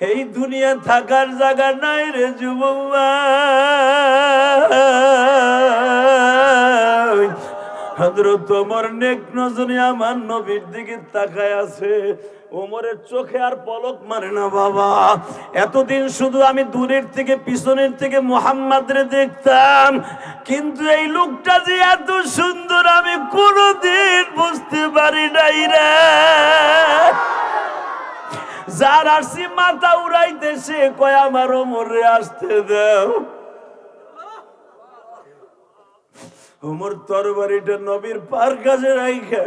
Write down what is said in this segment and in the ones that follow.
এই দুনিয়া থাকার জায়গা নাই রে যুবক। হযরত ওমর নেক নজরে আমার নবীর দিকে তাকায় আছে। ওমরের চোখে আর পলক মারে না বাবা। এতদিন শুধু আমি দূরের থেকে পিছনের থেকে মুহাম্মাদরে দেখতাম, কিন্তু এই লোকটা যে এত সুন্দর আমি কোনোদিন বুঝতে পারি নাই রে। যার আসি মাথা উড়াইতেছে কয় আমার ওমরে আসতে দাও। ওমর তরবারিটা নবীর পার কাছে রাইখা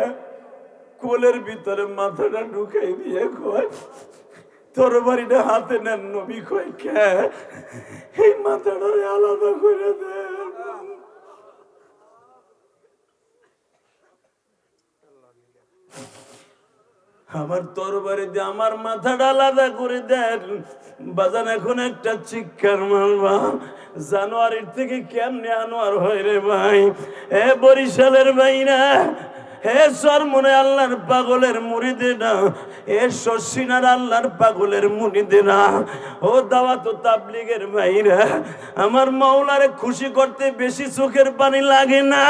কোলের ভিতরে মাথাটা ঢুকাই দিয়ে কয় তরবারিটা হাতে নেন। নবী কয় কে? এই মাথাটারে আলাদা করে দেন। আমার তরবারি দিয়ে আমার মাথাটা আলাদা করে দেন। বাজান এখন একটা চিৎকার মারবা, জানুয়ারির থেকে কেমনে আনোয়ার হয় রে ভাই। এ বরিশালের ভাইরা, হে চরমনে আল্লাহর পাগলের মুরিদেরা, এ শশিনার আল্লাহর পাগলের মুরিদেরা, ও দাওয়াত ও তাবলীগের ভাইরা, আমার মাওলারে খুশি করতে বেশি চোখের পানি লাগে না,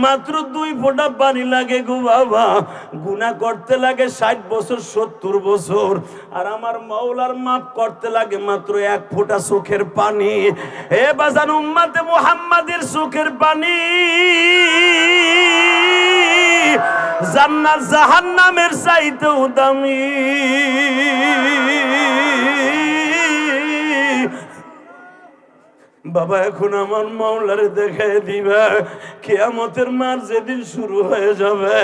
মাত্র 2 ফোঁটা পানি লাগে গো বাবা। গুনাহ করতে লাগে 60 বছর 70 বছর, আর আমার মাওলার মাফ করতে লাগে মাত্র 1 ফোঁটা চোখের পানি। এ বাজান উম্মতে মুহাম্মাদের চোখের পানি জান্নাত জাহান্নামের চাইতেও দামি। বাবা এখন আমার মাওলারে দেখায় দিবা। কিয়ামতের মার যেদিন শুরু হয়ে যাবে,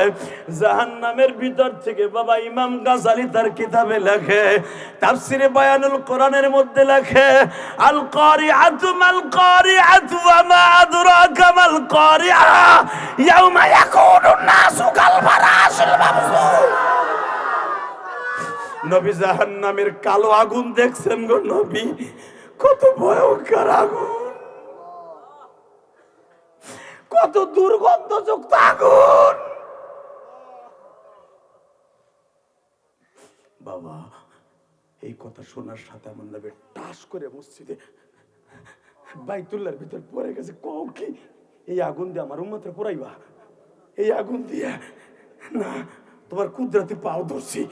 জাহান্নামের ভিতর থেকে বাবা ইমাম গাজালি তার কিতাবে লেখে, তাফসিরে বায়ানুল কোরআনের মধ্যে লেখে, আল কারিআতু মাল কারিআতু ওয়া মা আদরাকা মাল কারিআ ইয়াউমা ইয়াকুনুন নাসু কাল ফারাশিল মাবসুস। নবী জাহান্নামের কালো আগুন দেখছেন গো নবী, কত ভয়ঙ্কর আগুন, কত দুর্গন্ধযুক্ত আগুন। বাবা এই কথা শোনার সাথে আমার নবী টাস করে মসজিদে বাইতুল্লাহর ভিতর পড়ে গেছে। কও কি এই আগুন দিয়ে আমার উম্মতের পোড়াইবা? এই আগুন দিয়ে না, তোমার কুদরতি পাও ধরছি।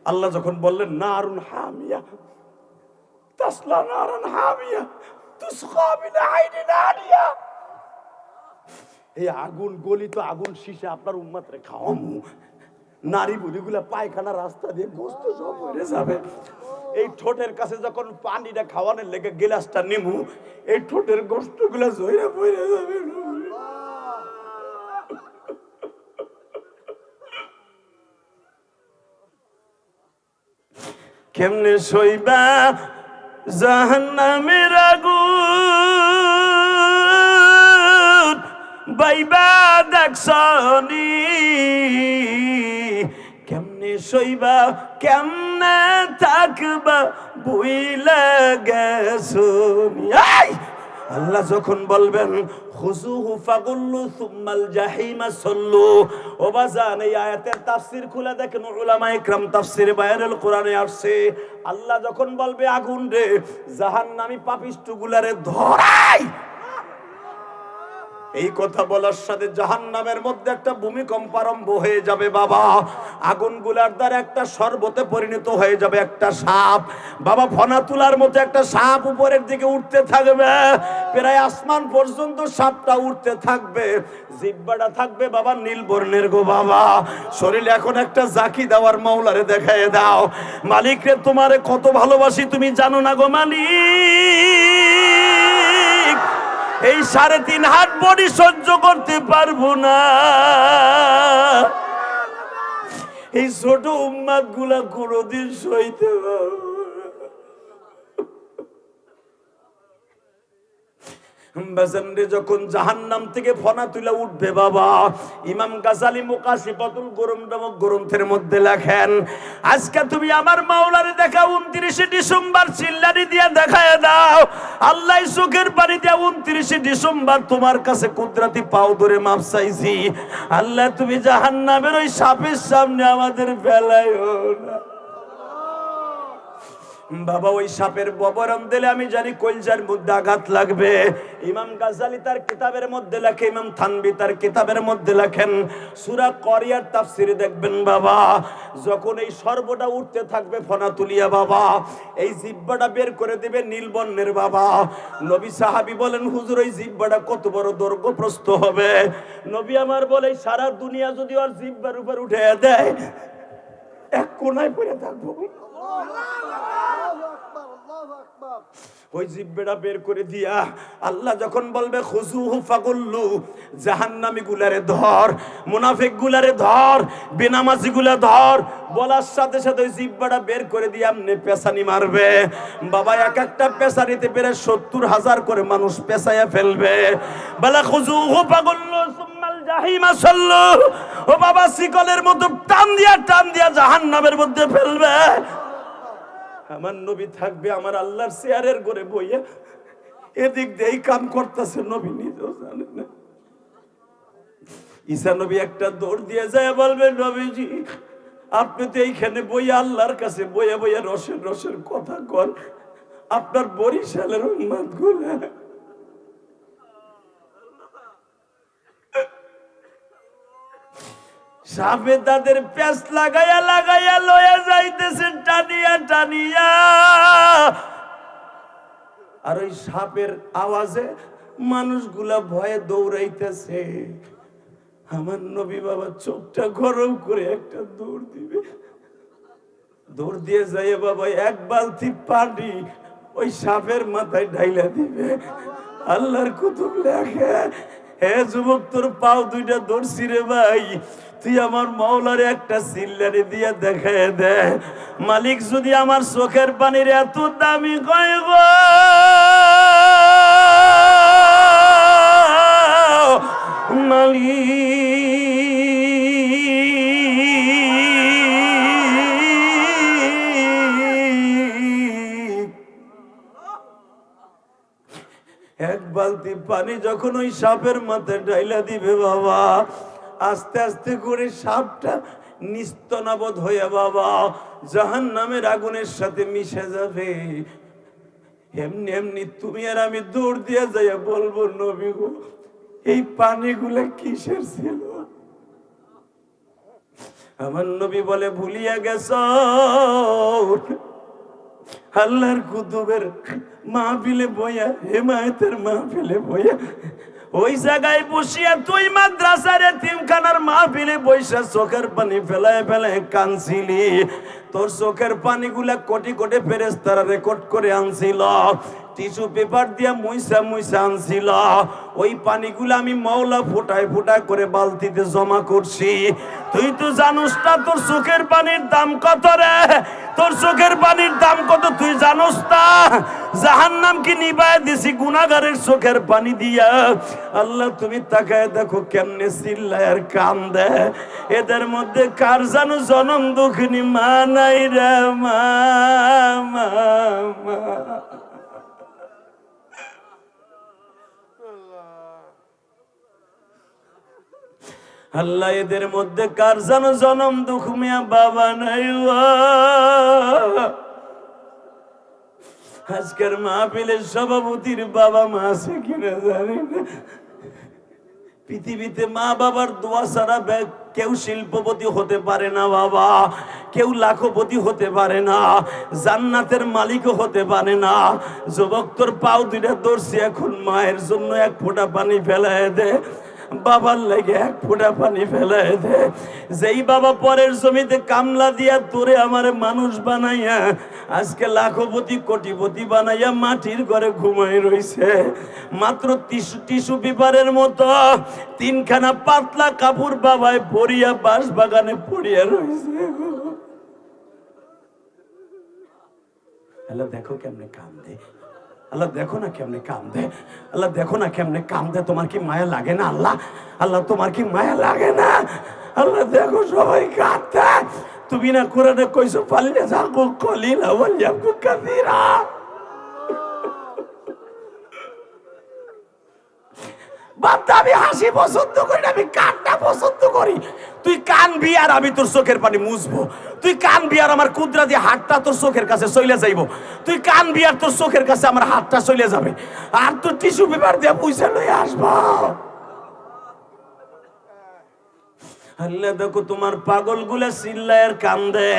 আল্লাহ যখন বললেন নারুন হামিয়া তাসলা নারান হামিয়া তুসকা মিন আইনিন আনিয়া, এই আগুন গলিত আগুন শীষে আপনার উম্মতরে খাওয়ামু। নারী বুড়িগুলা পায়খানা রাস্তা দিয়ে গোস্ত সব পড়ে যাবে। এই ঠোঁটের কাছে যখন পানিটা খাওয়ানোর লেগে গিলাসটা নিমু, এই ঠোঁটের গোস্তগুলা জইরা পড়ে যাবে। কেমনে সইবা জাহান্নামের আগুন, বাইবা দেখছনি কেমনে সইবা, কেমনে থাকবা বুইলা গেছনি। আল্লাহ যখন বলবেন খুযুহু ফাগুল্লু সুম্মাল জাহিমা সাল্লু, ও বাজান এই আয়াতের তাফসীর খুলে দেখেন, উলামায়ে ইকরাম তাফসীরে বায়ানুল কোরআনে আসছে, আল্লাহ যখন বলবে আগুন রে জাহান্নামী পাপিষ্ঠগুলারে ধরাই, এই কথা বলার সাথে জাহান্নামের মধ্যে একটা ভূমিকম্প আরম্ভ হয়ে যাবে বাবা। আগুনগুলার দ্বারা একটা শরবতে পরিণত হয়ে যাবে একটা সাপ বাবা, ফনা তুলার মতো একটা সাপ উপরের দিকে উঠতে থাকবে, প্রায় আসমান পর্যন্ত সাপটা উঠতে থাকবে। জিহ্বাটা থাকবে বাবা নীল বর্ণের গো বাবা। শরীরে এখন একটা জাকি দেওয়ার মাওলারে দেখায় দাও, মালিক রে তোমারে কত ভালোবাসি তুমি জানো না গো মালিক। এই 3.5 হাত বডি সহ্য করতে পারবো না, এই ছোট উম্মাদ গুলা কোনদিন সইতে পারবো না। যখন জাহান্নাম থেকে ফনা তুলে উঠবে বাবা, ইমাম গাজালি মুকাশিফাতুল গুরুম নামক গ্রন্থের মধ্যে লেখেন, আজকে তুমি আমার মাওলারে দেখা 29 ডিসেম্বর চিল্লানি দিয়ে দেখায় দাও, আল্লাহ চোখের পানি দিয়ে 29 ডিসেম্বর তোমার কাছে কুদরতি পাও ধরে মাপ চাইছি। আল্লাহ তুমি জাহান্নামের ওই সাপের সামনে আমাদের ফেলাইও না। বাবা ওই সাপের ববরম দিলে আমি জানি কলজার মধ্যে আঘাত লাগবে। ইমাম গাজ্জালি তার কিতাবের মধ্যে লেখে, ইমাম থানবী তার কিতাবের মধ্যে লেখেন, সূরা করিয়ার তাফসিরে দেখবেন বাবা, যখন এই সর্বটা উঠতে থাকবে ফনা তুলিয়া বাবা, এই জিহ্বাটা বের করে দিবে নীলবর্ণের বাবা। নবী সাহাবী বলেন, হুজুর এই জিহ্বাটা কত বড় দৈর্ঘ্য প্রস্থ হবে? নবী আমার বলে, সারা দুনিয়া যদি ওর জিহ্বার উপর উঠে দেয়, এক কোনায় পড়ে থাকবো। ওই জিহ্বাটা বের করে দিয়া আল্লাহ যখন বলবে খুজুহু ফাগুল্লু, জাহান্নামী গুলারে ধর, মুনাফিক গুলারে ধর, বেনামাজি গুলা ধর, বলার সাথে সাথে ওই জিহ্বাটা বের করে দিয়ে আমনে পেছানি মারবে বাবা। এক একটা পেছানিতে পেরে 70,000 করে মানুষ পেছাইয়া ফেলবে। বলা খুজুহু ফাগুল্লু সুম্মাল জাহিমা সাল্লু, ও বাবা শিকলের মতো টান দিয়া জাহান্নামের মধ্যে ফেলবে। আমার নবী থাকবে আমার আল্লাহর চেয়ারের ঘরে বইয়া, এদিক দিয়েই কাম করতেছে, নবী নিজেও জানে না। ঈসা নবী একটা দৌড় দিয়ে যায়, বলবে নবীজি আপনি তো এইখানে বইয়া আল্লাহর কাছে বইয়া বইয়া রসের কথা কর, আপনার বরিশালের উম্মত গুলা সাপে তাদের প্যাস লাগাইয়া লয়ে যাইতেছে টানিয়া। আর ওই সাপের আওয়াজে মানুষগুলা ভয়ে দৌড়াইতেছে। আমার নবী বাবা চোখটা গরম করে একটা দৌড় দিবে, দৌড় দিয়ে যাইয়ে বাবা এক বালতি পানি ওই সাপের মাথায় ঢাইলা দিবে। আল্লাহর কুতুব লেখে, হে যুবক তোর পাও দুইটা ধরছি রে ভাই, তুই আমার মাওলার একটা সিল্লারে দিয়া দেখায় দে। মালিক যদি আমার চোখের পানির এত দামি কয় গো মালিক, এক বালতি পানি যখন ওই সাপের মাথায় ঢাইলা দিবে বাবা, আস্তে আস্তে করে সাপটা নিস্তনাবোধ হয়ে বাবা জাহান্নামের আগুনের সাথে মিশে যাবে। এমনি এমনি তুমি আর আমি দৌড় দিয়ে যাইয়া বলবো, নবী গো এই পানিগুলো কিসের ছিল? আমার নবী বলে, ভুলিয়া গেছ আল্লাহর কুতুবের মাহফিলে বইয়া, হেমায়েতের মাহফিলে বইয়া, ওই জায়গায় বসিয়া তুই মাদ্রাসার এতিমখানার মাহফিলে বইসা চোখের পানি ফেলায় কানছিলি। তোর চোখের পানিগুলা কোটি কোটি ফেরেশতারা রেকর্ড করে আনছিল, টিস্যু পেপার দিয়া মুইসা আনছিল। ওই পানিগুলো আমি মাওলা ফুটায় করে বালতিতে জমা করছি। তুই তো জানোস না তোর চোখের পানির দাম কত রে? তোর চোখের পানির দাম কত তুই জানোস না? জাহান্নাম কি নিবায় দিছি গুনাহগারের চোখের পানি দিয়া। আল্লাহ তুমি তাকায় দেখো কেমনে চিল্লায় আর কান্দে। এদের মধ্যে কার জানো জনম দুঃখিনী মা নাই রে? মা আল্লাহ এদের মধ্যে কার জানো জনম দুঃখ মিয়া বাবা নাই? আজকের মাহফিলের সভাপতির বাবা মা আছে কিনা জানি না। পৃথিবীতে মা বাবার দোয়া ছাড়া কেউ শিল্পপতি হতে পারে না বাবা, কেউ লাখপতি হতে পারে না, জান্নাতের মালিকও হতে পারে না। যুবক তোর পাও দুইটা ধরছি, এখন মায়ের জন্য এক ফোঁটা পানি ফেলায় দে, বাবার লাগে এক ফোঁটা পানি ফেলায় দে। যেই বাবা পরের জমিতে কামলা দিয়া তোরে আমার মানুষ বানাইয়া আজকে লাখপতি কোটিপতি বানাইয়া মাটির ঘরে ঘুমাই রইছে, মাত্র টিস্যু পেপারের মতো তিনখানা পাতলা কাপড় বাবায় পরিয়া বাঁশ বাগানে পড়িয়া রইছে। আল্লাহ দেখো কেমনে কান্দে, আল্লাহ দেখো না কেমনে কান্দে, আল্লাহ দেখো না কেমনে কান্দে। তোমার কি মায়া লাগে না আল্লাহ? আল্লাহ তোমার কি মায়া লাগে না? আল্লাহ দেখো সবাই কাঁদতে। তুমি না কোরআনে কইছো পারলে যাকু কলিলা ওয়ালিয়াকু কাসীরা। বাপ, আমি হাসি পছন্দ করি না, আমি কান্না পছন্দ করি। তুই কানবি আর আমি তোর চোখের পানি মুছবো। তুই কানবি আর আমার কুদরাতি হাতটা তোর চোখের কাছে চলে যাইব। তুই কানবি আর তোর চোখের কাছে আমার হাতটা চলে যাবে। আর তোর টিস্যু পেপার দিয়ে পয়সা লই আসবো। আল্লাহ দেখো তোমার পাগল গুলা চিল্লায়ের কান্দে।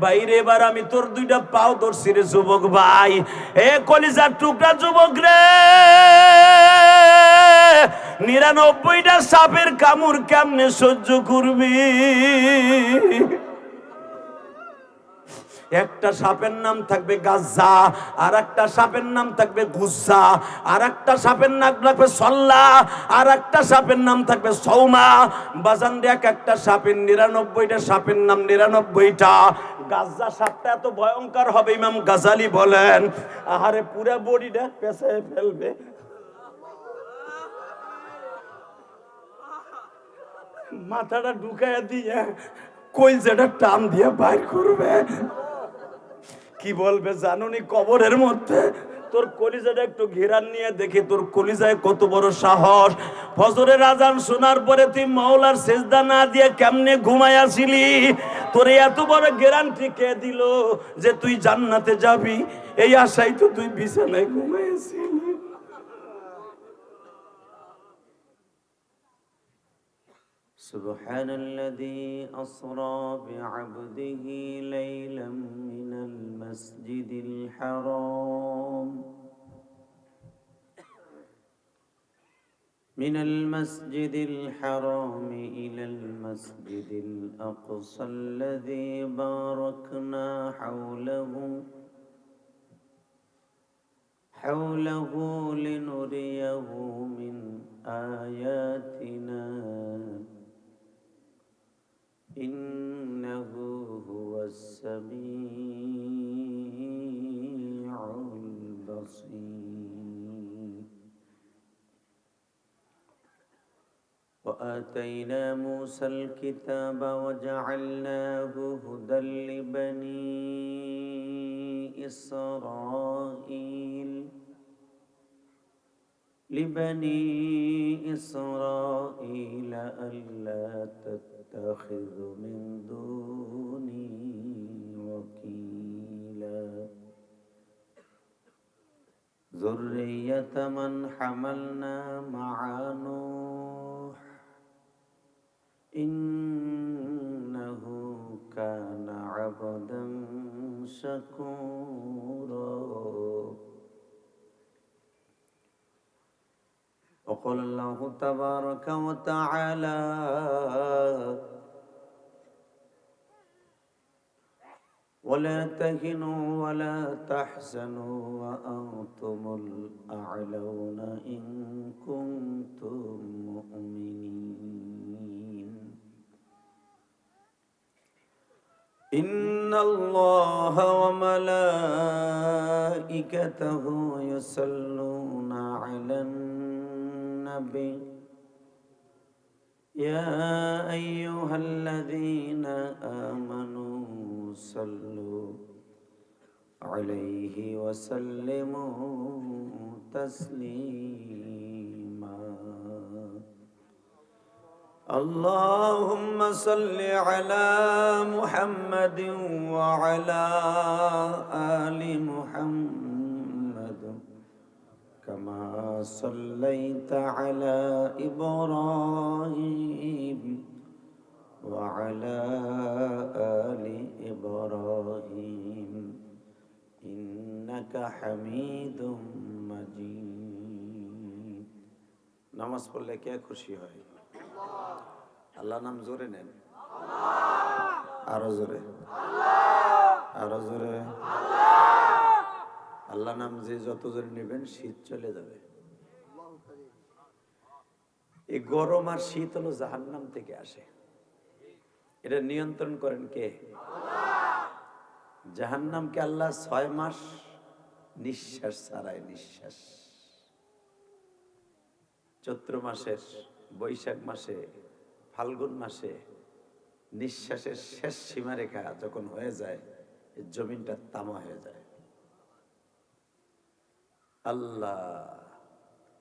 বাইরে এবার আমি তোর দুইটা পাও ধরছি রে যুবক ভাই। এ কলিজার টুকরা যুবক রে, 99টা সাপের কামড় কেমনে সহ্য করবি? একটা সাপের নাম থাকবে গাজ্জা, আর একটা সাপের নাম থাকবে গুজ্জা, আর একটা সাপের নাম থাকবে সল্লা, আর একটা সাপের নাম থাকবে সৌমা। বাজান রে, একটা সাপের 99টা সাপের নাম 99টা। গাজ্জা সাপটা এত ভয়ঙ্কর হবে, ইমাম গাজালি বলেন, আহারে পুরা বডিটা পেঁচায় ফেলবে। মাথাটা ঢুকাইয়া দিয়ে কইলজাটা টান দিয়ে বাইর করবে। কি বলবে জানুনি? কবরের মধ্যে তোর কলিজাটা একটু ঘেরান নিয়ে দেখি তোর কলিজায় কত বড় সাহস। ফজরের আজান শোনার পরে তুই মাওলার সেজদা না দিয়ে কেমনে ঘুমাইয়াছিলি? তোরে এত বড় গ্যারান্টি কে দিল যে তুই জান্নাতে যাবি? এই আশাই তো তুই বিছানায় ঘুমাইয়াছিলি। سبحان الذي أسرى بعبده ليلا من المسجد الحرام إلى المسجد الأقصى الذي باركنا حوله لنريه من آياتنا إنه هو السميع البصير وآتينا موسى الكتاب وجعلناه هدى لبني إسرائيل ألا تتخذ من دوني وكيلا ذرية من حملنا مع نوح إنه كان عبدا شكورا وقال الله تبارك وتعالى ولا تهنوا ولا تحزنوا وأنتم الأعلون إن كنتم مؤمنين إن الله وملائكته يصلون على النبي يا أيها الذين آمنوا صلوا عليه وسلموا تسليما اللهم صل على محمد وعلى آل محمد كما صليت على إبراهيم وعلى آل إبراهيم إنك حميد مجيد নামাজ পড়লে কে খুশি হয়? আল্লাহ নাম জোরে নেন, আরো জোরে, আরো জোরে। আল্লাহ নাম যে যত জোরে নেবেন শীত চলে যাবে। এই গরম আর শীত হলো জাহান্নাম থেকে আসে, এটা নিয়ন্ত্রণ করেন কে? জাহান্নামকে আল্লাহ 6 মাস নিঃশ্বাস ছাড়ায়, নিঃশ্বাস। চৈত্র মাসের, বৈশাখ মাসে, ফাল্গুন মাসে নিঃশ্বাসের শেষ সীমারেখা যখন হয়ে যায়, জমিনটা তামা হয়ে যায়। আল্লাহ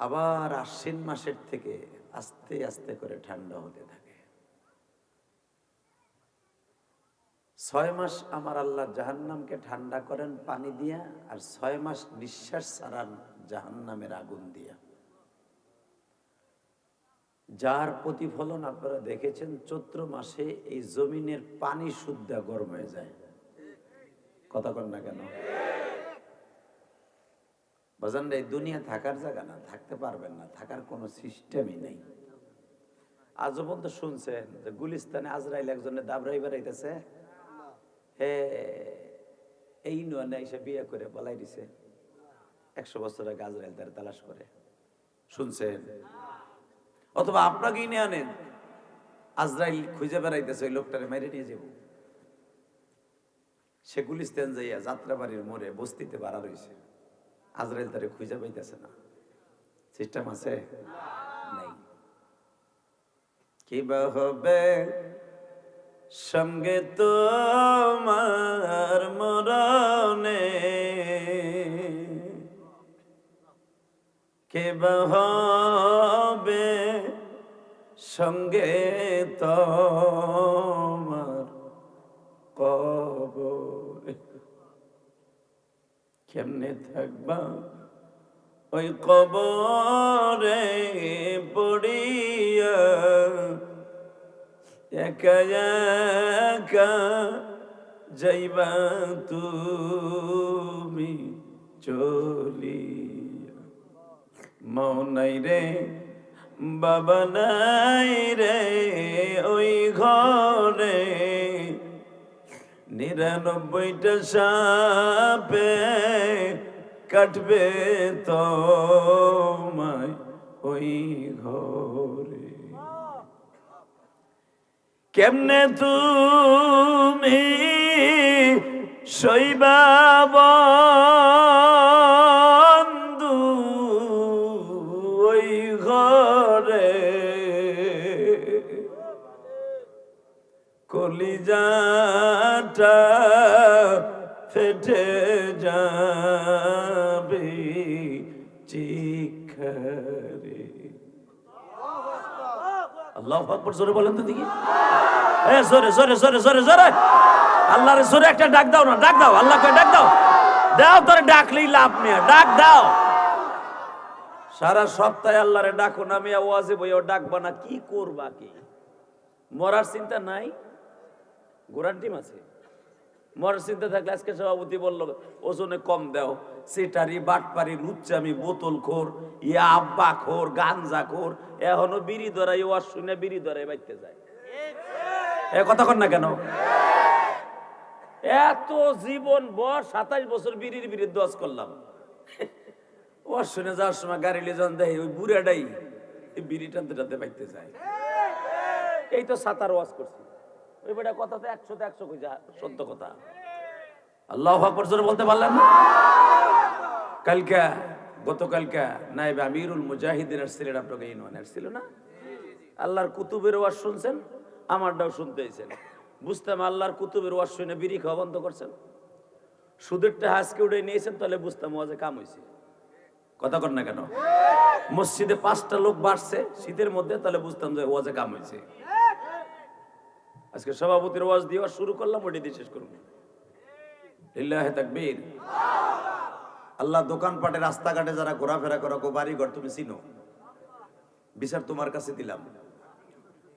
আবার আশ্বিন মাসের থেকে আস্তে আস্তে করে ঠান্ডা হতে থাকে। 6 মাস আমার আল্লাহ জাহান্নামকে ঠান্ডা করেন পানি দিয়া, আর 6 মাস নিঃশ্বাস ছাড়ান জাহান্নামের আগুন দিয়া। যার প্রতিফলন আপনারা দেখেছেন, চৈত্র মাসে এই জমিনের পানি শুদ্ধ গরম হয়ে যায়। কথা কন না কেন? বাজান, এই দুনিয়া থাকার জায়গা না, থাকতে পারবেন না, থাকার কোনো সিস্টেমই নেই। আজও পর্যন্ত শুনছেন যে গুলিস্তানে আজরাইল একজনের দাবরাই বেড়াইতেছে, হে এই নয় এসে বিয়ে করে বলাই দিছে 100 বছর আগে আজরাইল তার তালাশ করে, শুনছেন? অথবা আপনাকেই নিয়ে আনেন, আজরাইল খুঁজে বেড়াইতেছে ওই লোকটারে মেরে নিয়ে যাব। সে গুলিস্তান যাইয়া যাত্রাবাড়ির মোড়ে বস্তিতে বাড়া রয়েছে, আজরাইল তারে খুঁজে পাইতেছে না। সিস্টেম আছে? নাই। কিবা হবে সঙ্গে তোমার মরণে, কিবা হবে সঙ্গে তোমার কবরে, কেমনে থাকবা ওই কবরে পড়িয়া, একা একা যাইবা তুমি চলিয়া। মৌ নাই রে বাবা নাই রে ওই ঘরে, 99টা সাপে কাটবে তোমায় ওই ঘরে। কেমনে তুমি শৈবা বন্ধু ওই ঘরে, কলিজাটা ফেটে যাবে চিখারে। আল্লাহু আকবার, জোরে বলেন তো দেখি। জোরে জোরে জোরে জোরে জোরে আল্লাহর জোরে একটা ডাক দাও না, ডাক দাও, আল্লাহকে ডাক দাও। দাও, তোরে ডাকলেই লাভ নেই, ডাক দাও। সারা সপ্তাহে আল্লাহরে ডাকো না, মিয়া ওয়াজে বইও ডাকবা না, কি করবা? কি মরার চিন্তা নাই? ঘোড়ার ডিম আছে। মরার চিন্তা থাকলে আজকে সভাপতি বললো ওজনে কম দাও, সিটারি বাটপারি লুচ্চামি বোতল খোর ইয়া আব্বা খোর গাঞ্জা খোর, এখনো বিড়ি ধরাই ওয়াজ শুনে বিড়ি ধরাই বাইতে যায়। এ কথা কন না কেন? এত জীবন বর 27 বছর বিড়ির বিরুদ্ধে ওয়াজ করলাম, ওয়াজ শুনে যাওয়ার সময় গাড়ি লিয়ে যখন দেয় ওই বুড়াটাই বিড়ি টানতে টানতে বাইতে যায়। এই তো 7 ওয়াজ করছি, ওই বেটা কথা তো 100তে 100 কইছে, সত্য কথা। আল্লাহু আকবার, জোরে বলতে পারলাম না? গতকালকে নায়েব আমিরুল মুজাহিদিন আসছিলেন, আপনাকে ইনওয়ান আসছিল না? আল্লাহর কুতুবের ওয়াজ শুনছেন, আমারটাও শুনতে হয়েছেন। বুঝতাম আল্লাহর কুতুবের ওয়াজ শুনে বিড়ি খাওয়া বন্ধ করছেন, সুদেরটা হাজকে উঠে নিয়েছেন, তাহলে বুঝতাম ওয়াজে কাম হয়েছে। কথা কর না কেন? মসজিদে 5টা লোক বাড়ছে শীতের মধ্যে, তাহলে বুঝতাম যে ওয়াজে কাম হয়েছে। আজকে সভাপতির ওয়াজ দিয়ে শুরু করলাম, ওটি দিয়ে শেষ করবো। লিল্লাহি তাকবীর। আল্লাহ দোকানপাটে রাস্তাঘাটে যারা ঘোরাফেরা করো, বাড়ি ঘর তুমি চিনো, বিচার তোমার কাছে দিলাম।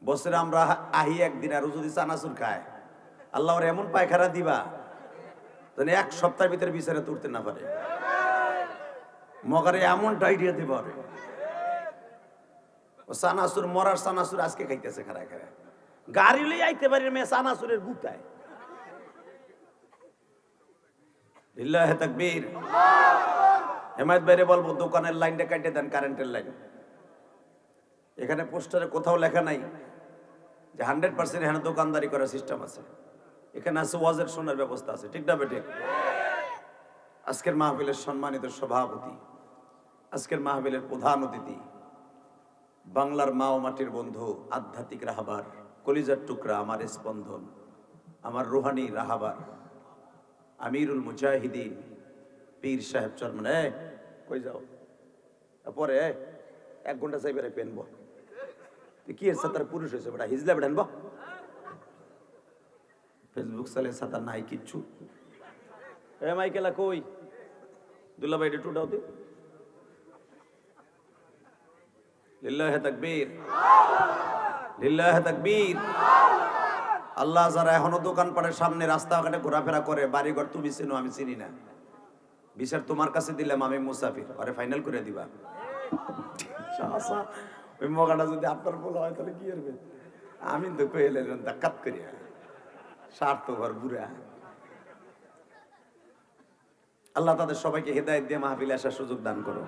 বছরে আমরা আহি একদিন, আর যদি চানাচুর খায়, আল্লাহ ওর এমন পায়খানা দিবা যেন 1 সপ্তাহের ভিতরে বিচারে তুলতে না পারে। মগারে এমন ডাইরিয়া দিবা, ও চানাচুর, মরার চানাচুর আজকে খাইতেছে খারায় খারায়। গাড়ি লই আইতে পারি মেয়ে চানাচুরের গুতায়। লিল্লাহি তাকবীর। হেমায়েত ভাইরে বলবো দোকানের লাইনটা কাটে দেন, কারেন্টের লাইন। এখানে পোস্টারে কোথাও লেখা নাই যে 100% এখানে দোকানদারি করার সিস্টেম আছে। এখানে আছে ওয়াজের শোনার ব্যবস্থা আছে, ঠিক না বেটে? আজকের মাহফিলের সম্মানিত সভাপতি, আজকের মাহফিলের প্রধান অতিথি, বাংলার মা ও মাটির বন্ধু, আধ্যাত্মিক রাহাবার, কলিজার টুকরা, আমার স্পন্দন, আমার রুহানি রাহাবার, আমিরুল মুজাহিদিন পীর সাহেব চরমনে, কই যাও পরে 1 ঘন্টা চাইবে পেনবো কি এর সাতার পুরুষ হয়েছে বেটা হিজলা বেটা আনবো ফেসবুক চালে সাতার নাই কিচ্ছু এ মাইকেলা কই দুল্লা ভাই একটু দাও তো লিল্লাহি তাকবীর লিল্লাহি তাকবীর আল্লাহ যারা এখনো দোকানপাটের সামনে রাস্তাঘাটে ঘোরাফেরা করে বাড়িঘর তুমি চিনো আমি চিনি না বিচার তোমার কাছে দিলাম আমি মুসাফির আরে ফাইনাল করে দিবা ওই মগাটা যদি আপনার বলা হয় তাহলে কি করবে আমি তো কইলে ডাকাত করিয়া স্বার্থ ঘর বুড়া আল্লাহ তাদের সবাইকে হেদায়েত দিয়ে মাহফিলে আসার সুযোগ দান করো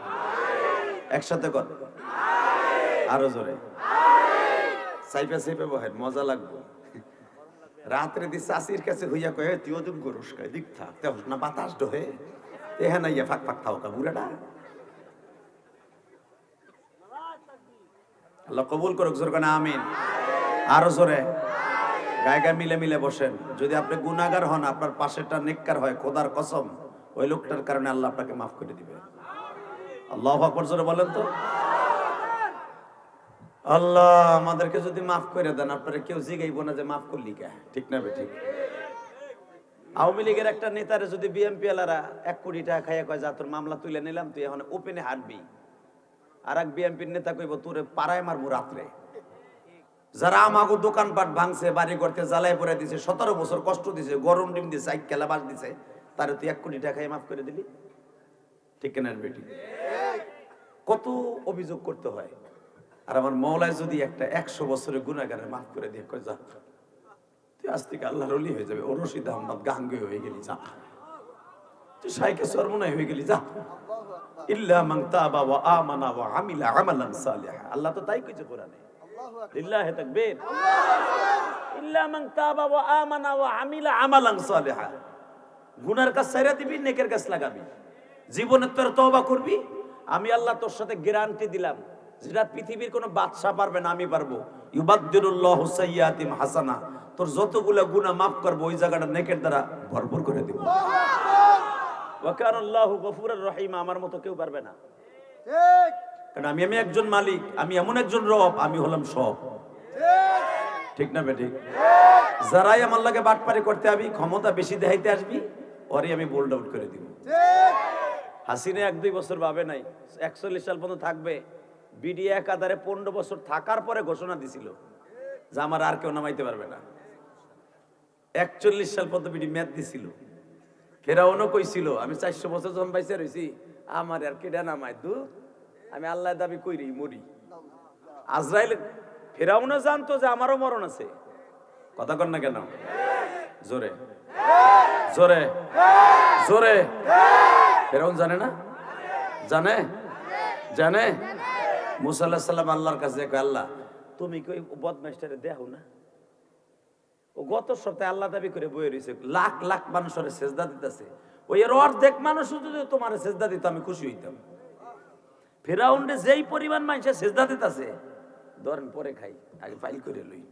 একসাথে কর আরো জোরে সাইফে সাইফে বহেন মজা লাগবে রাত্রে দি চাষির কাছে হইয়া কয়ে তুইও তুমি গরুস কয় দিক থাক না বাতাস ডোহে এহে না ইয়া ফাঁক ফাঁক থাও কা বুড়াটা আল্লাহ কবুল করুক জোর করে আমিন আরো জোরে গায়ে গায়ে মিলে মিলে বসেন যদি আপনি গুনাহগার হন আপনার পাশেরটা নেককার হয় খোদার কসম ওই লোকটার কারণে আল্লাহ আপনাকে মাফ করে দিবে আল্লাহু আকবার জোরে বলেন তো আল্লাহ আমাদেরকে যদি মাফ করে দেন আপনারা কেউ জিগাইব না যে মাফ করলি কে ঠিক না ঠিক আওয়ামী লীগের একটা নেতারে যদি বিএমপি আলারা 1 কোটি টাকা খাইয়া কয় যা তোর মামলা তুলে নিলাম তুই এখন ওপেনে হাঁটবি আর এক বিএমপির নেতা কইব তোরে পাড়ায় মারবো রাত্রে যারা আমাকে দোকানপাট ভাঙছে বাড়ি করতে জ্বালাই পরে দিছে 17 বছর কষ্ট দিছে গরম ডিম দিছে আইকেলা বাস দিছে তারে তুই 1 কোটি টাকা খাইয়া মাফ করে দিলি ঠিক না বেটি কত অভিযোগ করতে হয় আর আমার মওলায় যদি একটা 100 বছরের গুনাহগারের মাফ করে দিয়ে কয় যা তুই আজ থেকে আল্লাহর ওলি হয়ে যাবে ও রশিদ আহমদ গাঙ্গে হয়ে গেলি যা তুই শাইখে সরমুনাই হয়ে গেলি যা ইল্লা মান তাবা ওয়া আমানা ওয়া আমিলা আমালান সালিহা আল্লাহ তো তাই কইছে কোরআনে লিল্লাহি তাকবীর ইল্লা মান তাবা ওয়া আমানা ওয়া আমিলা আমালান সালিহা গুনার কাজ ছাইরা দিবি নেকের কাজ লাগাবি জীবনে তোর তওবা করবি আমি আল্লাহ তোর সাথে গ্যারান্টি দিলাম যেটা পৃথিবীর কোনো বাদশা পারবে না আমি পারবো ইউবাদদিরুল্লাহু সাইয়্যাতিম হাসানা তোর যতগুলো গুনাহ মাফ করব ওই জায়গাটা নেকের দ্বারা ভরপুর করে দেব ওয়া কানা আল্লাহু গফুরুর রহিম আমার মতো কেউ পারবে না ঠিক কারণ আমি একজন মালিক আমি এমন একজন রব আমি হলাম সব ঠিক না বেঠিক যারাই আমার লাগে বাটপারি করতে আবি ক্ষমতা বেশি দেখাইতে আসবি ওরে আমি বোল্ড আউট করে দিব ঠিক হাসিনা 1-2 বছর ভাবে নাই 41 সাল পর্যন্ত থাকবে বিডি একাধারে 15 বছর থাকার পরে ঘোষণা দিছিল যে আমার আর কেউ নামাইতে পারবে না 41 সাল পর্যন্ত বিডি মেয়াদ দিছিল ফেরাউনও কইছিল আমি 400 বছর যখন বাইসে রইছি আমার আর কেডা নামায় দু আমি আল্লাহর দাবি কইরি মরি আজরাইল ফেরাউনও জানতো যে আমারও মরণ আছে কথা কর না কেন জোরে জোরে জোরে ফেরাউন জানে না জানে জানে মুসা আলাইহিস সালাম আল্লাহর কাছে কয় আল্লাহ তুমি কি ওই বদমাইশটারে দেখো না ও গত সপ্তাহে আল্লাহ দাবি করে বইয়ে রইছে লাখ লাখ মানুষের সেজদা দিতেছে ওই এর অর্ধেক মানুষ যদি তোমার সেজদা দিত আমি খুশি হইতাম ফেরাউন্ডে যেই পরিমাণ মানুষের সেজদা দিতেছে ধরেন পরে খাই আগে ফাইল করে লই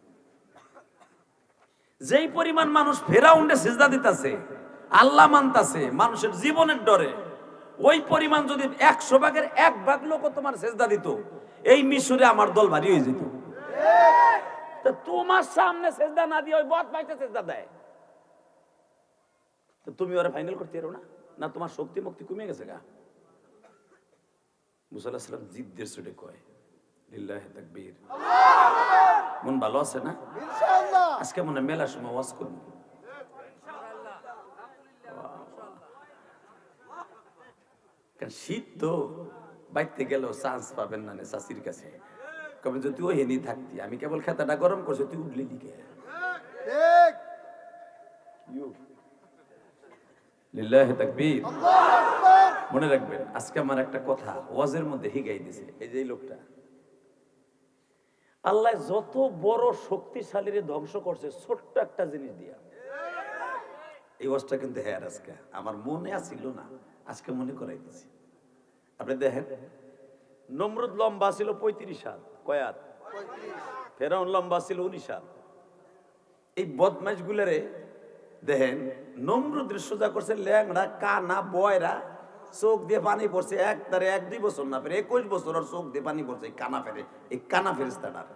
যেই পরিমাণ মানুষ ফেরাউন্ডে সেজদা দিতেছে আল্লাহ মানতাছে মানুষের জীবনের ডরে ওই পরিমাণ যদি 100 ভাগের 1 ভাগ লোক তোমার সেজদা দিত এই মিশরে আমার দল ভারী হয়ে যেত তো তোমার সামনে সেজদা না দিয়ে ওই বদমাইশটা সেজদা দেয় তো তুমি ওরা ফাইনাল করতে পারো না না তোমার শক্তি মুক্তি কমে গেছে গা মুসা আলাইহিস সালাম জিদ্দের সুরে কয় লিল্লাহি তাকবীর মন ভালো আছে না ইনশাআল্লাহ আজকে মনে মেলা সময় ওয়াজ করব শীত তো বাইতে গেলেও চান্স পাবেন না চাষির কাছে কবে যদি তুই হেনি থাকতি আমি কেবল খেতাটা গরম করছি তুই উঠলি লিখে লিল্লাহি তাকবীর মনে রাখবেন আজকে আমার একটা কথা ওয়াজের মধ্যে হিগাই দিছে এই যে লোকটা আল্লাহ যত বড় শক্তিশালীরে ধ্বংস করছে ছোট্ট একটা জিনিস দিয়া এই ওয়াজটা কিন্তু হ্যাঁ আজকে আমার মনে আসিল না আজকে মনে করাই দিছি আপনি দেখেন নমরুদ লম্বা ছিল 35 হাত কয়াত ফেরাউন লম্বা ছিল 19 হাত এই বদমাইশ গুলারে দেখেন নমরুদের সোজা করছে ল্যাংড়া কানা বয়রা চোখ দিয়ে পানি পড়ছে তারে 1-2 বছর না ফেরে 21 বছর ওর চোখ দিয়ে পানি পড়ছে এই কানা ফেরেশতাটার।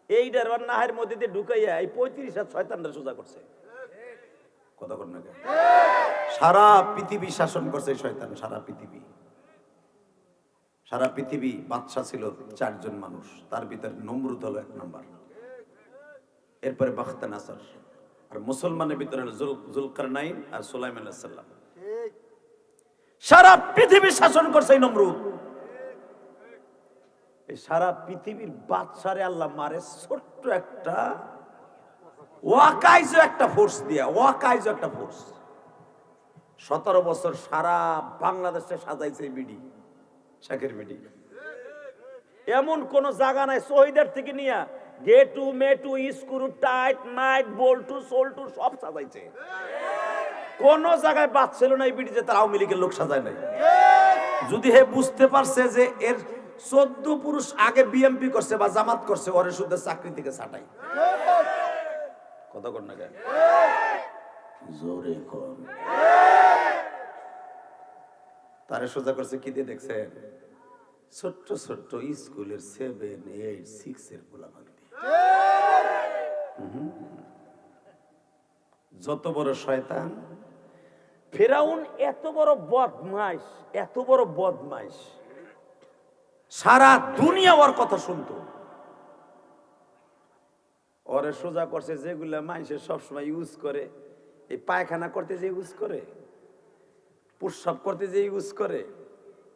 এইটার আর নাহের মধ্যে দিয়ে ঢুকাইয়া এই 35 হাত শয়তানরা সোজা করছে। কথা কর না কেন? সারা পৃথিবী শাসন করছে এই শয়তান, সারা পৃথিবী বাদশা ছিল 4 জন মানুষ, তার ভিতরে নমরুদ হলো 1 নাম্বার, এরপরে বাখতানাসর, আর মুসলমানের ভিতরে হলো জুলকারনাইন আর সুলাইমান আলাইহিস সালাম। সারা পৃথিবী শাসন করছে এই নমরুদ। এই সারা পৃথিবীর বাদশারে আল্লাহ মারে ছোট্ট একটা ওয়াকাইজ একটা ফোর্স দিয়া, ওয়াকাইজ একটা ফোর্স। 17 বছর সারা বাংলাদেশে সাজাইছে এই বিডি, শাকের বিডি। এমন কোন জায়গা নাই শহীদের থেকে নিয়া গেটু মেটু স্ক্রু টাইট নাইট বল্টু সোল্টু সব সাজাইছে। কোন জায়গায় বাদ ছিল না এই বিডি যে তার আওয়ামী লীগের লোক সাজায় নাই। যদি হে বুঝতে পারছে যে এর 14 পুরুষ আগে বিএমপি করছে বা জামাত করছে, ওরে শুদ্ধ চাকরি থেকে ছাঁটাই। কথা কর না কেন? জোরে কর। তারে সোজা করছে কি দিয়ে দেখছেন? ছোট্ট ছোট্ট স্কুলের 7, 8, 6 এর পোলাপান দিয়ে। যত বড় শয়তান ফেরাউন এত বড় বদমাইশ, এত বড় বদমাইশ, সারা দুনিয়া ওর কথা শুনতো। ওরে সোজা করছে যেগুলা মানুষের সবসময় ইউজ করে, এই পায়খানা করতে যে ইউজ করে, প্রস্রাব করতে যে ইউজ করে,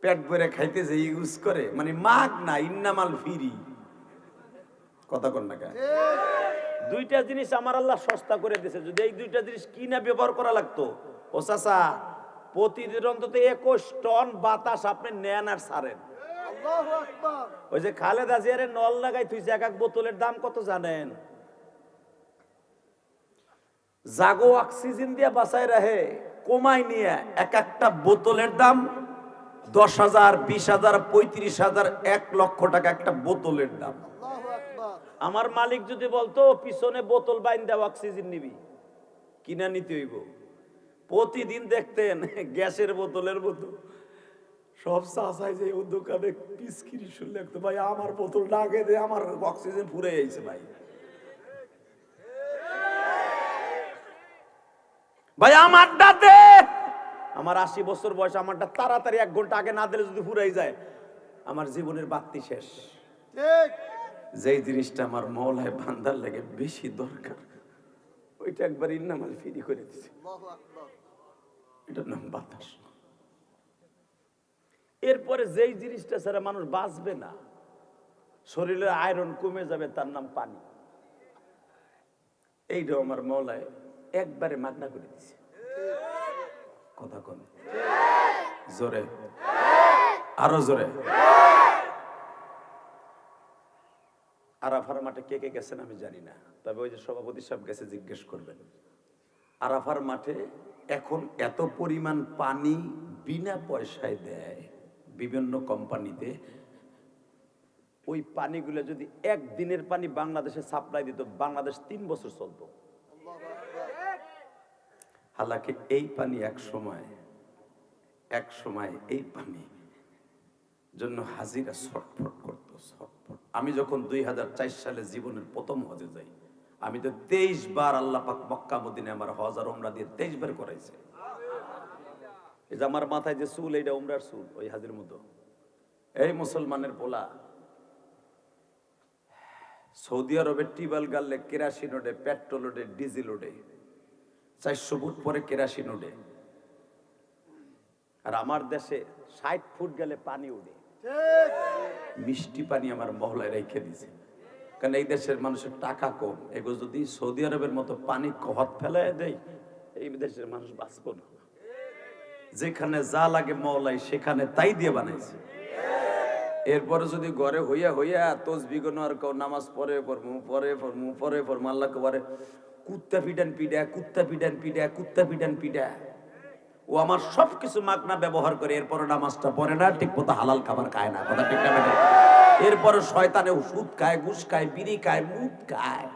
পেট ভরে খাইতে যে ইউজ করে, মানে মাগ না ইন্নামাল ফিরি। কথা কর না কেন? দুইটা জিনিস আমার আল্লাহ সস্তা করে দিয়েছে। যদি এই দুইটা জিনিস কিনা ব্যবহার করা লাগতো, ও চাচা প্রতিদিন অন্তত 21 টন বাতাস আপনি নেন আর ছাড়েন। ওই যে খালেদা জিয়ারে নল লাগাই তুই এক বোতলের দাম কত জানেন? জাগো অক্সিজেন দিয়ে বাঁচায় রাখে, কমাই নিয়ে একটা বোতলের দাম 10,000, 20,000, 35,000, 1 লক্ষ টাকা একটা বোতলের দাম। আমার মালিক যদি বলতো পিছনে বোতল বাইন দেওয়া অক্সিজেন নিবি, কিনা নিতে হইব। প্রতিদিন দেখতেন গ্যাসের বোতলের বোতল সব চাষাই যে ও দোকানে পিসকিরি শুনলে তো ভাই আমার বোতল ডাকে দে, আমার অক্সিজেন ফুরে যাইছে ভাই। ভাই আমারটা দে, আমার 80 বছর বয়স, আমারটা তাড়াতাড়ি 1 ঘন্টা আগে না দিলে যদি ফুরাই যায় আমার জীবনের বাতি শেষ। যেই জিনিসটা আমার মওলায় বান্দার লাগে বেশি দরকার, ওইটা একবার ইন্নামাল ফ্রি করে দিছে। এটার নাম বাতাস। এরপরে যেই জিনিসটা ছাড়া মানুষ বাঁচবে না, শরীরের আয়রন কমে যাবে, তার নাম পানি। এইটাও আমার মওলায় একবারে মাগনা করে দিছে। কথা কম, জোরে, আরো জোরে। আরাফার মাঠে কে কে গেছেন আমি জানি না, তবে ওই যে সভাপতি সাহেব গেছে, জিজ্ঞেস করবেন। আরাফার মাঠে এখন এত পরিমাণ পানি বিনা পয়সায় দেয় বিভিন্ন কোম্পানিতে। ওই পানিগুলো যদি একদিনের পানি বাংলাদেশে সাপ্লাই দিত, বাংলাদেশ 3 বছর চলতো। হালাকি এই পানি এক সময় এই পানি জন্য হাজিরা ছটফট করতো, ছটফট। আমি যখন 2004 সালে জীবনের প্রথম হজে যাই, আমি তো 23 বার আল্লাহ পাক মক্কা মদিনায় আমার হজ আর উমরা দিয়ে 23 বার করাইছে। এই যে আমার মাথায় যে চুল, এইটা উমরার চুল, ওই হাজির মতো। এই মুসলমানের পোলা সৌদি আরবের tubewell গাললে kerosene ওডে, petrol ওডে, diesel ওডে, 400 foot পরে কেরাসিন ওডে। আর আমার দেশে 60 ফুট গেলে পানি উঠে। মিষ্টি পানি আমার মহলায় রেখে দিছে, কারণ এই দেশের মানুষের টাকা কম। এগুলো যদি সৌদি আরবের মতো পানি কহত ফেলায় দেয়, এই দেশের মানুষ বাঁচবো না। যেখানে যা লাগে মওলাই সেখানে তাই দিয়ে বানাইছে। এরপরে যদি ঘরে হইয়া তসবিহ গুনো আর কেউ নামাজ পড়ে পড়মু আল্লাহ কবারে কুত্তা পিটান পিডা ও আমার সবকিছু মাগনা ব্যবহার করে, এরপরে নামাজটা পড়ে না, ঠিক মতো হালাল খাবার খায় না। কথা ঠিক না? এরপরে শয়তানে সুদ খায়, ঘুষ খায়, বিড়ি খায়, মুদ খায়।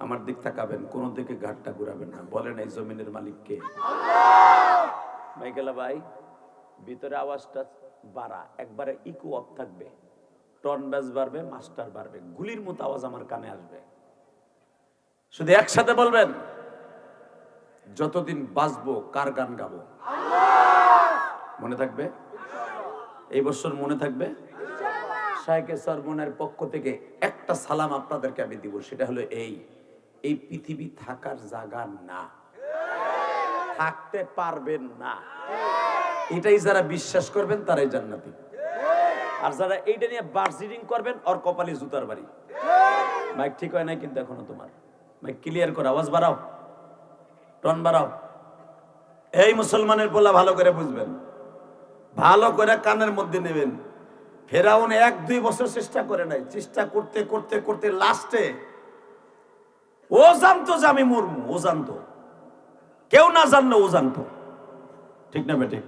আমার দিক তাকাবেন, কোনো দিকে ঘাটটা ঘুরাবেন না। বলেন এই জমিনের মালিক কে? মাইকেলা ভাই, ভিতরে আওয়াজটা বাড়া, একবারে ইকো অফ থাকবে, টন ব্যাস বাড়বে, মাস্টার বাড়বে, গুলির মতো আওয়াজ আমার কানে আসবে। শুধু একসাথে বলবেন, যতদিন বাঁচবো কার গান গাবো? মনে থাকবে? এই বছর মনে থাকবে? শাইখে সরমনের পক্ষ থেকে একটা সালাম আপনাদেরকে আমি দিব, সেটা হলো এই পৃথিবী থাকার জায়গা না, থাকতে পারবেন না। এটাই যারা বিশ্বাস করবেন তারাই জান্নাতি। আর যারা এইটা নিয়ে বার্জিডিং করবেন, ওর কপালে জুতার বাড়ি। মাইক ঠিক হয় নাই কিন্তু এখনো তোমার। মাইক ক্লিয়ার করো, আওয়াজ বাড়াও, টন বাড়াও। এই মুসলমানের পোলা ভালো করে বুঝবেন, ভালো করে কানের মধ্যে নেবেন। ফেরাউন 1-2 বছর চেষ্টা করে নাই, চেষ্টা করতে করতে করতে লাস্টে ও জানতো যে আমি মরমু, ও জানতো, কেউ না জানলো ও জানতো। ঠিক না বেটে?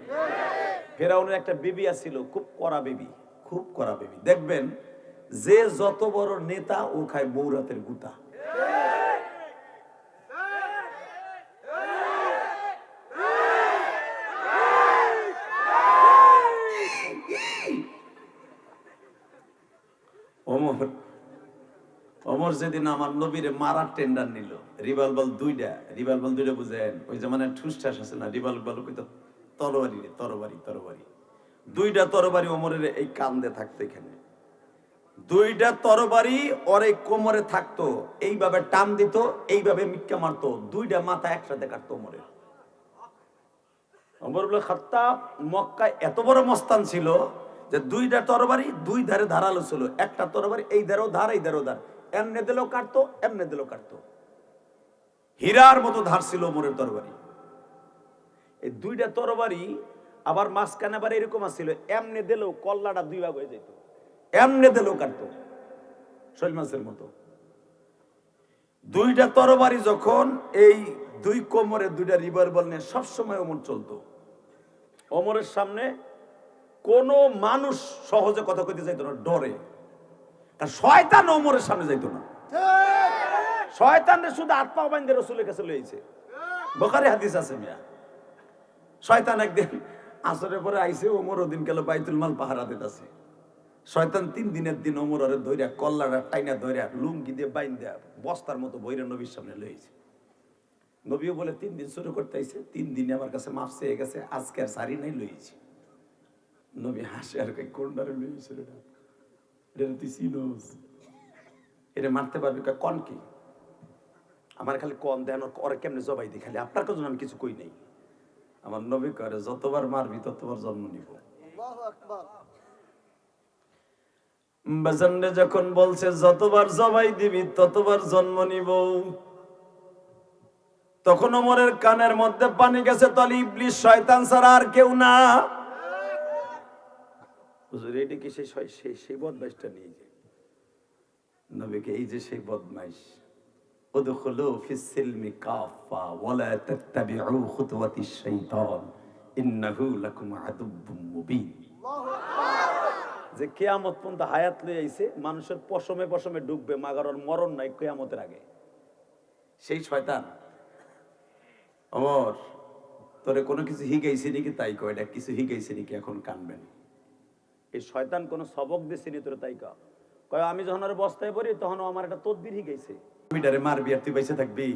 ফেরাউনের একটা বিবি আছিল, খুব কড়া বিবি, খুব কড়া বেবি। দেখবেন যে যত বড় নেতা ও খায় বৌরাতের গুতা। ওমর যেদিন আমার নবীরে মারার টেন্ডার নিল, রিভলভার দুইটা বুঝেন, ওই যে মানে ঠুসঠাস আছে না, রিভলভার কইতো তরবারি রে, তরবারি 2টা তরবারি ওমরের এই কান্দে থাকতো, এখানে 2টা তরবারি ওর এই কোমরে থাকতো, এইভাবে টান দিত, এইভাবে মিক্কা মারতো, 2টা মাথা একসাথে কাটতো ওমরের। ওমর ইবনে খাত্তাব মক্কায় এত বড় মস্তান ছিল যে 2টা তরবারি 2 ধারে ধারালো ছিল, একটা তরবারি এই ধারেও ধার, এই ধারেও ধার, এমনে দিলেও কাটতো, এমনে দিলেও কাটতো। হীরার মতো ধার ছিল ওমরের তরবারি। এই 2টা তরবারি আবার মাঝখানে আবার এরকম আছিল, এমনে দিলেও কল্লাটা 2 ভাগ হয়ে যেত, এমনে দিলেও কাটতো, শৈল মাছের মতো। 2টা তরবারি যখন এই 2 কোমরে 2টা রিভলভার নিয়ে সবসময় ওমর চলতো। ওমরের সামনে কোন মানুষ সহজে কথা কইতে যাইতো না, ডরে। আর শয়তান ওমরের সামনে যাইতো না। শয়তানরে শুধু হাত পা বাইন্ধে রাসূলের কাছে লইছে। বুখারী হাদিস আছে মিয়া। শয়তান একদিন আসরের পরে আইছে, ওমর ওদিন গেল বাইতুল মাল পাহারা দিতেছে। শয়তান 3 দিনের দিন ওমর আরে ধইরা কল্লাটা টাইনা ধইরা লুঙ্গি দিয়ে বাইন্ধা বস্তার মতো বইরা নবীর সামনে লইছে। নবীও বলে 3 দিন শুরু করতে আইছে, 3 দিনে আমার কাছে মাফ চেয়ে গেছে, আজকে আর সারি নাই, লইছি। নবী হাসে আর কই, কোনটারে লইছে রে? এটা তুই চিনোস? এটা মারতে পারবি? কোন কি? আমার খালি কোন দেন, ওরে কেমনে জবাই দি, খালি আপনার কাছে আমি কিছু কই নাই। আমার নবী করে, যতবার মারবি ততবার জন্ম নিব। বাজানরে যখন বলছে যতবার জবাই দিবি ততবার জন্ম নিব, তখন ওমরের কানের মধ্যে পানি গেছে, তলে ইবলিস শয়তান ছাড়া আর কেউ না। হুজুর এটা কি সেই বদমাইশটা নিয়ে যায় নবীকে, এই যে সেই বদমাইশ, উদখুলু ফিস সিলমি কাফা ওয়ালা তাত্তাবিউ খুতুওয়াতিশ শাইতান ইন্নাহু লাকুম আদুব্বুম মুবিন। যে কিয়ামত পর্যন্ত হায়াত লয়ে আইছে, মানুষের পশমে পশমে ডুববে, মাগার ওর মরণ নাই কিয়ামতের আগে। সেই শয়তান ওমর, তোরে কোনো কিছু হিগাইছে নাকি? তাই কয়, এটা কিছু হিগাইছে নাকি? এখন কানবেন। এই শয়তান কোন সবক দিছে নি তোরে? তাই কয় আমি যখন আর বস্তায় পড়ি তখন আমার একটা তদবির হিগাইছে। মিটারে মারবি আর তুই বাইসে থাকবি?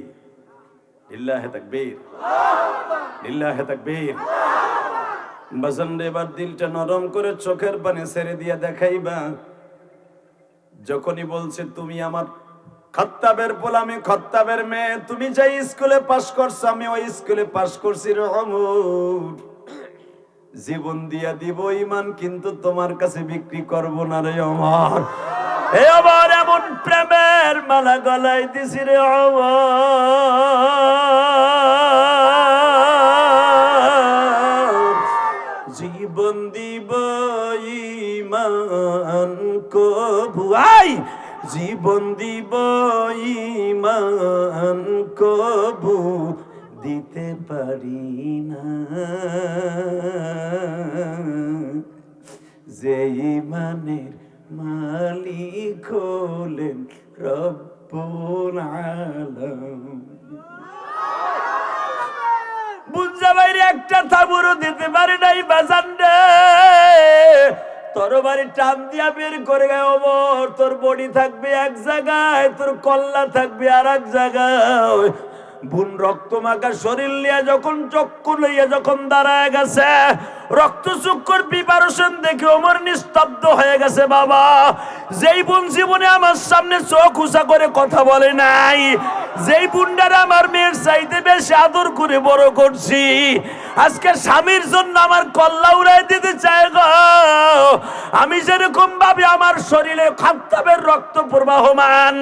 লিল্লাহে তাকবীর, লিল্লাহে তাকবীর। বাজান রে, এবার দিলটা নরম করে চোখের পানি ছেড়ে দিয়ে দেখাইবা। যখনই বলছে তুমি আমার খাত্তাবের পোলা, আমি খাত্তাবের মেয়ে, তুমি যাই স্কুলে পাশ করছো আমি ওই স্কুলে পাশ করছি রে ওমর, জীবন দিয়া দিব ঈমান, কিন্তু তোমার কাছে বিক্রি করব না রে ওমর। এ আবার এমন প্রেমের মালা গলায় দিছি রে ওমর, জীবন দিব ঈমান কবু, আই জীবন দিব ঈমান কবু দিতে পারি না, যে ঈমানের মালিক হলেন রব্বুল রব্বুল আলামিন। বুঝা বাইরে একটা তাবুরও দিতে পারে নাই বাজান রে, তোর বাড়ি টান দিয়া বের করে গায়ে ওমর, তোর বডি থাকবে এক জায়গায়, তোর কল্লা থাকবে আর এক জায়গায়। বুন রক্ত মাখা শরীর লিয়া যখন চক্ষু লইয়া যখন দাঁড়ায় গেছে, রক্ত চক্ষুর প্রিপারেশন দেখে ওমর নিস্তব্ধ হয়ে গেছে। বাবা, যেই বোন জীবনে আমার সামনে চোখ উঁচা করে কথা বলে নাই, যেই বুনডারে আমার মেয়ের চাইতে বেশি আদর করে বড় করছি, আজকে স্বামীর জন্য আমার কল্লা উড়াই দিতে চায় গো। আমি যেরকম ভাবে আমার শরীরে খাত্তাবের রক্ত প্রবাহমান,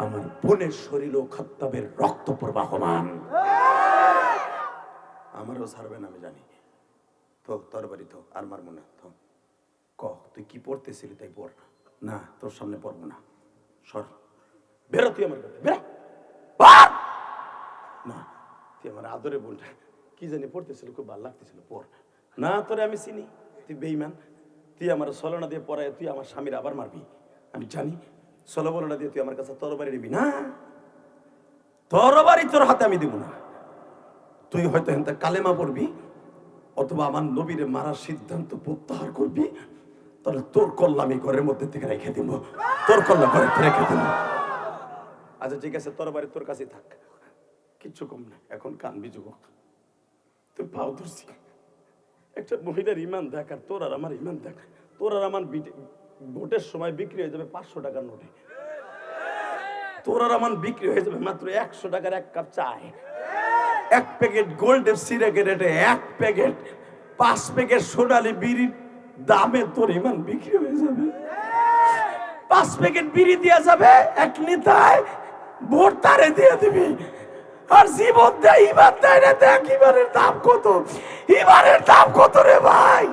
আমার বোনের শরীরেও খাত্তাবের রক্ত প্রবাহমান। আমারও ছাড়বেন আমি জানি। তো তোর বাড়ি তো আর মারবো না। তো ক তুই কি পড়তেছিলি তাই পড় না, তোর সামনে পড়বো না। সর, বেরো তুই আমার কাছে, বেরো। না, তুই আমার আদরে বোনটা কি জানি পড়তেছিল, খুব ভালো লাগতেছিল, পড় না। তোরে আমি চিনি, তুই বেঈমান। তুই আমার সলনা দিয়ে পড়ায় তুই আমার স্বামীর আবার মারবি, আমি জানি। সলবলনা দিয়ে তুই আমার কাছে তরবারি নিবি না, তরবারি তোর হাতে আমি দিব না। তুই হয়তো হেনতে কালেমা পড়বি, অথবা আমার নবীরে মারার সিদ্ধান্ত প্রত্যাহার করবি, তাহলে তোর কল্লা আমি ঘরের মধ্যে থেকে রেখে দিব, তোর কল্লা ঘরে রেখে দিব। আচ্ছা ঠিক আছে, তরবারি তোর কাছে থাক, কিচ্ছু কম না। এখন কানবি যুবক, তুই পাও ধরছি। একটা মহিলার ইমান দেখ আর তোর আর আমার ইমান দেখ। তোর আর আমার ভোটের সময় বিক্রি হয়ে যাবে 500 টাকার নোটে, তোর আর আমার বিক্রি হয়ে যাবে মাত্র 100 টাকার এক কাপ চায়। এক প্যাকেট গোল্ডের সিরাকের রেটে, এক প্যাকেট 5 প্যাকেট সোনালি বিড়ির দামে তোর ইমান বিক্রি হয়ে যাবে। 5 প্যাকেট বিড়ি দেওয়া যাবে এক নেতায়, ভোট তারে দিয়ে দিবি। আর জীবন দেয়, ইমান দেয় না। দেখ ইমানের দাম কত, ইমানের দাম কত রে ভাই।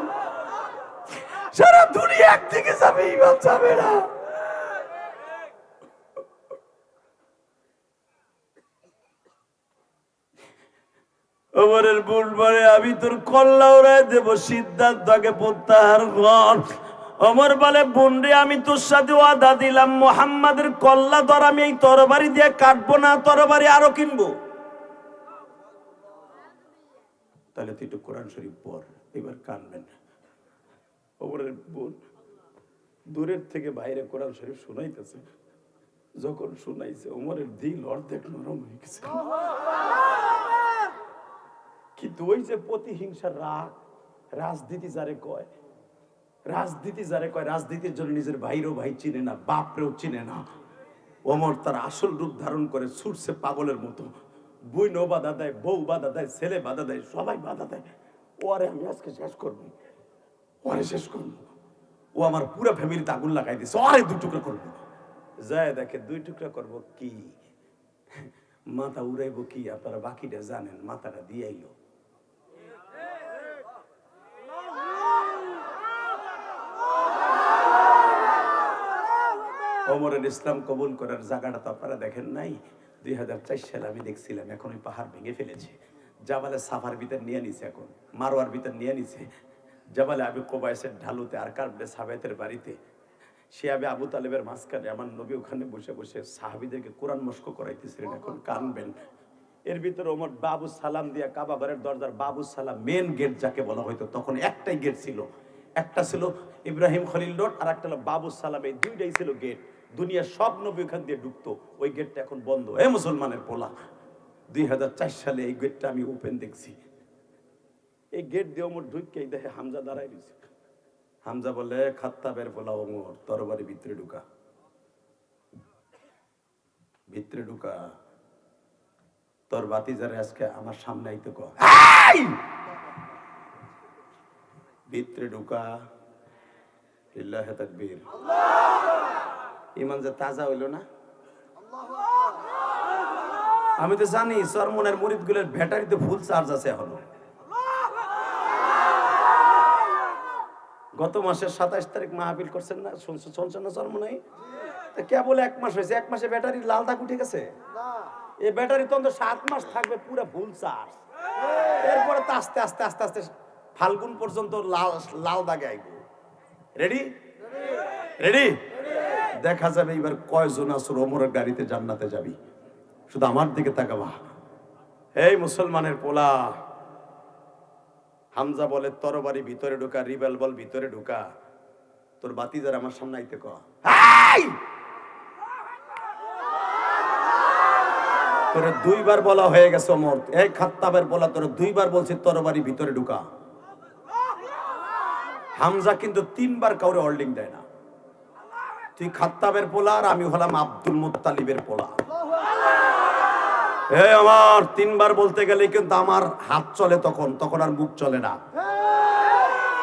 সারা দুনিয়া একদিকে যাবে, ইমান যাবে না। ওমরের বুট বলে আমি তোর কল্লা উড়ায় দেব, সিদ্ধান্তকে প্রত্যাহার কর। ওমর বলে বোন রে, আমি তোর সাথে ওয়াদা দিলাম, মুহাম্মাদের কল্লা ধর আমি এই তরবারি দিয়ে কাটবো না, তরবারি আরো কিনবো। তাহলে তুই একটু কোরআন শরীফ পড়, এবার কানবেন। ওমরের বোন দূরের থেকে বাইরে কোরআন শরীফ শুনাইতেছে। যখন শুনাইছে ওমরের দিল অর্ধেক নরম হয়ে গেছে। কিন্তু ওই যে প্রতিহিংসার রাগ, রাজনীতি যারে কয়, রাজনীতি যারে কয়, রাজনীতির জন্য নিজের ভাইরও ভাই চিনে না, বাপরেও চিনে না। ওমর তার আসল রূপ ধারণ করে ছুটছে পাগলের মতো। বুইন বাধা দেয়, বউ বাধা দেয়, ছেলে বাধা দেয়, সবাই বাধা দেয়। ওরে আমি আজকে শেষ করবো, ওরে শেষ করবো। ও আমার পুরো ফ্যামিলিতে আগুন লাগাই দিছে, আরে 2 টুকরা করবো। যায় দেখে 2 টুকরা করবো কি, মাথা উড়াইবো কি, আপনারা বাকিটা জানেন। মাথাটা দিয়ে আইলো। ওমরের ইসলাম কবুল করার জায়গাটা তো আপনারা দেখেন নাই। 2004 সালে আমি দেখছিলাম, এখন ওই পাহাড় ভেঙে ফেলেছে। জাবালে সাফার ভিতর নিয়ে নিছে, এখন মারোয়ার ভিতর নিয়ে নিছে। জাবালে আবু কোবাইসের ঢালুতে আর কারবে সাবেতের বাড়িতে, সে আবু তালেবের মাঝখানে আমার নবী ওখানে বসে বসে সাহাবীদেরকে কোরআন মস্ক করাইতেছিলেন। এখন কানবেন। এর ভিতরে ওমর বাবু সালাম দিয়া কাবা ঘরের দরজার বাবু সালাম, মেন গেট যাকে বলা হয়তো, তখন একটাই গেট ছিল। একটা ছিল ইব্রাহিম খলিল রোড, আর একটা হলো বাবু সালাম। এই 2টাই ছিল গেট। দুনিয়ার সব নবী ওখান দিয়ে ঢুকতো। ওই গেটটা এখন বন্ধ। এ মুসলমানের পোলা, 2004 সালে এই গেটটা আমি ওপেন দেখছি। এই গেট দিয়ে ওমর ঢুকে দেখে হামজা দাঁড়াই রয়েছে। হামজা বলে, খাত্তাবের পোলা ওমর, তরবারি ভিতরে ঢুকা, ভিতরে ঢুকা। তোর বাতিজারে আজকে আমার সামনে আইতে কর, ভিতরে ঢুকা। লিল্লাহি তাকবীর। ইমান যে তাজা হইল না। আমি তো জানি চরমনের মুরিদগুলোর ব্যাটারিতে ফুল চার্জ আছে এখনো। গত মাসের 27 তারিখ মাহফিল করছেন না, শুনছেন না চরমনাই? কেবল 1 মাস হয়েছে, 1 মাসে ব্যাটারি লাল দাগ উঠে গেছে। এই ব্যাটারি তো 7 মাস থাকবে পুরো ফুল চার্জ। এরপরে তো আস্তে আস্তে আস্তে আস্তে ফাল্গুন পর্যন্ত লাল দাগে আইব। রেডি? রেডি? দেখা যাবে এবার কয়জন আসর ওমরের গাড়িতে জান্নাতে যাবি। শুধু আমার দিকে তাকাবা। এই মুসলমানের পোলা, হামজা বলে তরবারি ভিতরে ঢুকা, রিবেল বল ভিতরে ঢুকা, তোর বাতিজার আমার সামনে আইতে ক। তোরে দুইবার বলা হয়ে গেছে ওমর, এই খাত্তাবের বলা তোরে দুইবার বলছি তরবারি ভিতরে ঢুকা। হামজা কিন্তু 3 বার কাউরে হোল্ডিং দেয় না। তুই খাত্তাবের পোলা আর আমি হলাম আব্দুল মুত্তালিবের পোলা। এই আমার 3 বার বলতে গেলে কিন্তু আমার হাত চলে, তখন আর মুখ চলে না।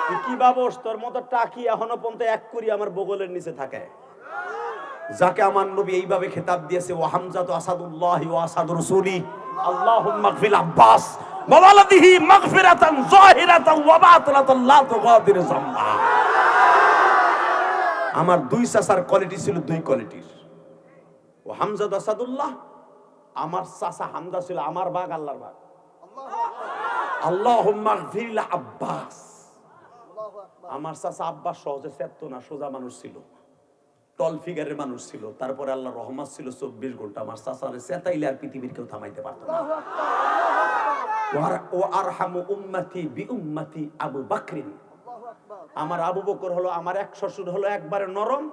তুই কি ভাবস তোর মতো টাকি এখনো পর্যন্ত এক করি আমার বগলের নিচে থাকে, যাকে আমার নবী এইভাবে খেতাব দিয়েছে, ও হামজা তো আসাদুল্লাহি ওয়া আসাদুর রাসূলি, আল্লাহুম্মা গফির আব্বাস ওয়া ওয়ালাদিহি মাগফিরাতান যাহিরাতান ওয়া বাতিনাতান লা তুগাদির যামবা। আমার 2 চাচার কোয়ালিটি ছিল 2 কোয়ালিটির। ও হামজা তো আসাদুল্লাহ, আমার চাচা হামজা ছিল আমার বাগ আল্লাহর বাগ। আল্লাহুম্মা গফির আব্বাস, আমার চাচা আব্বাস সহজে চেততো না, সোজা মানুষ ছিল, টল ফিগারের মানুষ ছিল। তারপরে আল্লাহর রহমত ছিল 24 ঘন্টা। আমার চাচারে চেতাইলে আর পৃথিবীর কেউ থামাইতে পারতো না। ও আরহামু উম্মতি বিউম্মতি আবু বকর, আমার আবু বকর হলো, আমার এক শ্বশুর হলো একবারে নরম।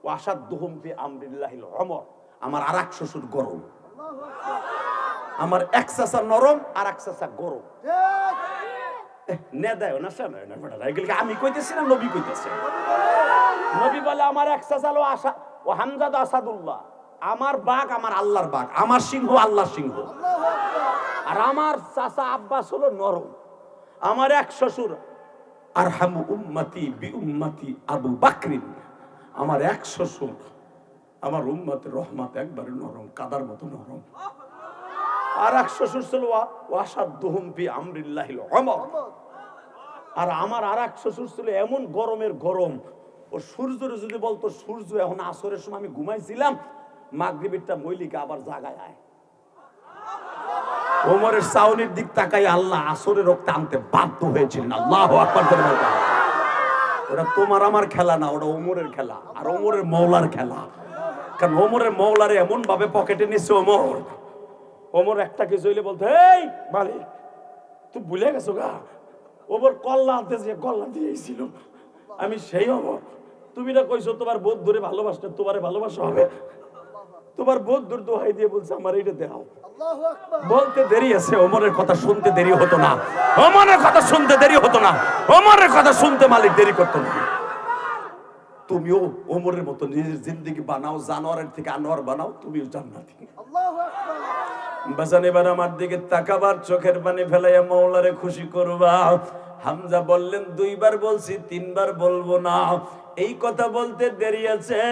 ও আসাদুহুম ফি আমরিল্লাহিল উমর, আমার আরেক শ্বশুর গরম। আমার এক চাচা নরম আর এক চাচা গরম। আমি কইতেছি না নবী কইতেছে। নবী বলে আমার এক চাচা হলো ও হামজা আসাদুল্লাহ, আমার বাঘ আমার আল্লাহর বাঘ, আমার সিংহ আল্লাহর সিংহ। আর আমার চাচা আব্বাস হলো নরম। আমার এক শ্বশুর আরহামু উম্মতি বিউম্মতি আবু বকর, আমার এক শ্বশুর আমার উম্মতের রহমত একবারে নরম, কাদার মতো নরম। আর এক শ্বশুর ছিল ওয়াসাদুহুম ফি আমরিল্লাহিল উমর, আর আমার আর এক শ্বশুর ছিল এমন গরমের গরম, ও সূর্যরে যদি বলতো সূর্য এখন আসরের সময় আমি ঘুমাইছিলাম, মাগরিবেরটা মইলিকা আবার জাগায় আয়। ওমরের সাউনির দিক তাকাই আল্লাহ আসরের রক্ত আনতে বাধ্য হয়েছিলেন। আল্লাহু আকবার। ওটা তোমার আমার খেলা না, ওটা ওমরের খেলা, আর ওমরের মওলার খেলা। কারণ ওমরের মওলারে এমন ভাবে পকেটে নিছে ওমর একটা কিছু হইলে বলতো, এই মালিক তুই ভুলে গেছো গা, ওমর কল্লা আনতে যে কল্লা দিয়েছিল, আমি সেই ওমর। তুমি না কইছো তোমার বোধ ধরে ভালোবাসতে, তোমারে ভালোবাসা হবে। তোমার বোধ ধরে দোহাই দিয়ে বলছে আমার এইটা দেখাও। বলতে দেরি আছে, ওমরের কথা শুনতে দেরি হতো না, ওমরের কথা শুনতে দেরি হতো না, ওমরের কথা শুনতে মালিক দেরি করতো না। তুমিও ওমরের মতো নিজের জিন্দেগি বানাও, জানোয়ারের থেকে আনোয়ার বানাও, তুমিও জান্নাতি। বাজান এবার আমার দিকে তাকাবার, চোখের পানি ফেলাইয়া মাওলারে খুশি করবা। হামজা বললেন 2 বার বলছি, 3 বার বলবো না। এই কথা বলতে দেরি আছে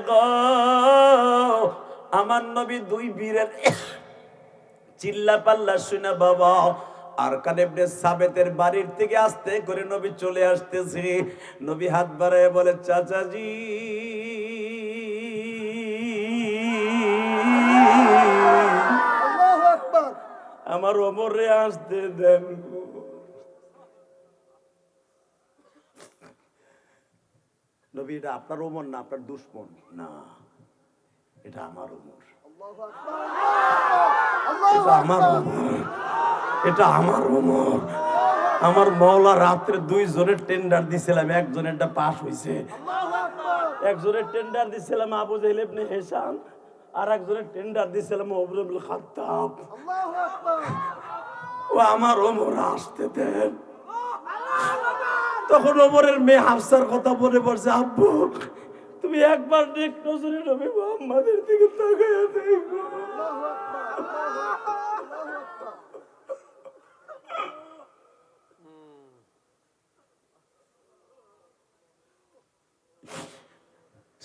গো, আমার নবী 2 বীরের চিল্লা পাল্লা শুনে বাবা আরকান ইবনে সাবেতের বাড়ির থেকে আস্তে করে নবী চলে আসতেছে। নবী হাত বাড়ায় বলে, চাচাজি আমার ওমরে আসতে দেন। নবী, এটা আপনার ওমর না, আপনার দুশমন না, এটা আমার ওমর, এটা আমার ওমর, এটা আমার ওমর। আমার মওলা রাত্রে 2 জনের টেন্ডার দিছিলাম, একজনেরটা পাস হইছে। একজনের টেন্ডার দিছিলাম আবু জাহেল ইবনে হিশাম, আর একজনের টেন্ডার দিছিলাম ওমর ইবনে খাত্তাব। ও আমার ওমর আসতে দেন। তখন ওমরের মেয়ে হাফসার কথা মনে পড়ছে, আব্বু তুমি একবার নেক নজরে নবী মুহাম্মদের দিকে তাকায়া দেখো।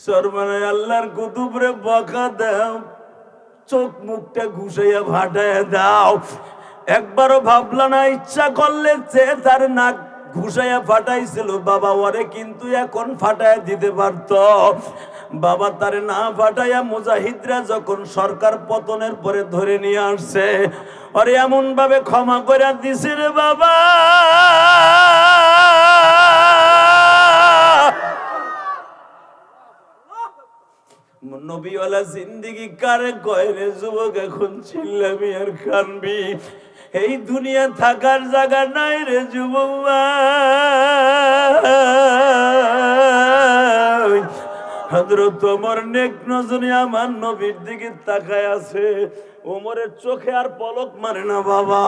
সরমানে আল্লাহর কুতুবরে বকা দাও, চোখ মুখটা ঘুষাইয়া ফাটাইয়া দাও। একবারও ভাবলা না ইচ্ছা করলে যে তার নাক ঘুষাইয়া ফাটাইছিল বাবা ওরে কিন্তু এখন ফাটাইয়া দিতে পারত। বাবা তারে না ফাটাইয়া মুজাহিদরা যখন সরকার পতনের পরে ধরে নিয়ে আসছে, ওরে এমন ভাবে ক্ষমা করে দিছে রে বাবা, নবীওয়ালা জিন্দেগি কারে কয় রে যুবক, এখন চিল্লাবি আর কানবি। এই দুনিয়া থাকার জায়গা নাই রে যুবক ভাই। হযরত ওমর নেক নজরে আমার নবীর দিকে তাকায় আছে। ওমরের চোখে আর পলক মারে না বাবা।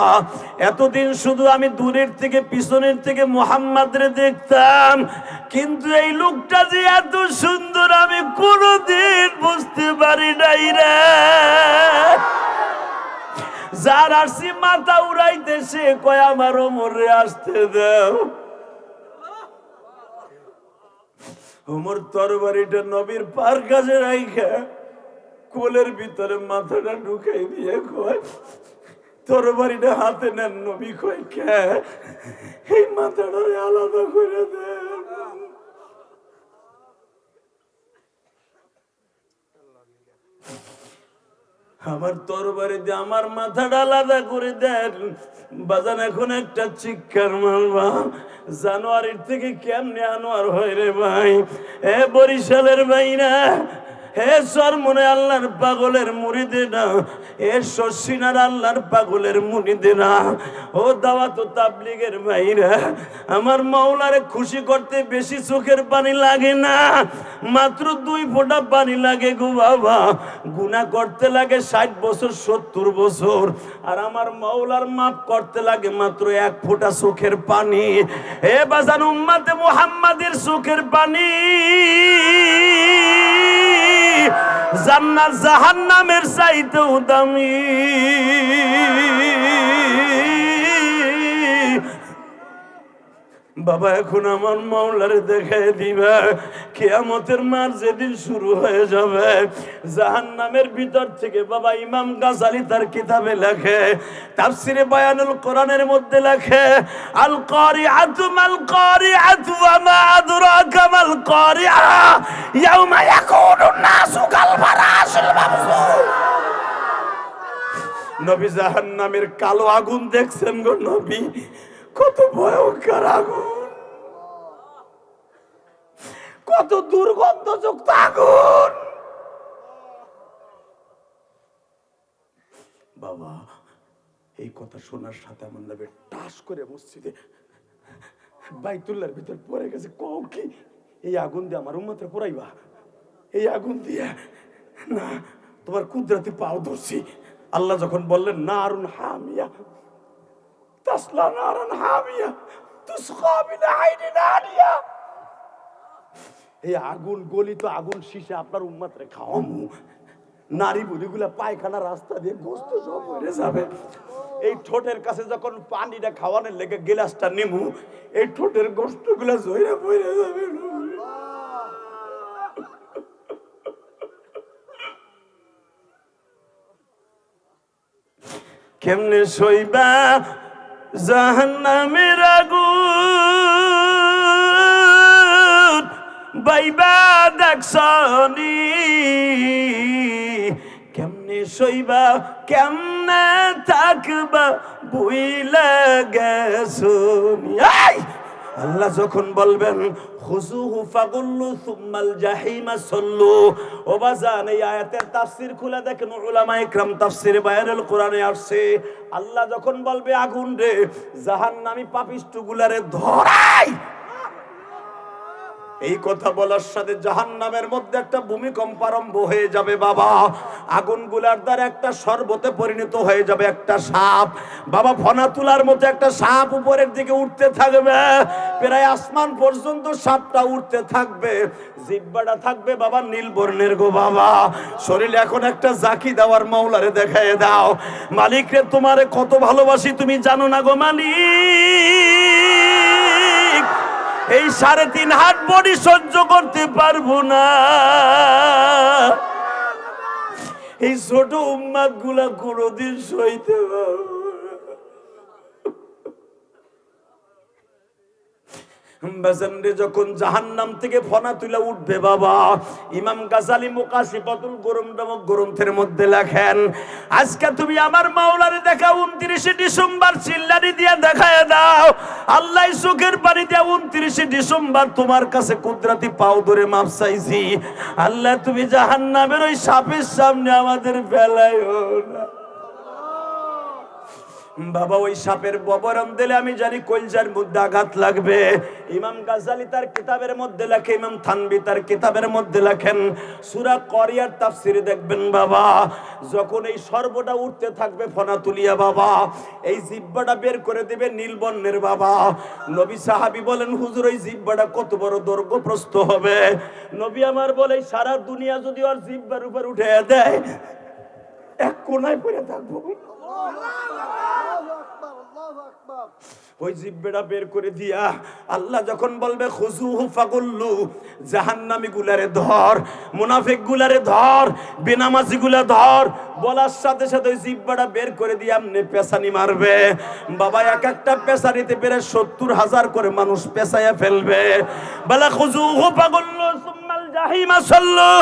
এতদিন শুধু আমি দূরের থেকে পিছনের থেকে মুহাম্মাদরে দেখতাম, কিন্তু এই লোকটা যে এত সুন্দর আমি কোনোদিন বুঝতে পারি নাই রে। যার আসি মাথা উড়াইতেছে কয় আমার ওমরে আসতে দাও। ওমর তরবারিটা নবীর পার কাছে রাইখা কোলের ভিতরে মাথাটা ঢুকাই দিয়ে কয়, তরবারিটা হাতে নেন। নবী কয় কে? এই মাথাটারে আলাদা করে দেন। আমার তরবারি দিয়ে আমার মাথাটা আলাদা করে দেন। বাজান এখন একটা চিৎকার মারবা, জানুয়ারির থেকে কেমনে আনোয়ার হয় রে ভাই। এ বরিশালের ভাইরা, হে চরমনে আল্লাহর পাগলের মুরিদেরা, এ শশিনার আল্লাহর পাগলের মুরিদেরা, ও দাওয়াত ও তাবলীগের ভাইরা, আমার মাওলারে খুশি করতে বেশি চোখের পানি লাগে না, মাত্র 2 ফোঁটা পানি লাগে গো বাবা। গুনাহ করতে লাগে 60 বছর 70 বছর, আর আমার মাওলার মাফ করতে লাগে মাত্র 1 ফোঁটা চোখের পানি। হে বাজান উম্মতে মুহাম্মাদের চোখের পানি জান্নাত জাহান্নামের চাইতেও দামি। বাবা এখন আমার মাওলারে দেখায় দিবা। কিয়ামতের মার যেদিন শুরু হয়ে যাবে, জাহান্নামের ভিতর থেকে বাবা ইমাম গাজালি তার কিতাবে লেখে, তাফসিরে বায়ানুল কোরআনের মধ্যে লেখে, আল কারিআতু মাল কারিআতু ওয়া মা আদরাকা মাল কারিআ ইয়াউমা ইয়াকুনুন নাসু কাল ফারাশিল মাবসুর। নবী জাহান্নামের কালো আগুন দেখছেন গো নবী, কত ভয়ঙ্কর আগুন, কত দুর্গন্ধযুক্ত আগুন। বাবা এই কথা শোনার সাথে আমার নামে টাস করে মসজিদে বাইতুল্লাহর ভিতর পড়ে গেছে। কও কি এই আগুন দিয়ে আমার উম্মতের পোড়াইবা? এই আগুন দিয়ে না, তোমার কুদরতি পাও ধরছি। আল্লাহ যখন বললেন নারুন হামিয়া তাসলা নারান হামিয়া তুসকা মিন আইনিন আনিয়া, এই আগুন গলিত আগুন শিশে আপনার উম্মতরে খাওয়ামু। নারী বুড়িগুলা পায়খানা রাস্তা দিয়ে গোস্ত সব হয়ে যাবে। এই ঠোঁটের কাছে যখন পানিটা খাওয়ানোর লেগে গিলাসটা নিমু, এই ঠোঁটের গোস্তগুলা জয়রা পড়ে যাবে। কেমনে সইবা জাহান্নামের আগুন, বাইবা দেখছনি কেমনে সইবা, কেমনে থাকবা বুইলা গেছনি। আল্লাহ যখন বলবেন খুযুহু ফাগুল্লু সুম্মাল জাহিমা সাল্লু, ও বাজান এই আয়াতের তাফসীর খুলে দেখেন, উলামায়ে ইকরাম তাফসীরে বায়ানুল কোরআনে আসছে, আল্লাহ যখন বলবে আগুন রে জাহান্নামী পাপিষ্ঠগুলারে ধরাই, এই কথা বলার সাথে জাহান্নামের মধ্যে একটা ভূমিকম্প আরম্ভ হয়ে যাবে বাবা। আগুনগুলার দ্বারা একটা শরবতে পরিণত হয়ে যাবে একটা সাপ বাবা, ফনা তুলার মতো একটা সাপ উপরের দিকে উঠতে থাকবে, প্রায় আসমান পর্যন্ত সাপটা উঠতে থাকবে। জিহ্বাটা থাকবে বাবা নীল বর্ণের গো বাবা। শরীরে এখন একটা জাকি দেওয়ার মাওলারে দেখায় দাও, মালিক রে তোমারে কত ভালোবাসি তুমি জানো না গো মালিক। এই 3.5 হাত বডি সহ্য করতে পারবো না। এই ছোট উম্মাদ গুলা কোনদিন সইতে পারবো না। বাজানরে যখন জাহান্নাম থেকে ফনা তুলে উঠবে বাবা, ইমাম গাজালি মুকাশিফাতুল গরম নামক গ্রন্থের মধ্যে লেখেন, আজকে তুমি আমার মাওলারে দেখা 29 ডিসেম্বর চিল্লানি দিয়ে দেখায় দাও, আল্লাহ চোখের পানি দিয়ে 29 ডিসেম্বর তোমার কাছে কুদরতি পাও ধরে মাপ চাইছি, আল্লাহ তুমি জাহান্নামের ওই সাপের সামনে আমাদের ফেলাইও না বাবা। ওই সাপের ববরম দিলে আমি জানি কলজার মধ্যে আঘাত লাগবে। ইমাম গাজালি তার কিতাবের মধ্যে লেখে, ইমাম থানবী তার কিতাবের মধ্যে লেখেন, সূরা করিয়ার তাফসিরে দেখবেন বাবা, যখন এই সর্বটা উঠতে থাকবে ফনা তুলিয়া বাবা, এই জিহ্বাটা বের করে দিবে নীলবর্ণের বাবা। নবী সাহাবী বলেন, হুজুর ওই জিহ্বাটা কত বড় দৈর্ঘ্য প্রস্থ হবে? নবী আমার বলে, সারা দুনিয়া যদি ওর জিহ্বার উপর উঠে দেয় এক কোনায় পড়ে থাকবো। ওই জিহ্বাটা বের করে দিয়া আল্লাহ যখন বলবে খুযুহু ফাগুল্লু, জাহান্নামী গুলারে ধর, মুনাফিক গুলারে ধর, বেনামাজি গুলা ধর, বলার সাথে সাথে ওই জিহ্বাটা বের করে দিয়ে আমনে পেছানি মারবে বাবা। এক একটা পেছানিতে বেড়ে 70,000 করে মানুষ পেছায়া ফেলবে। বলা খুযুহু ফাগুল্লু সুম্মাল জাহিমা সাল্লু,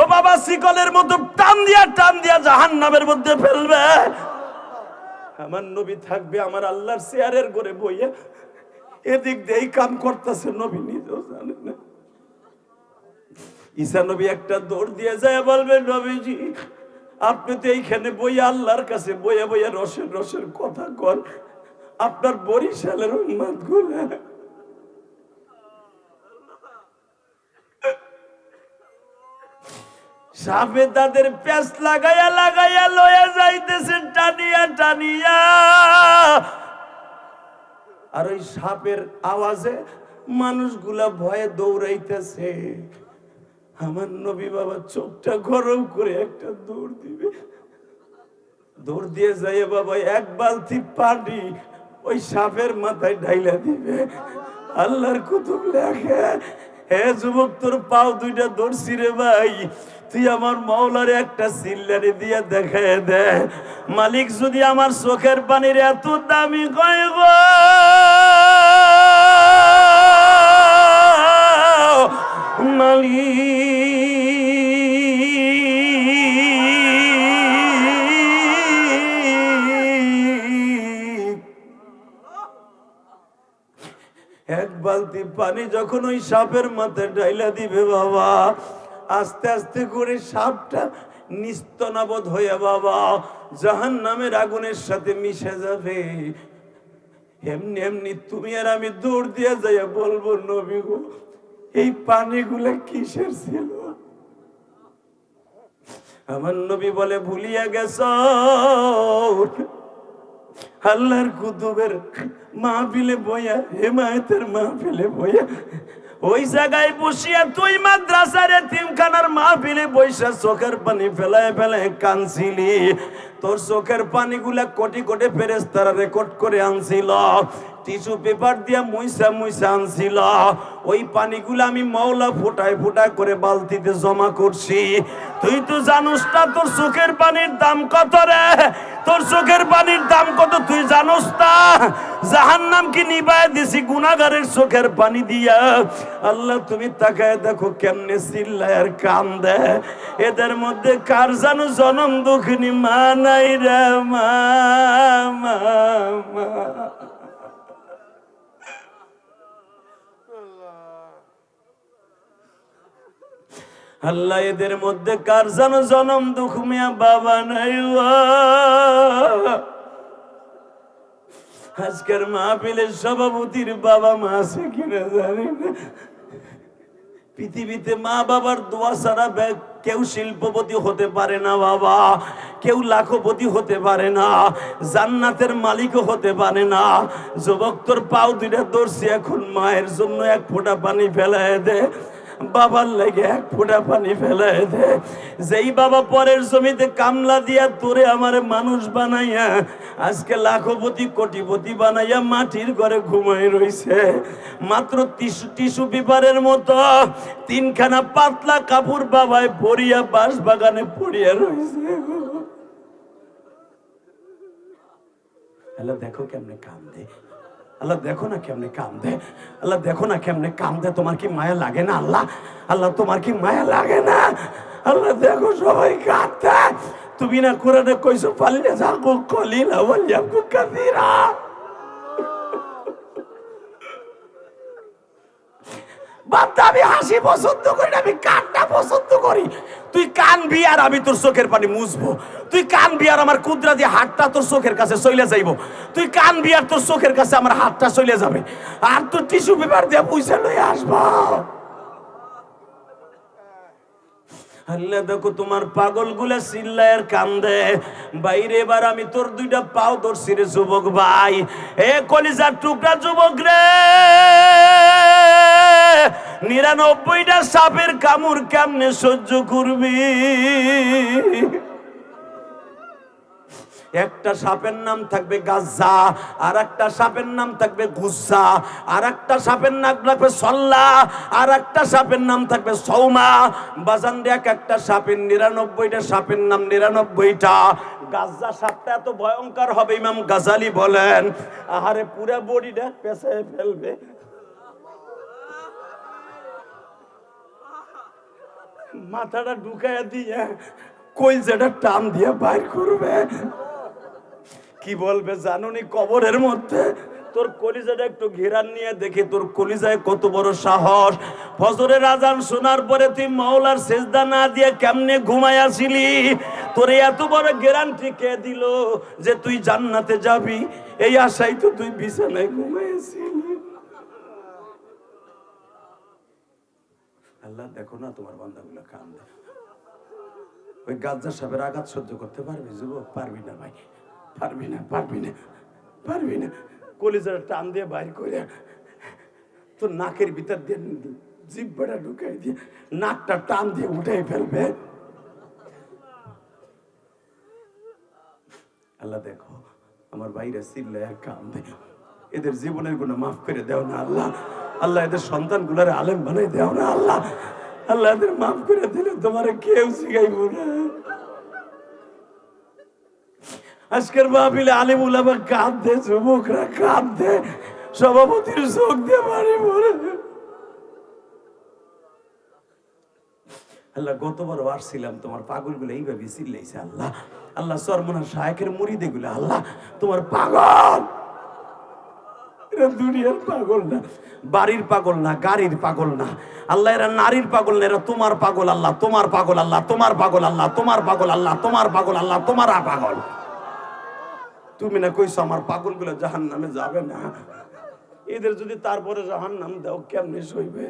ও বাবা শিকলের মতো টান দিয়া জাহান্নামের মধ্যে ফেলবে। আমার নবী থাকবে আমার আল্লাহর চেয়ারের ঘরে বইয়া, এদিক দিয়ে কাম করতেছে, নবী নিজেও জানে না। ঈসা নবী একটা দৌড় দিয়ে যায়, বলবে, নবীজি আপনি তো এইখানে বইয়া আল্লাহর কাছে বইয়া বইয়া রসের কথা কর, আপনার বরিশালের উম্মত গুলা সাপে তাদের প্যাঁচ লাগাইয়া লয়ে যাইতেছে টানিয়া, আর ওই সাপের আওয়াজে মানুষগুলা ভয়ে দৌড়াইতেছে। আমার নবী বাবা চোখটা গরম করে একটা দৌড় দিবে, দৌড় দিয়ে যাইয়ে বাবা এক বালতি পানি ওই সাপের মাথায় ঢাইলা দিবে। আল্লাহর কুতুব লেখে, হে যুবক তোর পাও দুইটা ধরছি রে ভাই, তুই আমার মাওলারে একটা সিল্লারি দিয়ে দেখায় দে। মালিক যদি আমার চোখের পানির এত দামি কয় গো, মালিক এক বালতি পানি যখন ওই সাপের মাথায় ঢাইলা দিবে বাবা, আস্তে আস্তে করে সাপটা নিস্তনাবোধ হয়ে বাবা জাহান্নামের আগুনের সাথে মিশে যাবে। এমনি এমনি তুমি আর আমি দৌড় দিয়ে যাইয়া বলবো, নবী গো এই পানিগুলা কিসের ছিল? আমার নবী বলে, ভুলিয়া গেছ আল্লাহর কুতুবের মাহফিলে বইয়া, হেমায়েতের মাহফিলে বইয়া, ওই জায়গায় বসিয়া তুই মাদ্রাসার এতিমখানার মাহফিলে বইসা চোখের পানি ফেলায় কানছিলি। তোর চোখের পানিগুলা কোটি কোটি ফেরেশতারা রেকর্ড করে আনছিল, টিস্যু পেপার দিয়া মুইসা আনছিল। ওই পানিগুলো আমি মাওলা ফুটায় করে বালতিতে জমা করছি। তুই তো জানোস না তোর চোখের পানির দাম কত রে? তোর চোখের পানির দাম কত তুই জানোস না? জাহান্নাম কি নিবায় দিছি গুনাহগারের চোখের পানি দিয়া। আল্লাহ তুমি তাকায় দেখো কেমনে চিল্লায় আর কান্দে। এদের মধ্যে কার জানো জনম দুঃখিনী মা নাই রে, মা। আল্লাহ এদের মধ্যে কার জানো জনম দুঃখ মিয়া বাবা নাই। আজকের মাহফিলের সভাপতির বাবা মা আছে কিনা জানি না। পৃথিবীতে মা বাবার দোয়া ছাড়া কেউ শিল্পপতি হতে পারে না বাবা, কেউ লাখপতি হতে পারে না, জান্নাতের মালিকও হতে পারে না। যুবক তোর পাও দুইটা ধরছি, এখন মায়ের জন্য এক ফোঁটা পানি ফেলায় দে, বাবার লাগে এক ফোঁটা পানি ফেলায় দে। যেই বাবা পরের জমিতে কামলা দিয়া তোরে আমার মানুষ বানাইয়া আজকে লাখপতি কোটিপতি বানাইয়া মাটির ঘরে ঘুমাই রইছে, মাত্র টিস্যু পেপারের মতো তিনখানা পাতলা কাপড় বাবায় পরিয়া বাঁশ বাগানে পড়িয়া রইছে। দেখো কেমনে কান্দে। আল্লাহ দেখো না কেমনে কান্দে, আল্লাহ দেখো না কেমনে কান্দে, তোমার কি মায়া লাগে না আল্লাহ? আল্লাহ তোমার কি মায়া লাগে না? আল্লাহ দেখো সবাই কাঁদতে, তুমি না কোরআনে কইছো পালিয়ে যাকো কলিলা ওয়ালিয়াকু কাসীরা। বান্দা আমি হাসি পছন্দ করি না, আমি কান্না পছন্দ করি। তুই কানবি আর আমি তোর চোখের পানি মুছবো, তুই কানবি আর আমার কুদরা দিয়ে হাতটা তোর চোখের কাছে চলে যাইবো, তুই কানবি আর তোর চোখের কাছে আমার হাতটা চলে যাবে, আর তোর টিস্যু পেপার দিয়ে পয়সা লয়ে আসবো। আল্লাহ দেখো তোমার পাগল গুলা চিল্লায়ের কান্দে, বাইরে এবার আমি তোর দুইটা পাও ধরছি রে যুবক ভাই, এ কলিজার টুকরা যুবক রে, 99টা সাপের কামড় কেমনে সহ্য করবি? একটা সাপের নাম থাকবে গাজ্জা, আর একটা সাপের নাম থাকবে গুজ্জা, আর একটা সাপের নাম থাকবে সল্লা, আর একটা সাপের নাম থাকবে সৌমা। বাজান দেখ, একটা সাপের 99টা সাপের নাম 99টা। গাজ্জা সাপটা এত ভয়ঙ্কর হবে, ইমাম গাজালি বলেন, আহারে পুরা বডিটা পেঁচায় ফেলবে, মাথাটা ঢুকাইয়া দিয়ে কইলজাটা টান দিয়ে বাইর করবে। কি বলবে জানুনি? কবরের মধ্যে তোর কলিজাটা একটু ঘেরান নিয়ে দেখে তোর কলিজায় কত বড় সাহস। ফজরের আজান শোনার পরে তুই মাওলার সেজদা না দিয়ে কেমনে ঘুমাইয়াছিলি? তোর এত বড় গ্যারান্টি কে দিল যে তুই জান্নাতে যাবি? এই আশাই তো তুই বিছানায় ঘুমাইয়াছিলি। আল্লাহ দেখো না তোমার বান্দাগুলো কান্দে। ওই গাজ্জা সাহেবের আঘাত সহ্য করতে পারবি যুবক? পারবি না ভাই, পারবি না, পারবি না, পারবি না। কলিজার টান দিয়ে বাইর করে তোর নাকের ভিতর দিয়ে জিহ্বাটা ঢুকাই দিয়ে নাকটা টান দিয়ে উঠাই ফেলবে। আল্লাহ দেখো আমার ভাইরা চিল্লায় আর কান্দে, এদের জীবনের গুলো মাফ করে দেও না আল্লাহ। আল্লাহ এদের সন্তান গুলার আলেম বানাই দেও না আল্লাহ। আল্লাহ এদের মাফ করে দিলে তোমার কেউ শিখাইব না। আজকের মাহফিলে আলেম উলামা কাঁদে, যুবকরা কাঁদে, সভাপতির চোখ দিয়ে বাড়ি পড়ে। আল্লাহ গতবার আসছিলাম, তোমার পাগল গুলো এইভাবে চিল্লাইছে আল্লাহ। আল্লাহ সরমনা শায়েখের মুরিদে গুলো আল্লাহ তোমার পাগল, এরা দুনিয়ার পাগল না, বাড়ির পাগল না, গাড়ির পাগল না আল্লাহ, এরা নারীর পাগল না, এরা তোমার পাগল আল্লাহ, তোমার পাগল আল্লাহ, তোমার পাগল আল্লাহ, তোমার পাগল আল্লাহ, তোমার পাগল আল্লাহ, তোমার পাগল। তুমি না কইছো আমার পাগল গুলো জাহান্নামে যাবে না, এদের যদি তারপরে জাহান্নাম দাও কেমনে সইবে?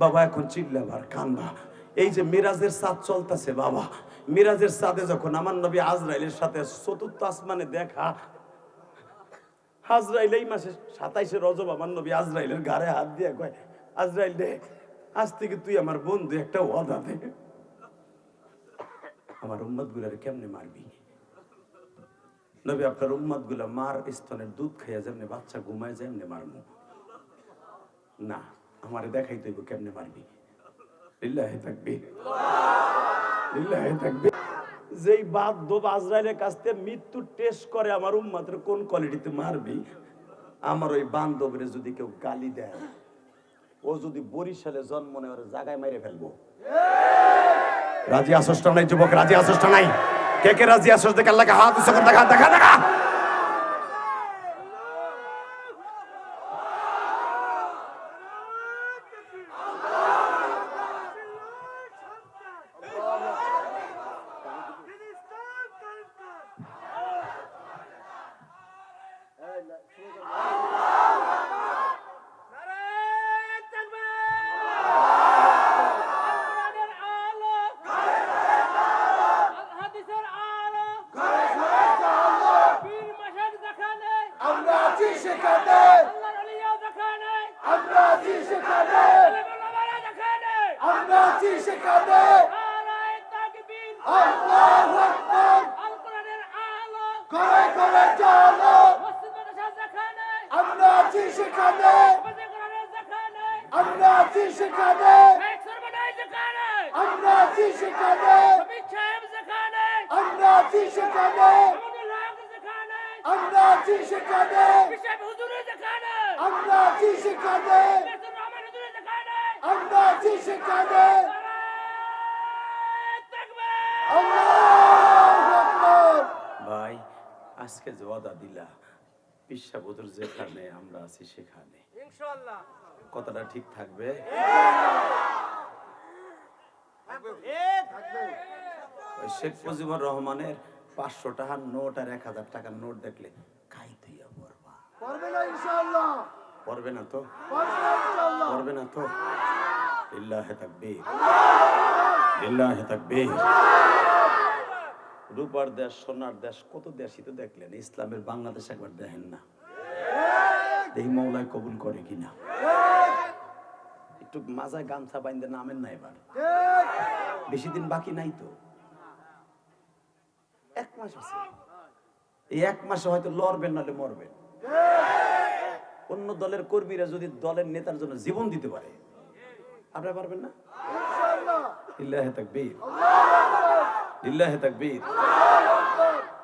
বাবা এখন চিল্লাবার কান্না। এই যে মিরাজের চাঁদ চলতেছে বাবা, মিরাজের চাঁদে যখন আমার নবী আজরাইলের সাথে চতুর্থ আসমানে দেখা, আজরাইল এই মাসে 27শে রজব আমার নবী আজরাইলের ঘাড়ে হাত দিয়ে কয়, আজরাইল দে, আজ থেকে তুই আমার বন্ধু, একটা ওয়াদা দে, আমার উম্মত গুলার কেমনে মারবি? নবী আপনার উম্মত গুলা মার স্তনের দুধ খাইয়া যেমনি বাচ্চা ঘুমায় যায় এমনি মারবো না, আমারে দেখাই তুই কেমনে মারবি। লিল্লাহি তাকবীর, লিল্লাহি তাকবীর। যেই বাদ্য আজরাইলের কাছ থেকে মৃত্যু টেস্ট করে আমার উম্মতের কোন কোয়ালিটিতে মারবি, আমার ওই বান্ধবরে যদি কেউ গালি দেয়, ও যদি বরিশালে জন্ম নেয়, ওর জায়গায় মেরে ফেলবো। রাজি আসস নাই যুবক? রাজি আসস নাই? কে কে রাজি আসস? দেখে আল্লাহকে হাত উঁচু করে দেখা, দেখা, দেখা। আমরা আছি সেখানে, আমরা আছি সেখানে, আমরা আছি সেখানে। আল্লাহু আকবার। ভাই আজকে যে ওয়াদা দিলা পিসাবুদুর যেখানে আমরা আছি সেখানে, কথাটা ঠিক থাকবে? ওই শেখ মুজিবুর রহমানের 500 টাকার নোট আর 1000 টাকার নোট দেখলে খাইতেইয়া পড়বা। পারবে না ইনশাআল্লাহ, পড়বে না তো? পারবে না ইনশাআল্লাহ। পড়বে না তো? লিল্লাহি তাকবীর, লিল্লাহি তাকবীর। রূপার দেশ, সোনার দেশ, কত দেশই তো দেখলেন, ইসলামের বাংলাদেশ একবার দেখেন না, দেখি মৌলায় কবুল করে কিনা। একটু মাজায় গামছা বাইন্দে নামেন না এবার, বেশি দিন বাকি নাই তো, 1 মাস আছে। এই 1 মাসে হয়তো লড়বেন নাহলে মরবেন। অন্য দলের কর্মীরা যদি দলের নেতার জন্য জীবন দিতে পারে, আপনারা পারবেন না? লিল্লাহি তাকবীর, লিল্লাহি তাকবীর।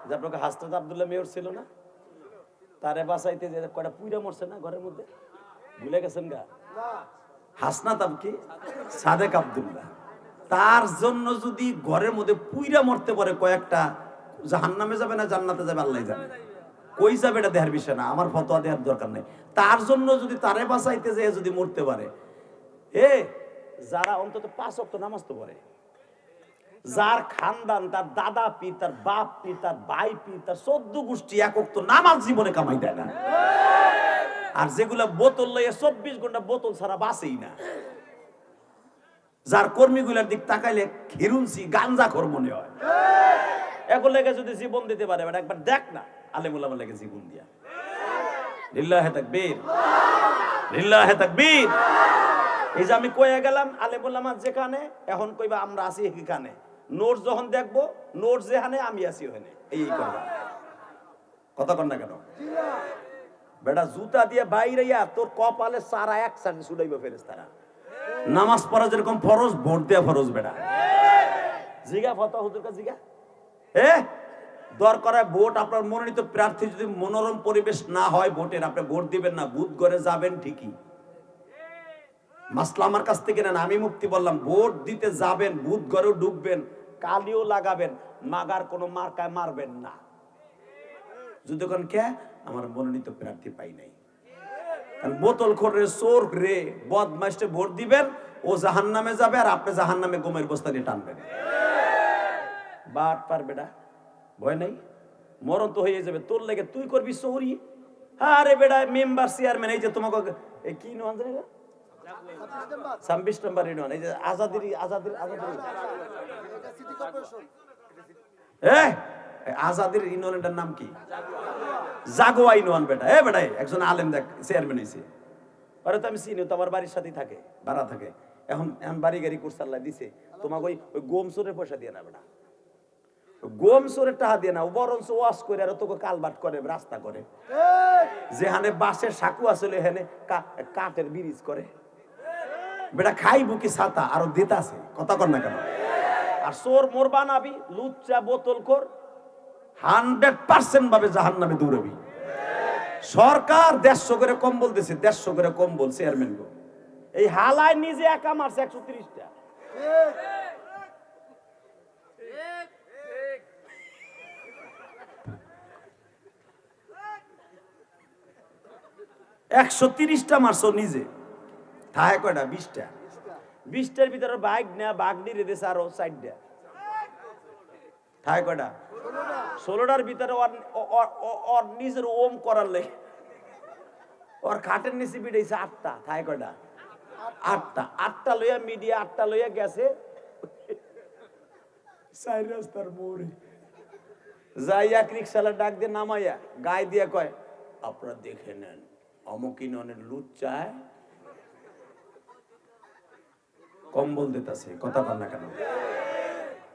যে আপনাকে হাসনাত আব্দুল্লাহ মেয়র ছিল না, তারে বাঁচাইতে যে কয়টা পুইরা মরছে না ঘরের মধ্যে, ভুলে গেছেন গা? হাসনাত কি সাদেক আব্দুল্লাহ, তার জন্য যদি ঘরের মধ্যে পুইরা মরতে পারে কয়েকটা, জাহান্নামে যাবে না জান্নাতে যাবে আল্লাহ জানে। কই যাবে এটা দেহার বিষয় না, আমার ফতোয়া দেওয়ার দরকার নেই। তার জন্য যদি তারে বাঁচাইতে যে যদি মরতে পারে, যারা অন্তত 5 ওয়াক্ত নামাজ তো পড়ে, যার খানদান, তার দাদা পীর, তার বাপ পীর, তার ভাই পীর, তার 14 গোষ্ঠী 1 ওয়াক্ত নামাজ জীবনে কামাই দেয় না, আর যেগুলা বোতল লইয়া 24 ঘন্টা বোতল ছাড়া বাঁচেই না, যার কর্মীগুলার দিক তাকাইলে খিরুনসি গাঞ্জাখোর মনে হয়, এগুলো লেগে যদি জীবন দিতে পারে, একবার দেখ না আলেমুলামা লেগে জীবন দিয়া। লিল্লাহি তাকবীর, লিল্লাহি তাকবীর। এই যে আমি কয়ে গেলাম আলেমুলামা যেখানে, এখন কইবা আমরা আছি এখানে। নোট যখন দেখবো, নোট যেখানে আমি আছি ওখানে, এই করবা। কথা কন না কেন? বেটা জুতা দিয়ে বাইরাইয়া তোর কপালে সারা একসাথে ছুটাইব ফেরেশতারা। নামাজ পড়া যেরকম ফরজ, ভোট দেয়া ফরজ। বেটা জিগা ফতোয়া হুজুর কা জিগা, দরকার ভোট আপনার মনোনীত প্রার্থী যদি মনোরম পরিবেশ না হয় ভোটের, আপনি ভোট দিবেন না, বুথ ঘরে যাবেন ঠিকই, মাসলা আমার কাছ থেকে নেন। আমি মুফতি বললাম, ভোট দিতে যাবেন, বুথ ঘরেও ঢুকবেন, কালিও লাগাবেন, মাগার কোনো মার্কায় মারবেন না। যদি কোন কে আমার মনোনীত প্রার্থী পাই নাই, কারণ বোতল খোরে, চোর রে, বদমাইশে ভোট দিবেন, ও জাহান্নামে যাবে আর আপনি জাহান্নামে গোমের বস্তা নিয়ে টানবেন। বাট পারবে না, ভয় নাই, মরণ তো হয়ে যাবে তোর লেগে, তুই করবি চৌরি। আরে বেটা মেম্বার চেয়ারম্যান, এই যে তোমাকে কি নাম জানি না, 26 নম্বর ইউনিয়ন, এই যে আজাদির আজাদির ইউনিয়নটার নাম কি? জাগোয়া ইউনিয়ন। বেটা বেটা একজন আলেম দেখ চেয়ারম্যান হয়েছে, আরে তো আমি চিনি, তো আমার বাড়ির সাথেই থাকে, ভাড়া থাকে। এখন বাড়ি গাড়ি কুরসাল্লা দিছে, তোমাকে ওই গোম চোরের পয়সা দিয়ে না, বেটা গোম চোরের টাকা দিয়ে না, বরঞ্চ ওয়াশ করে আর তোকে কালবাট করে, রাস্তা করে, যেখানে বাঁশের সাকু আসলে এখানে কাঠের ব্রিজ করে। বেটা খাইবো কি ছাতা, আরো দিতে আছে, কথা কর না কেন? আর চোর মোর বানাবি, লুচ্চা বোতল কর, 100% ভাবে জাহান্নামে দৌড়াবি। সরকার 150 করে কম্বল দিছে, 150 করে কম্বল চেয়ারম্যান গো, এই হালায় নিজে একা মারছে 130টা। $130 মারছো নিজে, থায় কয়টা? 20টা। 20টার ভিতরে বাইক নেয়া বাগনি রেদেছে আরো 4টা, থায় কয়টা? 16টার ভিতরে ওর নিজের ওম করার লেগে ওর খাটের নিচে বিড়াইছে 8টা, থায় কয়টা? 8টা লইয়া মিডিয়া, 8টা লইয়া গেছে 4 রাস্তার মোড়ে যাইয়া রিক্সালা ডাক দিয়ে নামাইয়া গায়ে দিয়ে কয়, আপনারা দেখে নেন অমুক ইউনিয়নের লুচ্চায় কম্বল দিতেছে। কথা বল না কেন?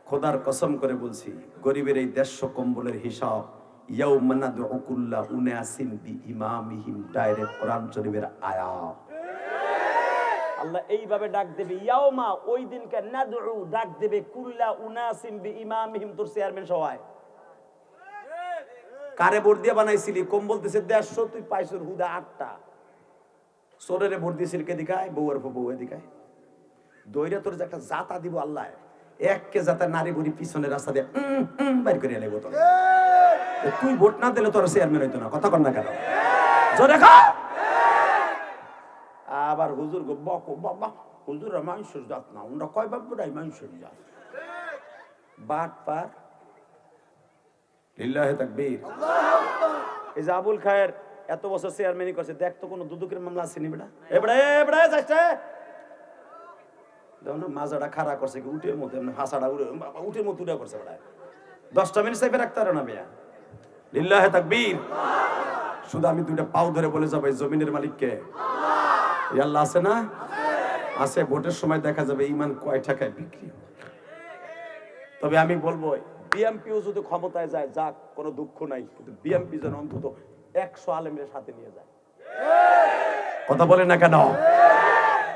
খোদার কসম করে বলছি, গরিবের এই 150 কম্বলের হিসাব ইয়াউমা নাদউ কুল্লা উনাসিন বিইমামিহিম, ডাইরেক্ট কোরআন শরীফের আয়াত। আল্লাহ এইভাবে ডাক দেবে, ইয়াউমা, ওই দিনকে, নাদউ, ডাক দেবে, কুল্লা উনাসিন বিইমামিহিম, তোর চেয়ারম্যান সবাই, কারে ভোট দিয়ে বানাইছিলি? কম বলতেছে 150, তুই পাইছর হুদা 8টা। সোরেরে ভোট দিয়েছিল কে দিকায়? বউয়ের বউ এদিকায় দইরা তোর যে একটা জাতা দিব আল্লাহ, এককে জাতা নারী বুড়ি পিছনে রাস্তা দিয়ে বাইর করে এলে বোতল। তুই ভোট না দিলে তোর চেয়ারম্যান হইতো না। কথা কর না কেন? জোরে খা। আবার হুজুর গো বকো বাবা, হুজুর মানুষের জাত না, ওরা কয় বাবুরাই মানুষের জাত। বাট পার লিল্লাহে তাকবীর। এই যে আবুল খায়ের এত বছর চেয়ারম্যানই করছে, দেখ তো কোনো দুদুকের মামলা আছে নি বেটা? এবড়ে এবড়ে যাচ্ছে দেখো না, মাজাটা খাড়া করছে কি উটের মতো, এমনি হাসাটা উড়ে বাবা উটের মতো উড়ে করছে বেটা। 10টা মিনিট চাইবে রাখতে পারো না বেয়া। লিল্লাহে তাকবীর। শুধু আমি দুইটা পাও ধরে বলে যাবো, এই জমিনের মালিক কে? আল্লাহ আছে না? আছে। ভোটের সময় দেখা যাবে ইমান কয় টাকায় বিক্রি হয়। তবে আমি বলবো বিএমপিও যদি ক্ষমতায় যায় যাক, কোনো দুঃখ নাই, কিন্তু বিএমপি যেন অন্তত 100 আলেমের সাথে নিয়ে যায়। কথা বলে না কেন?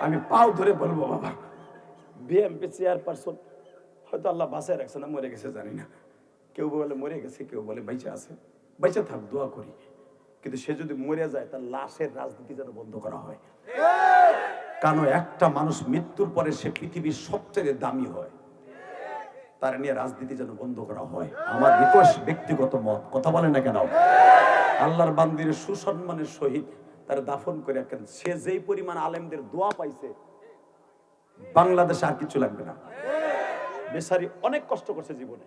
আমি পাও ধরে বলবো বাবা, বিএমপি চেয়ারপারসন হয়তো আল্লাহ বাঁচায় রাখছে না, মরে গেছে জানি না। কেউ বলে মরে গেছে, কেউ বলে বেঁচে আছে। বেঁচে থাক, দোয়া করি। কিন্তু সে যদি মরে যায়, তার লাশের রাজনীতি যেন বন্ধ করা হয়। কারণ একটা মানুষ মৃত্যুর পরে সে পৃথিবীর সবচেয়ে দামি হয়, তার নিয়ে রাজনীতি যেন বন্ধ করা হয়। আমার রিকোয়েস্ট, ব্যক্তিগত মত। কথা বলে না কেন? আল্লাহর বান্দির সুসম্মানের সহিত তার দাফন করে রাখেন। সে যেই পরিমাণ আলেমদের দোয়া পাইছে, বাংলাদেশে আর কিছু লাগবে না। বেচারি অনেক কষ্ট করছে জীবনে,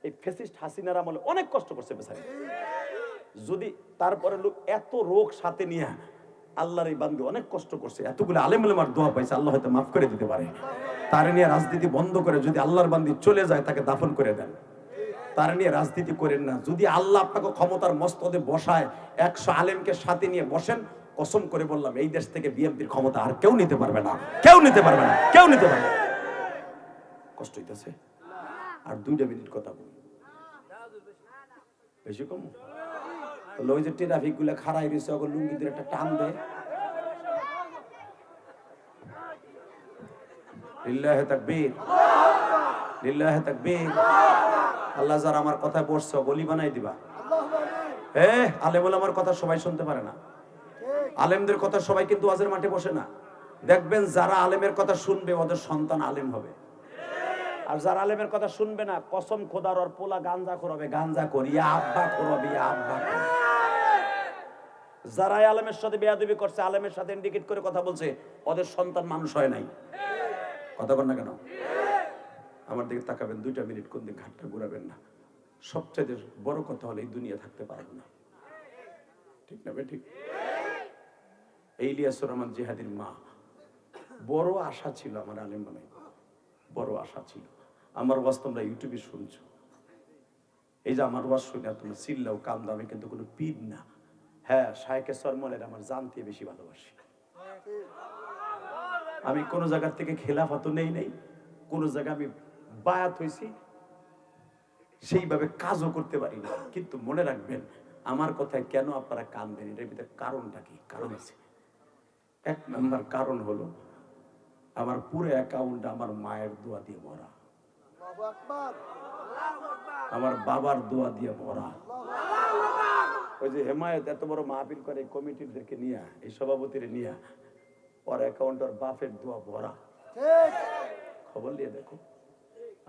এই ফ্যাসিস্ট হাসিনার আমলে অনেক কষ্ট করছে বেচারি। যদি তারপরে লোক এত রোগ সাথে নিয়ে আল্লাহর এই বান্দি অনেক কষ্ট করছে, এতগুলো আলেম ওলামার দোয়া পাইছে, আল্লাহ হয়তো মাফ করে দিতে পারে। তার নিয়ে রাজনীতি বন্ধ করে যদি আল্লাহর বান্দি চলে যায়, তাকে দাফন করে দেন। তার নিয়ে রাজনীতি করেন না। যদি আল্লাহ আপনাকে ক্ষমতার মস্তদে বসায়, 100 আলেমকে সাথে নিয়ে বসেন, কসম করে বললাম এই দেশ থেকে বিএনপির ক্ষমতা আর কেউ নিতে পারবে না। কেউ নিতে পারবে না, কেউ নিতে পারবে না। কষ্ট হইতেছে। আর 2 মিনিট কথা বল, বেশি কম। ওই যে ট্রাফিক গুলা খাড়াই রয়েছে, ওগুলো লুঙ্গিদের একটা টান দে। লিল্লাহে তাকবীর, লিল্লাহে তাকবীর। আল্লাহ যারা আমার কথায় বসছে, বলি বানাই দিবা। আলেম ওলামার কথা সবাই শুনতে পারে না। আলেমদের কথা সবাই কিন্তু ওয়াজের মাঠে বসে না। দেখবেন যারা আলেমের কথা শুনবে, ওদের সন্তান আলেম হবে। আর যারা আলেমের কথা শুনবে না, কসম খোদার, ওর পোলা গাঞ্জা করবে, গাঞ্জা করিয়া আব্বা করবে, আব্বা। যারা আলেমের সাথে বেয়াদবি করছে, আলেমের সাথে ইন্ডিকেট করে কথা বলছে, ওদের সন্তান মানুষ হয় নাই। কথা বল না কেন? আমার দিকে তাকাবেন 2 মিনিট, কোন দিক ঘাটটা ঘুরাবেন না। সবচেয়ে বড় কথা হলো এই দুনিয়া থাকতে পারবো না। ঠিক না? ঠিক। এই ইলিয়াসুর রহমান জিহাদির মা, বড় আশা ছিল আমার আলেম বানাই, বড় আশা ছিল। আমার ওয়াজ তোমরা ইউটিউবে শুনছো, এই যে আমার ওয়াজ শুনে তোমরা চিল্লাও কান্দো, আমি কিন্তু কোনো পীর না। হ্যাঁ, শায়েখে সরমনের আমার জানতে বেশি ভালোবাসি। আমি কোন জায়গা থেকে খেলাফত নেই নাই, কোন জায়গায় আমি বায়াত হইছি, সেইভাবে কাজও করতে পারি না। কিন্তু মনে রাখবেন, আমার কথায় কেন আপনারা কান দেন, এটার ভিতরে কারণটা কি? কারণ আছে। 1 নম্বর কারণ হলো, আমার পুরো অ্যাকাউন্টটা আমার মায়ের দোয়া দিয়ে ভরা, আমার বাবার দোয়া দিয়ে ভরা। ওই যে হেমায়েত এত বড় মাহফিল করে কমিটিদেরকে নিয়ে, এই সভাপতিরে নিয়ে, ওর অ্যাকাউন্ট ওর বাপের দোয়া ভরা। খবর নিয়ে দেখো,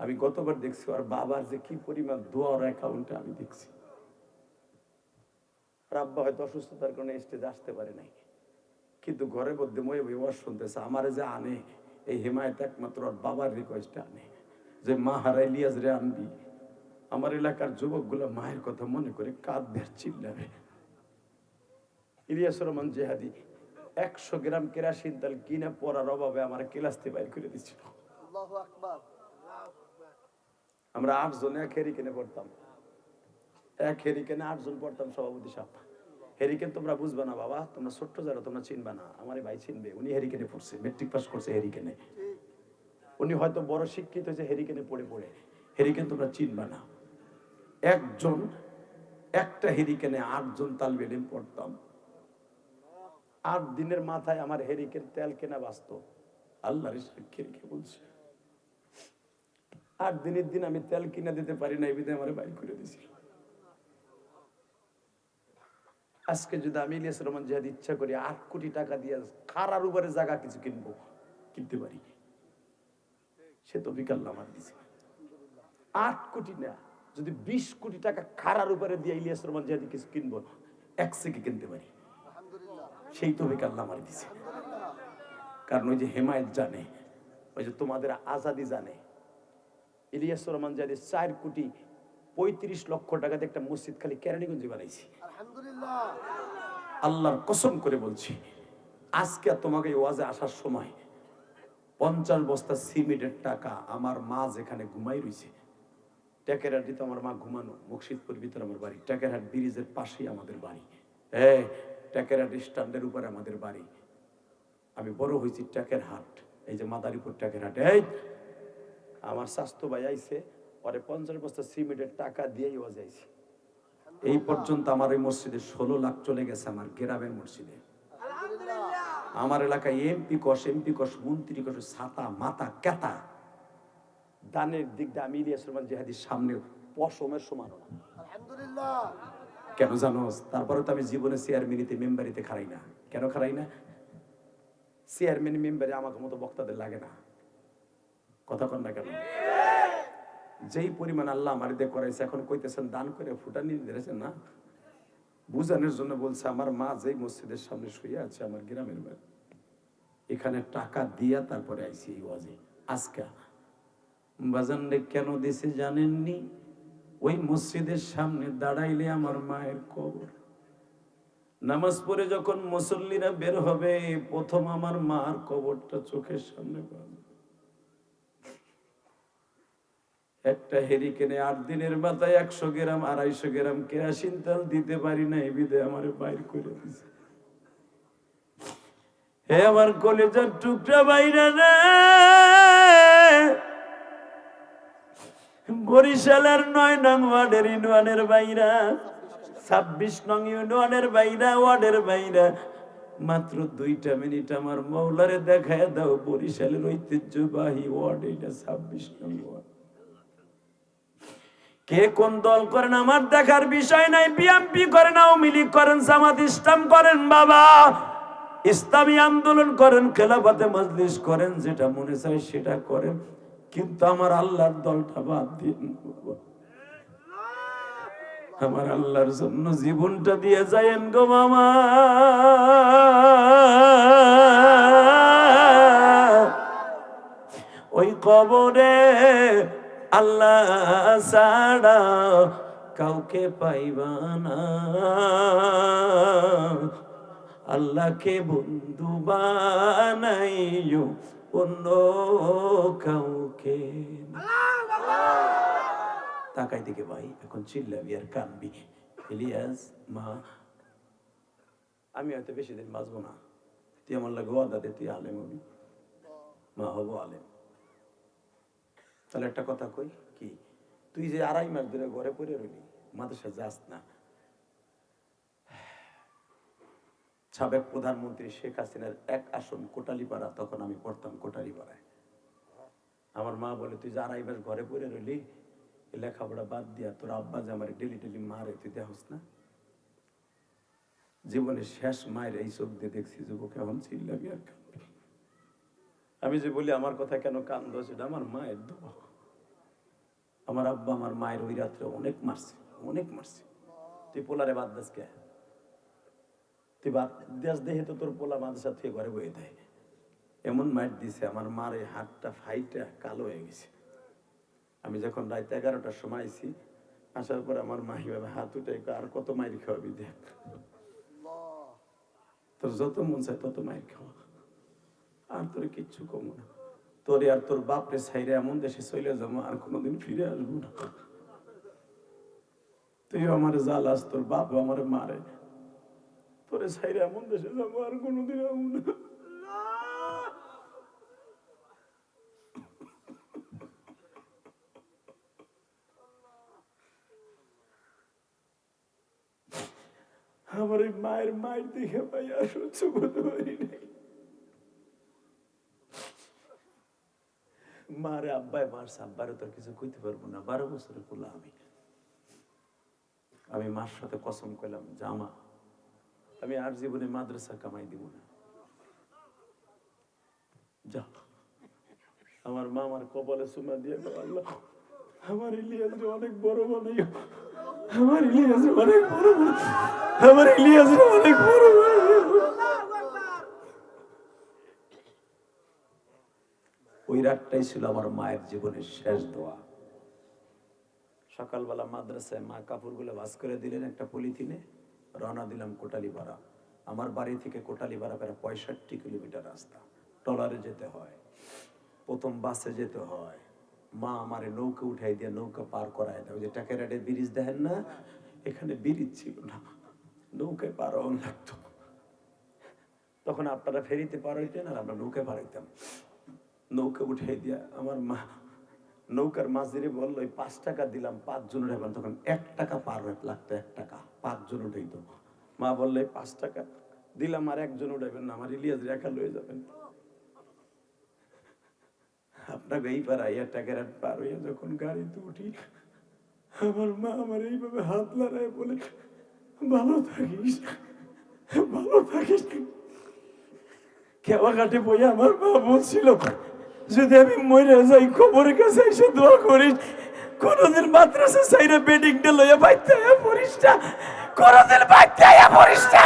আমি গতবার দেখছি ওর বাবার যে কি পরিমাণ দোয়া ওর অ্যাকাউন্টে আমি দেখছি। আব্বা হয়তো অসুস্থতার কারণে স্টেজে আসতে পারে নাই, কিন্তু ঘরের মধ্যে মই ওয়াজ শুনতেছে। আমারে যে আনে, এই হেমায়েত একমাত্র ওর বাবার রিকোয়েস্টে আনে যে মা হারাই লিয়াজ রে আনবি। আমার এলাকার যুবকগুলো মায়ের কথা মনে করে কাঁদবে আর চিল্লাবে। ইলিয়াসুর রহমান জিহাদি 100 গ্রাম কেরাসিন তেল কিনে পড়ার অভাবে আমার ক্লাসতে বাইর করে দিচ্ছিল। আমরা 8 জন এক হেরিকেনে পড়তাম, এক হেরিকেনে 8 জন পড়তাম। সভাপতি সাহেব, হেরিকেন তোমরা বুঝবা না বাবা, তোমরা ছোট্ট যারা, তোমরা চিনবা না। আমার ভাই চিনবে, উনি হেরিকেনে পড়ছে, মেট্রিক পাস করছে হেরিকেনে। উনি হয়তো বড় শিক্ষিত হয়েছে হেরিকেনে পড়ে পড়ে। হেরিকেন তোমরা চিনবা না। একজন একটা হেরিকেনে 8 জন তালবে ইলম পড়তাম। 8 দিনের মাথায় আমার হেরিকেন তেল কেনা বাঁচত। আল্লাহর সাক্ষী রেখে বলছে, 8 দিনের দিন আমি তেল কিনে দিতে পারি না, এই বিধায় আমার বাইর করে দিয়েছিল। আজকে যদি আমি ইলিয়াস রহমান জিহাদ ইচ্ছা করি 8 কোটি টাকা দিয়ে খারার উপরে জায়গা কিছু কিনবো, কিনতে পারি, সে তো বিকাল আমার দিছে। 8 কোটি না, যদি 20 কোটি টাকা খারার উপরে দিয়ে ইলিয়াস রহমান জিহাদি কিছু কিনবো, 1 সেকে কিনতে পারি, সেই তো বিকাল আমার দিছে। কারণ ওই যে হেমায়েত জানে, ওই যে তোমাদের আজাদি জানে, ইলিয়াস রহমান জিহাদি 4 কোটি 35 লক্ষ টাকাতে একটা মসজিদ খালি কেরানীগঞ্জে বানাইছি। আলহামদুলিল্লাহ। আল্লাহর কসম করে বলছি, আজকে তোমাকে এই ওয়াজে আসার সময় 50 বস্তা সিমেন্টের টাকা আমার মা যেখানে ঘুমাই রইছে, টেকেরহাটি তো আমার মা ঘুমানো, মুর্শিদপুর ভিতরে আমার বাড়ি, টেকেরহাট ব্রিজের পাশেই আমাদের বাড়ি, টেকেরহাট স্ট্যান্ডের উপরে আমাদের বাড়ি। আমি বড় হয়েছি টেকেরহাট, এই যে মাদারীপুর টেকেরহাট। আমার স্বাস্থ্য ভাই আইছে, পরে 50 বস্তা সিমেন্টের টাকা দিয়েই ওয়াজে আইছে। এই পর্যন্ত আমার এই মসজিদে 16 লাখ চলে গেছে, আমার গ্রামের মসজিদে। আমার এলাকায় এমপি কস, মন্ত্রী কস, ছাতা মাথা কেতা দানের দিক দিয়ে আমি ইলিয়াস রহমান জিহাদির সামনে পশমের সমান না। আলহামদুলিল্লাহ। কেন জানো? তারপরে তো আমি জীবনে চেয়ারম্যানিতে মেম্বারিতে খারাই না। কেন খারাই না? চেয়ারম্যান মেম্বারে আমাকে মতো বক্তাদের লাগে না। কথা কন না কেন? যেই পরিমাণ আল্লাহ আমার দিয়ে করাইছে, এখন কইতেছেন দান করে ফুটানি দিয়েছেন না, বুঝানোর জন্য বলছে। আমার মা যেই মসজিদের সামনে শুয়ে আছে, আমার গ্রামের বাড়ি, এখানে টাকা দিয়া তারপরে আইসি এই ওয়াজে। আজকে বাজানরে কেন দিছে জানেননি? ওই মসজিদের সামনে দাঁড়াইলে আমার মায়ের কবর, নামাজ পড়ে যখন মুসল্লিরা বের হবে, প্রথম আমার মার কবরটা চোখের সামনে পাবে। একটা হেরিকেনে 8 দিনের মাথায় 100 গ্রাম 250 গ্রাম কেরাসিন তেল দিতে পারি না, এই বিধে আমার বাইর করে দিছে। হে আমার কলেজার টুকরা বাইরা রে, বরিশালের 9 নং ওয়ার্ডের ইউনিয়নের বাইরা, 26 নং ইউনিয়নের বাইরা, ওয়ার্ডের বাইরা, মাত্র 2টা মিনিট আমার মৌলারে দেখায় দাও। বরিশালের ঐতিহ্যবাহী ওয়ার্ড এটা 26 নং ওয়ার্ড। কে কোন দল করেন আমার দেখার বিষয় নাই। বিএনপি করেন, আওয়ামী লীগ করেন, জামাত ইসলাম করেন, বাবা ইসলামী আন্দোলন করেন, খেলাফতে মজলিস করেন, যেটা মনে চায় সেটা করেন, কিন্তু আমার আল্লাহর দলটা বাদ দিন বাবা। আমার আল্লাহর জন্য জীবনটা দিয়ে যায়েন গো মামা। ওই কবরে আল্লাহ ছাড়া কাউকে পাইবা না, আল্লাহকে বন্ধু বানাইও অন্য কাউকে। তাকাই দিকে ভাই, এখন চিল্লাবি আর কানবি। ইলিয়াস মা, আমি হয়তো বেশি দিন বাঁচবো না, তুই আমার লাগে ওয়াদা দে, তুই আলেম হবি, মা হবো আলেম। তাহলে একটা কথা কই, কি তুই যে 2.5 মাস ধরে ঘরে পড়ে রইলি, মাদ্রাসা যাস না। সাবেক প্রধানমন্ত্রী শেখ হাসিনার 1 আসন কোটালীপাড়া, তখন আমি পড়তাম কোটালীপাড়ায়। আমার মা বলে, তুই যে 2.5 মাস ঘরে পড়ে রইলি, লেখাপড়া বাদ দিয়া তোর আব্বা যে আমার ডেলি মারে, তুই দেখোস না? জীবনের শেষ মায়ের এই চোখ দিয়ে দেখছি, যুবক এখন চিল্লাবি আর কাঁদবি। আমি যে বলি আমার কথা কেন কান্দো, সেটা আমার মায়ের দোয়া। আমার আব্বা আমার মায়ের ওই রাত্রে অনেক মারছে। তুই পোলারে বাদ দাস কে? তুই বাদ দাস দেখে তো তোর পোলা মাদ্রাসা থেকে ঘরে বয়ে দেয়। এমন মার দিছে, আমার মার এই হাতটা ফাইটা কালো হয়ে গেছে। আমি যখন রাত 11টার সময় আইছি, আসার পর আমার মা হিভাবে হাত উঠে, আর কত মাইর খাওয়াবি দেখ, তোর যত মন চায় তত মাইর খাওয়া, আর তোর কিচ্ছু কমো না। তোরে আর তোর বাপরে ছাইরে এমন দেশে চলে যাবো, আর কোনোদিন ফিরে আসবো না। তুই আমার জ্বালাস, তোর বাপ আমার মারে, তোরে ছাইরে এমন দেশে যাবো, আর কোনোদিন আসবো না। আমার এই মায়ের দেখে ভাই আর সহ্য করতে পারি নাই। মারে আব্বাই মারছে, আব্বারে তোর কিছু কইতে পারবো না। 12 বছরের পোলা আমি মার সাথে কসম কইলাম, জামা আমি আর জীবনে মাদ্রাসা কামাই দিব না। যা, আমার মা আমার কপালে চুমা দিয়ে দাও, আল্লাহ আমার ইলিয়াস অনেক বড় বানাইও, আমার ইলিয়াস অনেক বড় বানাইও, আমার ইলিয়াস অনেক বড় বানাইও। ওই রাতটাই ছিল আমার মায়ের জীবনের শেষ দোয়া। সকালবেলা মাদ্রাসায় মা কাপড়গুলো ভাঁজ করে দিলেন একটা পলিথিনে, রওনা দিলাম কোটালীপাড়া। আমার বাড়ি থেকে কোটালীপাড়া প্রায় 65 কিলোমিটার রাস্তা, ট্রলারে যেতে হয়, প্রথম বাসে যেতে হয়। মা আমারে নৌকা উঠাই দিয়ে নৌকা পার করায় দেয়। ওই যে টাকেরাডের ব্রিজ দেখেন না, এখানে ব্রিজ ছিল না, নৌকায় পার হওয়া লাগতো। তখন আপনারা ফেরিতে পার হইতেন আর আমরা নৌকায় পার হইতাম। নৌকা উঠাই দিয়া আমার মা নৌকার মাঝিরে বললো 5 টাকা দিলাম 5 জন উঠাইবেন। তখন 1 টাকা পার লাগতো, 1 টাকা 5 জন উঠাইত। মা বললো 5 টাকা দিলাম আর 1 জন উঠাইবেন না, আমার ইলিয়াস একা লয়ে যাবেন। আপনাকে এই পাড়া টাকার পার হইয়া যখন গাড়িতে উঠি, আমার মা আমার এইভাবে হাত লড়ায় বলে, ভালো থাকিস, ভালো থাকিস। কেওয়া কাটে বই আমার মা বলছিল, যদি আমি মরে যাই খবরের কাছে এসে দোয়া করিস, কোনদিন মাদ্রাসা সাইরে বেডিংটা লইয়া বাইতে আয়া পড়িস না, কোনদিন বাইতে আয়া পড়িস না,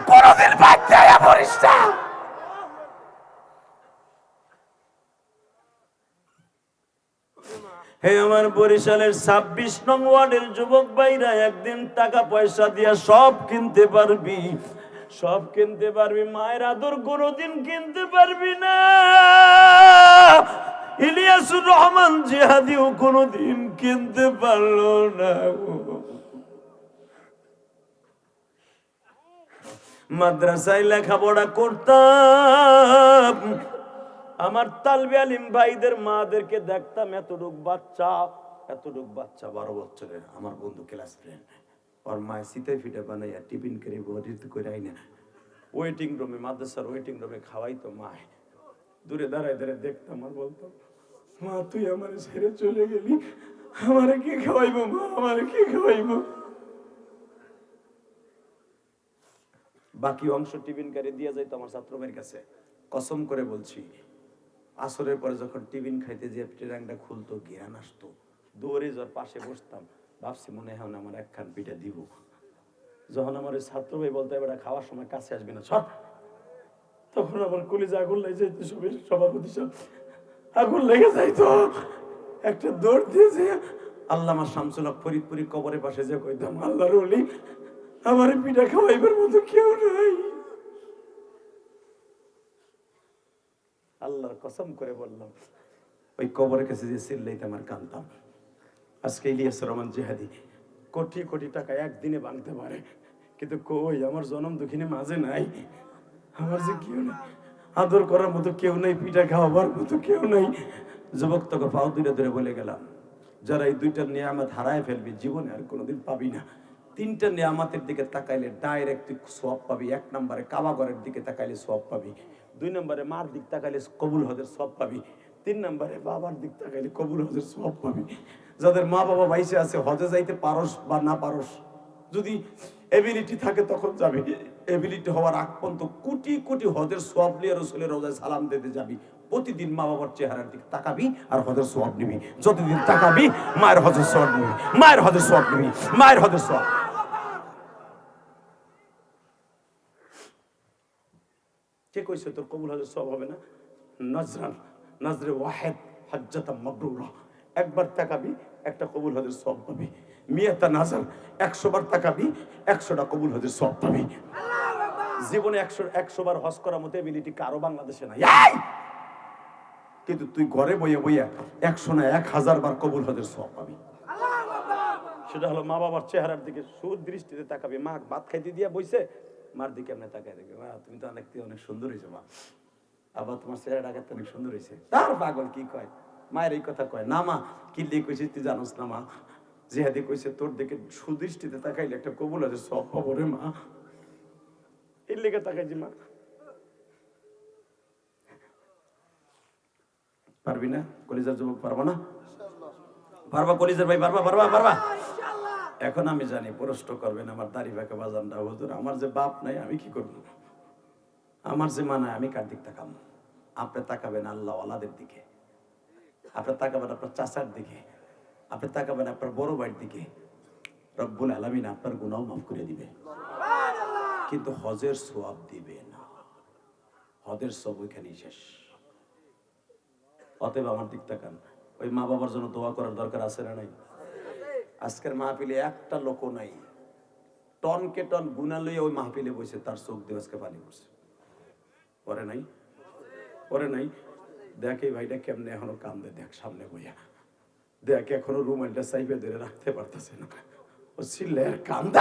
কোনদিন বাইতে আয়া পড়িস না। হে আমার বরিশালের 26 নং ওয়ার্ডের যুবক ভাইরা, একদিন টাকা পয়সা দিয়া সব কিনতে পারবি, সব কিনতে পারবি, মায়ের আদর কোনোদিন কিনতে পারবি না। ইলিয়াসুর রহমান জিহাদিও কোনোদিন কিনতে পারলো না। মাদ্রাসায় লেখাপড়া করতাম, আমার তালবে আলিম ভাইদের মাদেরকে দেখতাম, এতটুক বাচ্চা 12 বছরের আমার বন্ধু ক্লাস ফ্রেন্ড, ওর মায়ের শীতের ফিটে বানাইয়া টিফিন করে বডিতে করে আইনা ওয়েটিং রুমে, মাদ্রাসার ওয়েটিং রুমে খাওয়াইতো। মায় দূরে দাঁড়ায় দাঁড়ায় দেখতাম আর বলতাম, মা তুই আমার ছেড়ে চলে গেলি, আমারে কে খাওয়াইবো মা, আমারে কে খাওয়াইবো। বাকি অংশ টিফিন করে দিয়ে যাইতো আমার ছাত্রমের কাছে। কসম করে বলছি, আসরের পরে যখন টিফিন খাইতে যে ট্রেরাংটা খুলতো, জ্ঞান আসতো, দৌড়ে যার পাশে বসতাম, ভাবছি মনে হয় আমার একখান পিঠা দিব। যখন আমার ওই ছাত্র ভাই বলতে এবার খাওয়ার সময় কাছে আসবে না সব, তখন আমার কলিজা আগুন লেগে যাইতো, সভাপতি সব আগুন লেগে যাইতো। একটা দৌড় দিয়েছে আল্লামা শামসুল হক ফরিদপুরি কবরের পাশে যে কইতাম, আল্লাহর ওলি আমার পিঠা খাওয়াইবার মতো কেউ নাই। আল্লাহর কসম করে বললাম, ওই কবরের কাছে যে চিল্লাইতে আমার কানতাম। আজকে ইলিয়াস রহমান জিহাদি কোটি কোটি টাকা একদিনে ভাঙতে পারে, কিন্তু কই আমার জনম দুঃখিনী মাঝে নাই, আমার যে কেউ নেই, আদর করার মতো কেউ নেই, পিঠা খাওয়াবার মতো কেউ নেই। যুবক তোকে পাও দুইটা ধরে বলে গেলাম, যারা এই 2টা নিয়ামত হারায় ফেলবি জীবনে আর কোনোদিন পাবি না। 3টা নিয়ামতের দিকে তাকাইলে ডাইরেক্ট তুই সওয়াব পাবি। 1 নম্বরে কাবাঘরের দিকে তাকাইলে সওয়াব পাবি, 2 নম্বরে মার দিক তাকাইলে কবুল হজের সওয়াব পাবি, 3 নম্বরে বাবার দিক তাকাইলে কবুল হজের সওয়াব পাবি। যাদের মা বাবা বাইসে আছে, হজে যাইতে পারস বা না পারস, যদি এবিলিটি থাকে তখন যাবি, এবিলিটি হওয়ার আগ পর্যন্ত কোটি কোটি হজের সওয়াব নিয়ে রাসূলের রওজায় সালাম দিতে যাবি। প্রতিদিন মা বাবার চেহারার দিকে তাকাবি আর হজের সওয়াব নিবি। যতদিন তাকাবি মায়ের হজের সওয়াব নিবি, মায়ের হজের সওয়াব নিবি, মায়ের হজের সওয়াব। কে কইছে তোর কবুল হজের সওয়াব হবে না? নজরান, নজরে ওয়াহিদ হজ্জাতাম মাবরুরা, একবার তাকাবি একটা কবুল হজের সওয়াব পাবি। মিয়াতা নাজার, 100 বার তাকাবি 100টা কবুল হজের সওয়াব পাবি। জীবনে 100 বার হজ করার মতো এবিলিটি কারো বাংলাদেশে নাই। কিন্তু তুই ঘরে বইয়া বইয়া 100 না 1000 বার কবুল হজের সওয়াব পাবি। সেটা হলো মা বাবার চেহারার দিকে সুদৃষ্টিতে তাকাবি। মা ভাত খাইতে দিয়া বইছে, মার দিকে এমনি তাকায় দেখবে, মা তুমি তো অনেক সুন্দর হয়েছো মা, আবার তোমার চেহারাটা দেখতে অনেক সুন্দর হয়েছে। তার পাগল কি কয়, মায়ের এই কথা কয় না। মা কি দিয়ে কইছিস তুই জানোস না মা, জিহাদি কইছে তোর দিকে সুদৃষ্টিতে তাকাইলে একটা কবুল আছে সব পাবো রে মা, এর লেগে তাকাইছি মা। পারবি না কলিজার যুবক? পারবো না? পারবা কলিজার ভাই? পারবা পারবা পারবা? এখন আমি জানি প্রশ্ন করবেন আমার দাড়ি পাকা বাজানটা, হুজুর আমার যে বাপ নাই আমি কি করব, আমার যে মা নাই আমি কার দিক তাকাম? আপনি তাকাবেন আল্লাহ ওয়ালাদের দিকে, আপনি তাকাবেন আপনার চাচার দিকে, আপনি তাকাবেন আপনার বড় ভাইয়ের দিকে। রব্বুল আলামিন আপনার গুনাহ মাফ করে দিবে, কিন্তু হজের সওয়াব দিবে না। হজের সওয়াব ওইখানেই শেষ। অতএব আমার দিক তাকান। ওই মা বাবার জন্য দোয়া করার দরকার আছে না নাই? আজকের মাহফিলে একটা লোকও নাই টনকে টন গুনাহ লইয়া ওই মাহফিলে বসে তার চোখ দিয়ে আজকে পানি পড়ছে। পরে নাই, পরে নাই। দেখ এই ভাইটা কেমনে এখনো কান্দে, দেখ সামনে বইয়া দেখ, এখনো রুমালটা চাইবে ধরে রাখতে পারতেছে না, ও চিল্লে আর কান্দে।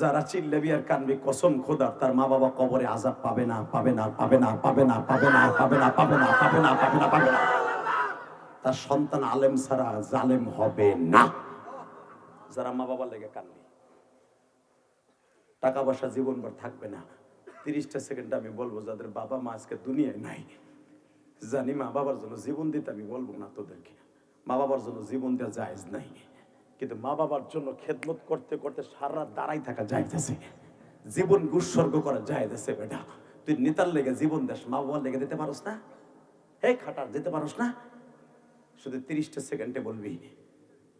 যারা চিল্লাবি আর কানবি কসম খোদার তার মা বাবা কবরে আযাব পাবে না, পাবে না, পাবে না, পাবে না, পাবে না, পাবে না, পাবে না, পাবে না, পাবে না, পাবে না। তার সন্তান আলেম ছাড়া জালেম হবে না। যারা মা বাবার লেগে কানবি, টাকা পয়সা জীবনভর থাকবে না। 30টা সেকেন্ড আমি বলবো যাদের বাবা মা আজকে দুনিয়ায় নাই, জানি মা বাবার জন্য জীবন দিতে, আমি বলবো না তোদেরকে মা বাবার জন্য জীবন দেওয়া জায়েজ নাই, কিন্তু মা বাবার জন্য খেদমত করতে করতে সারা রাত দাঁড়াই থাকা জায়েজ আছে, জীবন উৎসর্গ করা জায়েজ আছে। বেটা তুই নেতার লেগে জীবন দেশ, মা বাবার লেগে দিতে পারোস না? হে খাটার দিতে পারোস না? শুধু 30টা সেকেন্ডে বলবি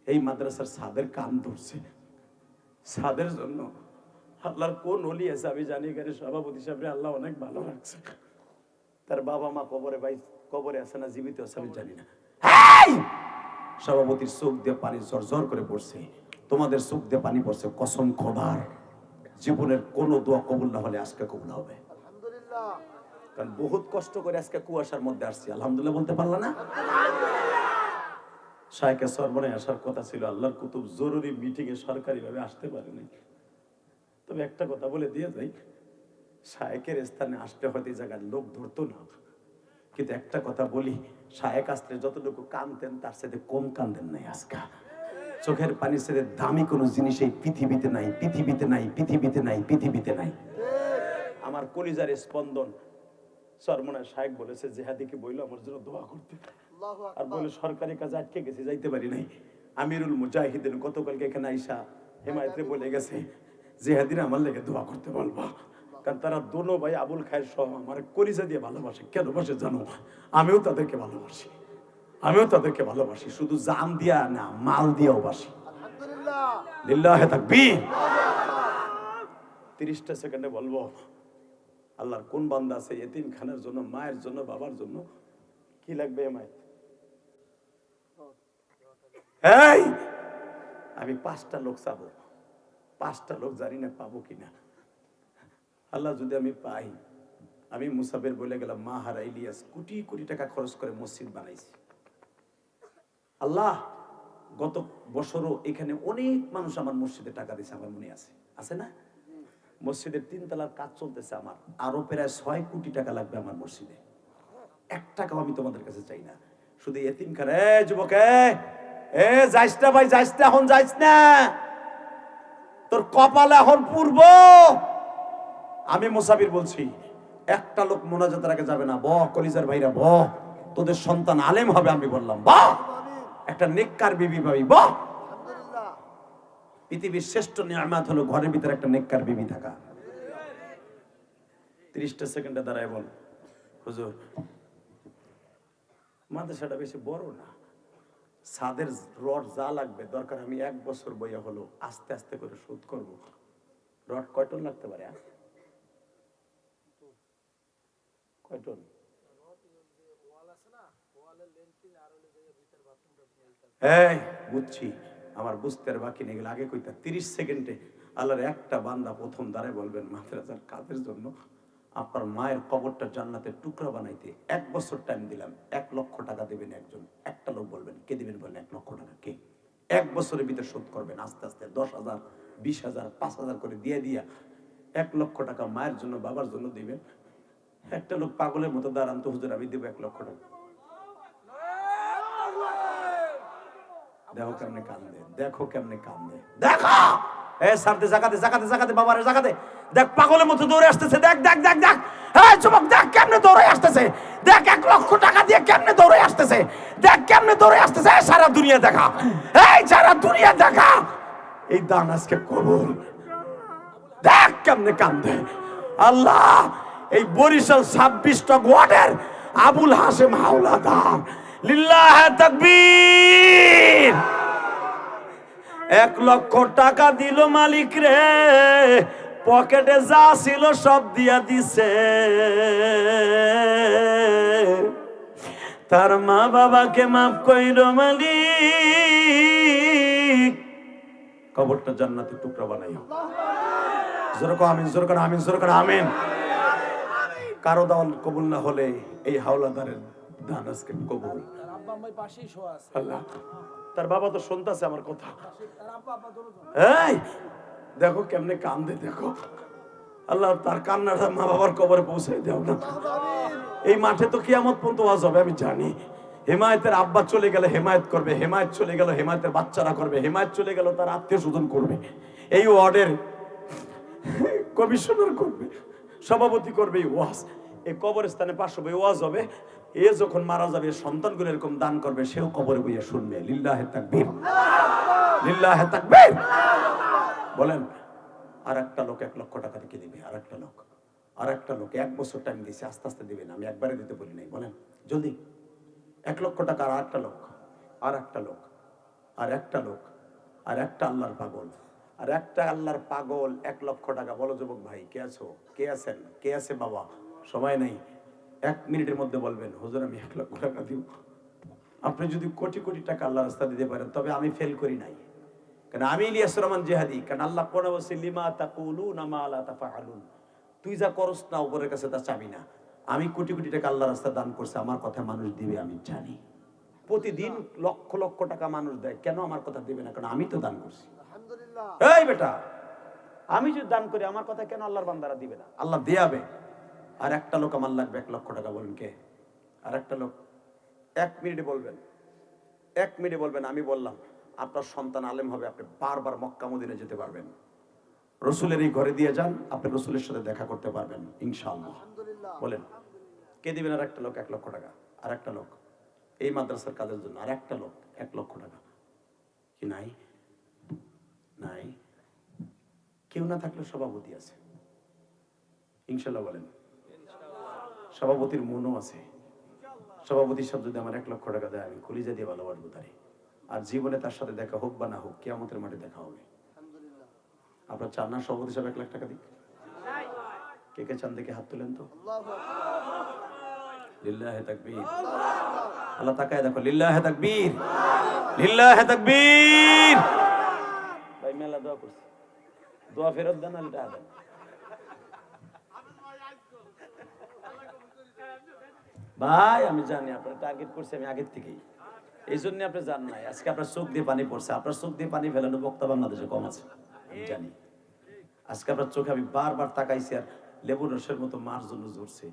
এই মাদ্রাসার ছাদের কান ধরছে, ছাদের জন্য আল্লাহর কোন ওলি আছে আমি জানি, এখানে সভাপতি সাহেব আল্লাহ অনেক ভালো রাখছে, তার বাবা মা কবরে ভাই কবরে আছে না জীবিত আছে আমি জানি না। সভাপতির চোখ দিয়ে পানি ঝরঝর করে পড়ছে, তোমাদের চোখ দিয়ে পানি পড়ছে, কসম খোদার জীবনের কোন দোয়া কবুল না হলে আজকে কবুল হবে। আলহামদুলিল্লাহ। কারণ বহুত কষ্ট করে আজকে কুয়াশার মধ্যে আসছি, আলহামদুলিল্লাহ বলতে পারলা না? শায়েখে সরবরাহে আসার কথা ছিল, আল্লাহর কুতুব জরুরি মিটিং এ সরকারি ভাবে আসতে পারেনি। তবে একটা কথা বলে দিয়ে যাই, শায়েখের স্থানে আসতে হয়তো এই জায়গায় লোক ধরতো না, কিন্তু একটা কথা বলি, শায়েখ আসলে যতটুকু কাঁদতেন তার সাথে কম কাঁদেন নাই। আজকে চোখের পানি ছেড়ে দামি কোনো জিনিস এই পৃথিবীতে নাই, পৃথিবীতে নাই, পৃথিবীতে নাই, পৃথিবীতে নাই। আমার কলিজার স্পন্দন সরমনায় শায়েখ বলেছে জেহাদিকে বইলো আমার জন্য দোয়া করতে, আল্লাহু আর আকবার। বলে সরকারি কাজে আটকে গেছে যাইতে পারি নাই। আমিরুল মুজাহিদিন গতকালকে এখানে আইসা হেমায়েতে বলে গেছে জেহাদিন আমার লেগে দোয়া করতে বলবা, কারণ তারা দোনো ভাই আবুল খায়ের সহ আমার কলিজা দিয়ে ভালোবাসে। কেন বাসে জানো? আমিও তাদেরকে ভালোবাসি, আমিও তাদেরকে ভালোবাসি, শুধু জান দিয়া না মাল দিয়াও বাসি। আলহামদুলিল্লাহ। লিল্লাহে তাকবীর। 30টা সেকেন্ডে বলবো আল্লাহর কোন বান্দা আছে এতিমখানার জন্য, মায়ের জন্য, বাবার জন্য কি লাগবে? মায়ের এই আমি 5টা লোক চাবো, 5টা লোক জানি না পাবো কিনা। আল্লাহ যদি আমি পাই, আমি মুসাফির বলে গেলাম মা হারা ইলিয়াস কোটি কোটি টাকা খরচ করে মসজিদ বানাইছি। আল্লাহ গত বছরও এখানে অনেক মানুষ আমার মসজিদে টাকা দিয়েছে, আমার মনে আছে, আছে না? মসজিদের 3 তলার কাজ চলতেছে আমার, আরো প্রায় 6 কোটি টাকা লাগবে আমার মসজিদে। 1 টাকাও আমি তোমাদের কাছে চাই না, শুধু এতিমখানা। যুবক যাইস না ভাই, যাইস না, এখন যাইস না, তোর কপালে এখন পূর্ব। আমি মুসাফির বলছি, একটা লোক মোনাজাতের আগে যাবে না। কলিজার ভাইরা তোদের সন্তান আলেম হবে। আমি বললাম একটা নেককার বিবি পাবি। আলহামদুলিল্লাহ। পৃথিবীর শ্রেষ্ঠ নিয়ামত হলো ঘরের ভিতরে একটা নেককার বিবি থাকা। 30টা সেকেন্ডে দাঁড়ায় বল হুজুর মাদ্রাসাটা বেশি বড় না, ছাদের রড যা লাগবে দরকার আমি 1 বছর বইয়া হলো আস্তে আস্তে করে শোধ করব। রড কয় টন লাগতে পারে? কয় টন? এই বুঝছি, আমার বুঝতে আর বাকি নেই, আগে কইতা 30 সেকেন্ডে আল্লাহর একটা বান্দা প্রথম দাঁড়ায় বলবেন মাদ্রাসার কাজের জন্য আপনার মায়ের কবরটা জান্নাতের টুকরা বানাইতে 1 বছর টাইম দিলাম, 1 লক্ষ টাকা দেবেন একজন। একটা লোক বলবেন কে দিবেন? বলেন 1 লক্ষ টাকা কে? 1 বছরের ভিতরে শোধ করবেন আস্তে আস্তে 10,000, 20,000, 5,000 করে দিয়ে দিয়া 1 লক্ষ টাকা মায়ের জন্য, বাবার জন্য দিবেন। একটা লোক পাগলের মতো দাঁড়ান তো হুজুর আমি দেব 1 লক্ষ টাকা। দেখো কেমনে কান্দে, দেখো কেমনে কান্দে, দেখো। সারতে জাকাতে, জাকাতে, জাকাতে, বাবারে জাকাতে, দেখ পাগলের মতো দৌড়ে আসতেছে, দেখ দেখ দেখ দেখ, এই যুবক দেখ কেমনে দৌড়ে আসতেছে, দেখ 1 লক্ষ টাকা দিয়ে কেমনে দৌড়ে আসতেছে, দেখ কেমনে দৌড়ে আসতেছে, সারা দুনিয়া দেখা, এই সারা দুনিয়া দেখা, এই দান আজকে কবুল। দেখ কেমনে কান্দে। আল্লাহ এই বরিশাল 26টা ওয়ার্ডের আবুল হাশেম হাওলাদার, লিল্লাহে তাকবীর, 1 লক্ষ টাকা দিল মালিক রে, পকেটে যা ছিল সব দিয়া দিছে, তার মা বাবাকে মাফ কইরো মালিক, কবরটা জান্নাতের টুকরা বানাইও। জোরে কও আমিন, জোরে কও আমিন, জোরে কও আমিন। কারো দান কবুল না হলে এই হাওলাদারের দান আজকে কবুল। আল্লাহ, তার বাবা তো শুনতাছে আমার কথা। এই দেখো কেমনে কান্দে, দেখো। আল্লাহ তার কান্নাটা মা বাবার কবরে পৌঁছাই দাও না। এই মাঠে তো কিয়ামত পর্যন্ত ওয়াজ হবে আমি জানি। হেমায়েতের আব্বা চলে গেলে হেমায়েত করবে, হেমায়েত চলে গেল হেমায়েতের বাচ্চারা করবে, হেমায়েত চলে গেল তার আত্মীয় স্বজন করবে, এই ওয়ার্ডের কমিশনার করবে, সভাপতি করবে এই ওয়াজ। এই কবরস্থানে 500 বই ওয়াজ হবে। এ যখন মারা যাবে সন্তানগুলো এরকম দান করবে, সেও কবরে বইয়া শুনবে। লিল্লাহে তাকবীর, লিল্লাহে তাকবীর। বলেন আর একটা লোক 1 লক্ষ টাকা দিয়ে দিবে, আর একটা লোক, আর একটা লোক 1 বছর টাইম দিয়েছে, আস্তে আস্তে দিবেন, আমি একবারে দিতে বলি নাই। বলেন জলদি 1 লক্ষ টাকা, আর একটা লোক, আর একটা লোক, আর একটা লোক, আর একটা আল্লাহর পাগল, আর একটা আল্লাহর পাগল 1 লক্ষ টাকা। বলো যুবক ভাই কে আছো, কে আছেন, কে আছে বাবা? সময় নেই, 1 মিনিটের মধ্যে বলবেন হুজুর আমি 1 লক্ষ টাকা দিব। আপনি যদি কোটি কোটি টাকা আল্লাহর রাস্তায় দিতে পারেন তবে আমি ফেল করি নাই, কারণ আমি ইলিয়াস রহমান জিহাদি। কারণ আল্লাহ কোরআনে বলছে লিমা তাকুলুনা মা লা তাফআলুন, তুই যা করস না উপরের কাছে তা চাবি না। আমি কোটি কোটি টাকা আল্লাহর রাস্তায় দান করছি, আমার কথা মানুষ দিবে আমি জানি। প্রতিদিন লক্ষ লক্ষ টাকা মানুষ দেয়, কেন আমার কথা দিবে না? কারণ আমি তো দান করছি। আলহামদুলিল্লাহ। এই বেটা, আমি যদি দান করি আমার কথা কেন আল্লাহর বান্দারা দিবে না? আল্লাহ দেয়াবে। আর একটা লোক আমার লাগবে 1 লক্ষ টাকা। বলেন কে? আর একটা লোক 1 মিনিটে বলবেন, 1 মিনিটে বলবেন। আমি বললাম আপনার সন্তান আলেম হবে, আপনি বারবার মক্কা মদিনা যেতে পারবেন, রসুলের এই ঘরে দিয়ে যান, আপনি রসুলের সাথে দেখা করতে পারবেন ইনশাআল্লাহ। বলেন কে দিবেন? আর একটা লোক 1 লক্ষ টাকা। আর একটা লোক এই মাদ্রাসার কাজের জন্য, আর একটা লোক 1 লক্ষ টাকা। কি নাই? নাই। কেউ না থাকলে সভাপতি আছে ইনশাআল্লাহ। বলেন সভাপতির মনও আছে। সভাপতি সাহেব যদি আমার 1 লক্ষ টাকা দেয়, আমি কলিজা দিয়ে ভালোবাসবো তারে। আর জীবনে তার সাথে দেখা হোক বা না হোক, কিয়ামতের মাঠে দেখা হবে। আপনার চান না সভাপতি সাহেব 1 লাখ টাকা দিক? কে কে চান দেখে হাত তুলেন তো। লিল্লাহে তাকবীর। আল্লাহ তাকায় দেখো, লিল্লাহে তাকবীর, লিল্লাহে তাকবীর। ভাই মেলা দোয়া করছি, দোয়া ফেরত দেন, আলটা দেন। ভাই আমি জানি আপনার টার্গেট করছি আমি আগের থেকেই, এই জন্য আপনি জান নাই। আজকে আপনার চোখ দিয়ে পানি পড়ছে, আপনার চোখ দিয়ে পানি ফেলানো বক্তা বাংলাদেশে কম আছে আমি জানি। আজকে আপনার চোখে আমি বারবার তাকাইছি আর লেবুর রসের মতো মার জন্য ঝরছে।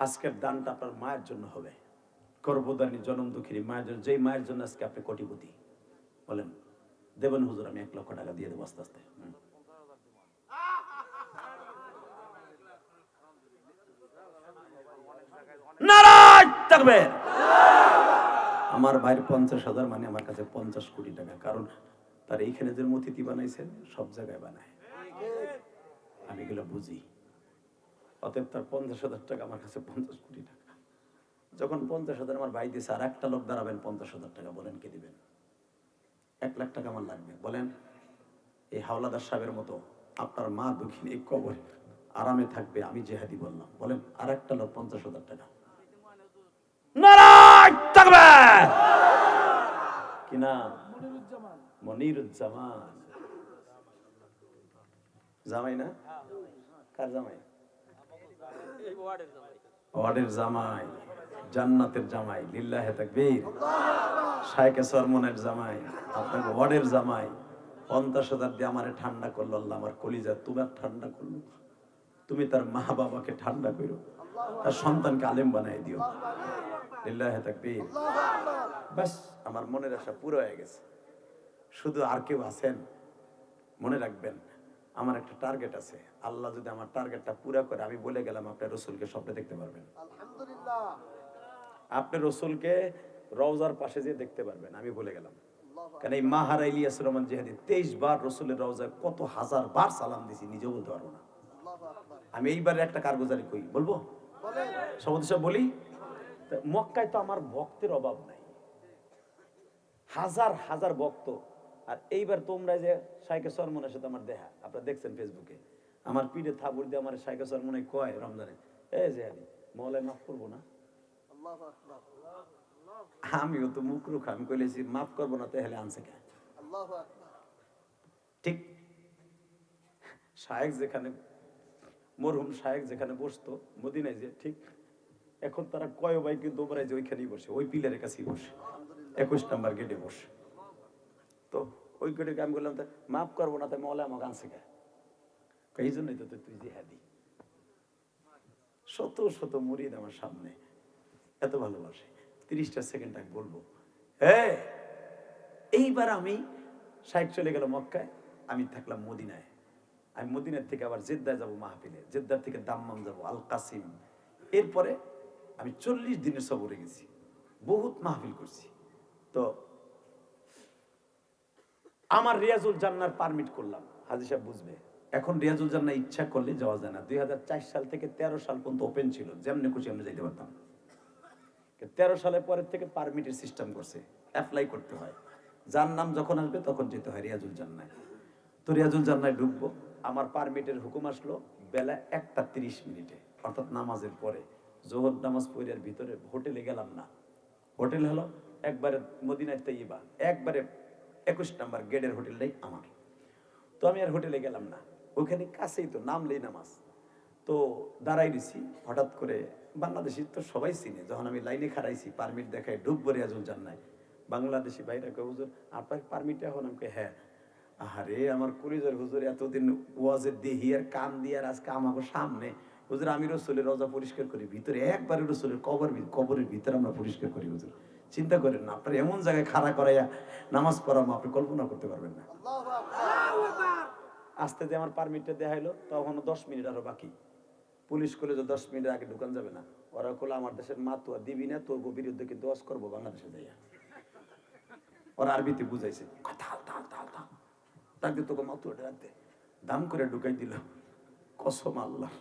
আজকের দানটা আপনার মায়ের জন্য হবে, গর্ভধারিণী জনম দুঃখিনী মায়ের জন্য, যেই মায়ের জন্য আজকে আপনি কোটিপতি। বলেন দেবেন হুজুর? আমি 1 লক্ষ টাকা দিয়ে দেবো আস্তে আস্তে। নারায়ণ তাকবীর। আমার ভাইয়ের 50,000 মানে আমার কাছে 50 কোটি টাকা। কারণ তার এইখানে যে মতিতি বানাইছেন সব জায়গায় বানায়, আমি এগুলো বুঝি। অতএব তার 50,000 টাকা আমার কাছে 50 কোটি টাকা। যখন 50,000 আমার ভাই দিয়েছে, আর একটা লোক দাঁড়াবেন 50,000 টাকা। বলেন কে দিবেন? 1 লাখ টাকা আমার লাগবে। বলেন এই হাওলাদার সাহেবের মতো আপনার মা দুঃখিনী এই কবরে আরামে থাকবে, আমি জেহাদি বললাম। বলেন আর একটা লোক 50,000 টাকা। নারায়ণ তাকবীর। কি নাম? মনিরুজ্জামান। জামাই না? কার জামাই? ওয়ার্ডের জামাই, জান্নাতের জামাই। লিল্লাহে তাকবীর। শায়েখে সরমনের জামাই, আপনার ওয়ার্ডের জামাই। 50,000 দিয়ে আমারে ঠান্ডা করলো আল্লাহ, আমার কলিজা তোমার ঠান্ডা করলো। তুমি তার মা বাবাকে ঠান্ডা করো, তার সন্তানকে আলেম বানাই দিও। লিল্লাহে তাকবীর। বাস আমার মনের আশা পুরো হয়ে গেছে। শুধু আর কেউ আছেন? মনে রাখবেন আমার একটা টার্গেট আছে, আল্লাহ যদি আমার টার্গেটটা পুরো করে, আমি বলে গেলাম আপনার রসুলকে স্বপ্নে দেখতে পারবেন। আলহামদুলিল্লাহ। আপনি রসুলকে রওজার পাশে যেয়ে দেখতে পারবেন, আমি বলে গেলাম। আল্লাহু কারণ এই মাহারা ইলিয়াস রহমান জিহাদি 23 বার রসুলের রওজায় কত হাজার বার সালাম দিছি, নিজেও বলতে পারবো না। আকবার। আমি এইবারে একটা কারগুজারি কই, বলবো বলেন। সভাপতি সাহেব বলি, তা মক্কায় তো আমার ভক্তের অভাব নাই, হাজার হাজার ভক্ত। আর এইবার তোমরা যে শাইখে সরমনের সাথে আমার দেখা, আপনারা দেখছেন ফেসবুকে, আমার পিঠে থাবুর দিয়ে আমার শাইখে সরমনে কয় রমজানে, এই যে আলী মহলায় মাফ করবো না। আল্লাহু আকবার। আমিও তো মুখ রুখ, আমি কইলেছি মাফ করবো না, তাহলে আনছে কেন? আল্লাহু আকবার। ঠিক শায়েখ যেখানে, মরহুম শায়েখ যেখানে বসতো মদিনায়, যে ঠিক এখন তারা কয় ভাই কিন্তু ওপরে যে ওইখানেই বসে, ওই পিলারের কাছেই বসে, 21 নম্বর গেটে বসে। তো ওই গেটে আমি বললাম মাফ করবো না, তাই মহলে আমাকে আনছে কে? এই জন্যই তো তুই জিহাদি। শত শত মুরিদ আমার সামনে, এত ভালোবাসে, 30টা সেকেন্ড আমি বলবো। হ্যাঁ, এইবার আমি শাইখ চলে গেল মক্কায়, আমি থাকলাম মদিনায়। আমি মদিনার থেকে আবার জেদ্দায় যাব মাহফিলে, জেদ্দার থেকে দাম্মাম যাব, আল কাসিম। এরপরে আমি 40 দিনের সফরে গেছি, বহুত মাহফিল করছি। তো আমার রিয়াজুল জান্নার পারমিট করলাম, হাজী সাহেব বুঝবে। এখন রিয়াজুল জান্নাহ ইচ্ছা করলে যাওয়া যায় না। 2004 সাল থেকে 13 সাল পর্যন্ত ওপেন ছিল, যেমনি খুশি আমরা যাইতে পারতাম। 13 সালের পরের থেকে পারমিটের সিস্টেম করছে, অ্যাপ্লাই করতে হয়, যার নাম যখন আসবে তখন যেতে হয় রিয়াজুল জান্নাহ। তো রিয়াজুল জান্নাহ ঢুকবো, আমার পারমিটের হুকুম আসলো বেলা 1:30, অর্থাৎ নামাজের পরে। জোহর নামাজ পড়ার ভিতরে হোটেলে গেলাম না, হোটেল হলো একবারে মদিনায় তাইয়্যিবা, একবারে 21 নম্বর গেটের হোটেলটাই আমার। তো আমি আর হোটেলে গেলাম না, ওইখানে কাছেই তো, নামলেই নামাজ। তো দাঁড়াই দিছি, হঠাৎ করে বাংলাদেশি তো সবাই চিনে, যখন আমি লাইনে খাড়াইছি পারমিট দেখাই ঢুকবো রিয়াজুল জান্নাহ, বাংলাদেশি ভাইরা কয় হুজুর আপনার পারমিট এখন? আমাকে হ্যাঁ। আরে আমার কলিজার হুজুর, এতদিন ওয়াজের দেহি আর কান দিয়ে, আর আজকে আমাকে সামনে হুজুর, আমি রসুলের রওজা পরিষ্কার করি, ভিতরে একবারে রসুলের কবরের ভিতরে আমরা পরিষ্কার করি হুজুর, চিন্তা করেন না, আপনার এমন জায়গায় খাড়া করাইয়া নামাজ পড়াবো, আপনি কল্পনা করতে পারবেন না। আল্লাহু আকবার। আস্তে যে আমার পারমিটটা দেয়া হলো, তখন 10 মিনিট আরো বাকি। পুলিশ করলে যে 10 মিনিটের আগে ঢুকান যাবে না, ওরা করলে আমার দেশের মাতুয়া দিবি না, তোর বিরুদ্ধে কিন্তু ওয়াজ করবো বাংলাদেশে যাইয়া। ওরা আরবিতে বুঝাইছে, তাল তাল তাল তাল, তাকে তোকে মাতুয়াটা রাখতে দাম করে ঢুকাই দিল। কসম আল্লাহ,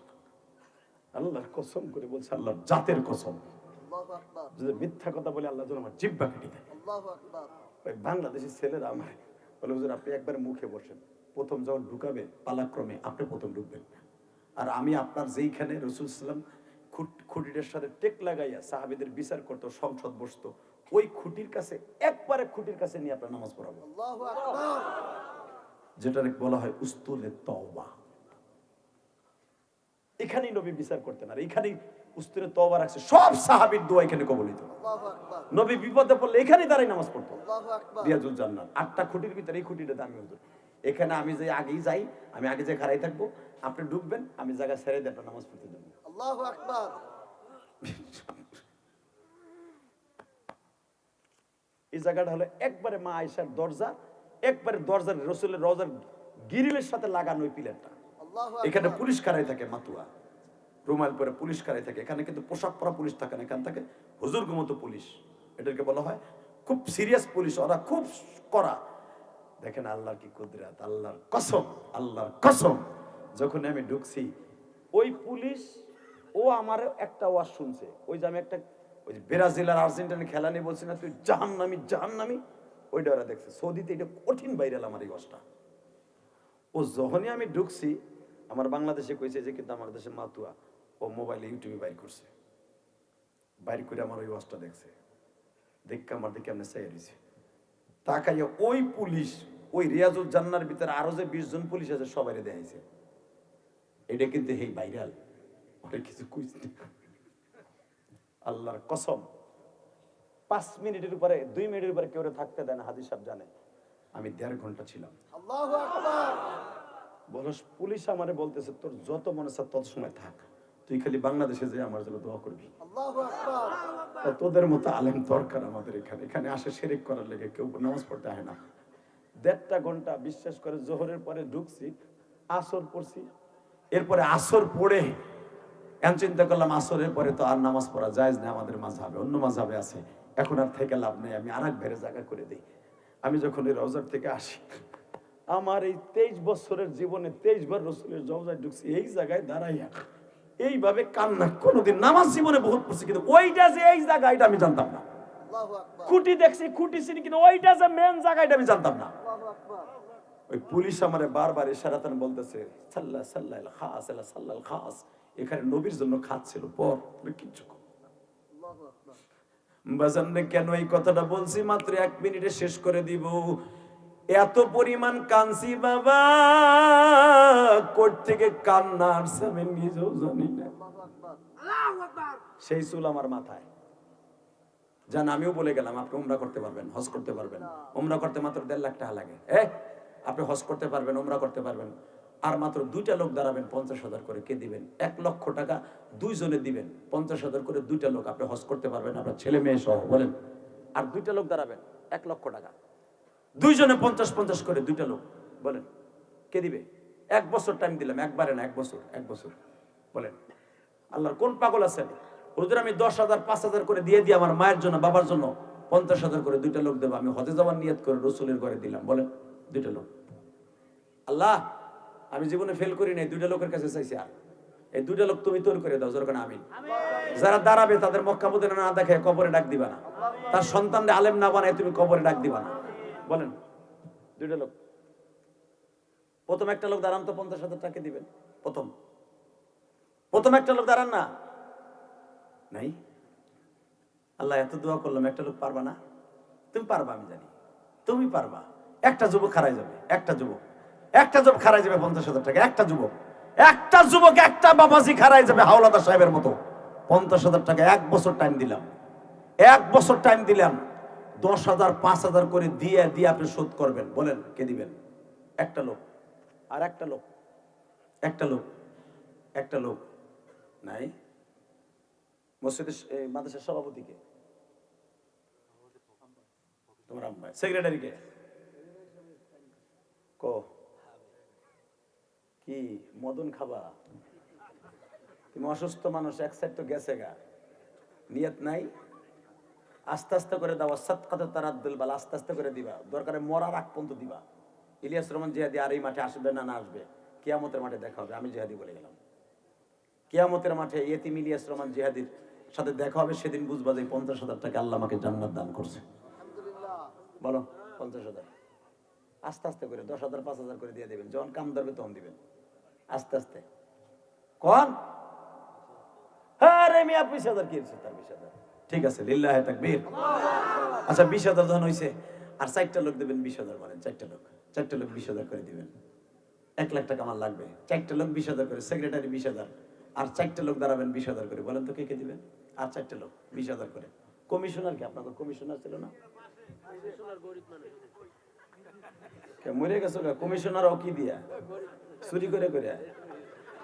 আল্লাহর কসম করে বলছে, আল্লাহর জাতের কসম, আল্লাহু আকবার। যদি মিথ্যা কথা বলে আল্লাহ যেন আমার জিহ্বা কেটে দেয়। আল্লাহু আকবার। ওই বাংলাদেশি ছেলেরা আমার বলে, হুজুর আপনি একবার মুখে বসেন, প্রথম যখন ঢুকাবে পালাক্রমে আপনি প্রথম ঢুকবেন, আর আমি আপনার যেইখানে রাসূল সাল্লাল্লাহু আলাইহি ওয়াসাল্লাম খুঁটিটার সাথে টেক লাগাইয়া সাহাবীদের বিচার করতো, সংসদ বসতো, ওই খুঁটির কাছে, একবারে খুঁটির কাছে নিয়ে আপনার নামাজ পড়াবো, আল্লাহু আকবার। যেটাকে বলা হয় উস্তুলে তওবা। এখানেই নবী বিচার করতেন, আর এখানেই উস্তুলে তওবা রাখছে, সব সাহাবীর দোয়া এখানে কবুলিত। আল্লাহু আকবার। নবী বিপদে পড়লে এখানেই দাঁড়াই নামাজ পড়তো। আল্লাহু আকবার। রিয়াজুল জান্নাহ 8টা খুঁটির ভিতরে এই খুঁটিটা দামি হুজুর, এখানে আমি যে আগেই যাই, আমি আগে যে খাড়াই থাকবো, আপনি ঢুকবেন, আমি জায়গা ছেড়ে দিয়ে আপনার নামাজ পড়তে দেবো। আল্লাহু আকবার। এই জায়গাটা হলো একবারে মা আয়েশার দরজা, একবারে দরজার রসুলের রওজার গিরিলের সাথে লাগানো ওই পিলারটা। আল্লাহু এখানে আকবার। পুলিশ কারাই থাকে, মাতুয়া রুমাল পরে পুলিশ কারাই থাকে, এখানে কিন্তু পোশাক পরা পুলিশ থাকে না, এখান থাকে হুজুর মতো পুলিশ, এটাকে বলা হয় খুব সিরিয়াস পুলিশ, ওরা খুব কড়া। দেখেন আল্লাহর কি কুদরত, আল্লাহর কসম, আল্লাহর কসম, যখন আমি ঢুকছি ওই পুলিশ, ও আমার একটা ওয়াজ শুনছে, ওই যে আমি একটা, ওই যে ব্রাজিল আর আর্জেন্টিনা খেলা নিয়ে বলছি না, তুই জাহান্নামী জাহান্নামী, ওইটা ওরা দেখছে। সৌদিতে এটা কঠিন ভাইরাল আমার এই ওয়াজটা। ও যখনই আমি ঢুকছি, আমার বাংলাদেশে কইছে যে কিন্তু আমার দেশে মাতুয়া, ও মোবাইলে ইউটিউবে বাইর করছে, বাইর করে আমার ওই ওয়াজটা দেখছে, দেখে আমার দিকে এমনি চাই রয়েছে, তাকাইয়া ওই পুলিশ, ওই রিয়াজুল জান্নার ভিতরে আরো যে 20 জন পুলিশ আছে সবাইরে দেখাইছে। এটা কিন্তু হেই ভাইরাল, ওটা কিছু কইছে না। আল্লাহর কসম, 5 মিনিটের উপরে 2 মিনিটের উপরে কেউ থাকতে দেয় না, হাজী সাহেব জানে। আমি 1.5 ঘন্টা ছিলাম। আল্লাহু আকবার। বলো, পুলিশ আমারে বলতেছে তোর যত মনে চায় তত সময় থাক, তুই খালি বাংলাদেশে যে আমার জন্য দোয়া করবি। আল্লাহু আকবার। তা তোদের মতো আলেম দরকার আমাদের এখানে, এখানে আসে শিরক করার লেগে, কেউ নামাজ পড়তে হয় না। 1.5 ঘন্টা বিশ্বাস করে জোহরের পরে ঢুকছি, আসর পড়ছি, এরপরে আসর পড়ে এখন চিন্তা করলাম আসরের পরে তো আর নামাজ পড়া জায়েজ না আমাদের মাযহাবে, অন্য মাযহাবে আছে, এখন আর থেকে লাভ নেই, আমি আরেক ভেরে জায়গা করে দিই। আমি যখন এই রওজার থেকে আসি, আমার এই 23 বছরের জীবনে 23 বার রাসূলের রওজায় ঢুকছি, এই জায়গায় দাঁড়াইয়া এইভাবে কান্না, কোনোদিন নামাজ জীবনে বহুত পড়ছি, কিন্তু ওইটা যে এই জায়গা এটা আমি জানতাম না। আল্লাহু আকবার। খুঁটি দেখছি, খুঁটি চিনি, কিন্তু ওইটা যে মেন জায়গা এটা আমি জানতাম না। আল্লাহু আকবার। ওই পুলিশ আমারে বারবার ইশারাতান বলতেছে সাল্লাহ সাল্লাল খাস আলা সাল্লাল খাস, এখানে নবীর জন্য খাত ছিল, পর কিচ্ছু কম। আল্লাহু আকবার। বাজানরে কেন এই কথাটা বলছি, মাত্র 1 মিনিটে শেষ করে দিব। এত পরিমাণ কাঁদছি বাবা, কোট থেকে কান্না আসছে আমি নিজেও জানি না। আল্লাহু আকবার। সেই চুল আমার মাথায়। জান আমিও বলে গেলাম আপনি উমরা করতে পারবেন, হজ করতে পারবেন। উমরা করতে মাত্র 1.5 লাখ টাকা লাগে। আপনি হজ করতে পারবেন, উমরা করতে পারবেন, আর মাত্র 2টা লোক দাঁড়াবেন, 50,000 করে কে দিবেন? 1 লক্ষ টাকা 2 জনে দিবেন, 50,000 করে 2টা লোক, আপনি হজ করতে পারবেন আপনার ছেলে মেয়ে সহ, বলেন। আর 2টা লোক দাঁড়াবেন, 1 লক্ষ টাকা, 2 জনে 50-50 করে 2টা লোক, বলেন কে দিবে? 1 বছর টাইম দিলাম, একবারে না, 1 বছর, 1 বছর, বলেন। আল্লাহর কোন পাগল আছেন? হুজুর আমি 10,000 5,000 করে দিয়ে আমার মায়ের জন্য, বাবার জন্য 50,000 করে 2টা লোক দেবো, আমি হজে যাওয়ার নিয়ত করে রসুলের ঘরে দিলাম, বলেন 2টা লোক। আল্লাহ আমি জীবনে ফেল করি নাই, 2টা লোকের কাছে চাইছি, আর এই 2টা লোক তুমি তৈরি করে দাও, যেরকম আমিন। যারা দাঁড়াবে তাদের মক্কা মদিনা না দেখে কবরে ডাক দিবা না, তার সন্তানদের আলেম না বানায় তুমি কবরে ডাক দিবা না, বলেন 2টা লোক। প্রথম একটা লোক দাঁড়ান তো, 50,000 টাকা দিবেন। প্রথম একটা লোক দাঁড়ান না, নাই। আল্লাহ এত দোয়া করলাম, একটা লোক পারবা না? তুমি পারবা, আমি জানি তুমি পারবা। একটা যুবক খারাই যাবে, একটা যুবক খারাই যাবে 50,000 টাকা, একটা যুবক, একটা বাবাজি খারাই যাবে হাওলাদার সাহেবের মতো। 50,000 টাকা 1 বছর টাইম দিলাম, 1 বছর টাইম দিলাম, 10,000 5,000 করে দিয়ে আপনি শোধ করবেন, বলেন কে দিবেন? একটা লোক। আর একটা লোক নাই। মসজিদের মাদ্রাসার সভাপতি কে? তোমার আম্মা। সেক্রেটারি কে? কি মদন খাবা? তুমি অসুস্থ মানুষ, এক সাইড তো গেছে গা, নিয়ত নাই। আস্তে আস্তে করে দাও, সাদকাতে তারাদ্দুল বাল, আস্তে আস্তে করে দিবা, দরকারে মরার আগ পর্যন্ত দিবা। ইলিয়াস রহমান জিহাদি আর এই মাঠে আসবে না, আসবে কিয়ামতের মাঠে দেখা হবে, আমি জিহাদি বলে গেলাম। কিয়ামতের মাঠে ইয়েতিম ইলিয়াস রহমান জিহাদির সাথে দেখা হবে, সেদিন বুঝবা যে 50,000 টাকা আল্লাহ আমাকে জান্নাত দান করছে। আলহামদুলিল্লাহ। বলো 50,000 আস্তে আস্তে করে 10,000 5,000 করে দিয়ে দেবেন, যখন কাম ধরবে তখন দিবেন, আস্তে আস্তে। কোন আরে মিয়া 20,000 কি হচ্ছে? তার 20,000 ঠিক আছে, লিল্লাহি তাকবীর। আচ্ছা 20,000 যখন হইছে, আর 4টা লোক দেবেন 20,000, বলেন 4টা লোক 20,000 করে দিবেন। 1 লাখ টাকা আমার লাগবে, 4টা লোক 20,000 করে, সেক্রেটারি 20,000, আর 4টা লোক দাঁড়াবেন 20,000 করে, বলেন তো কে কে দিবেন? আর 4টা লোক 20,000 করে। কমিশনার কি আপনাদের? কমিশনার ছিল না? মরে গেছো গা কমিশনারও কি দিয়া? চুরি করে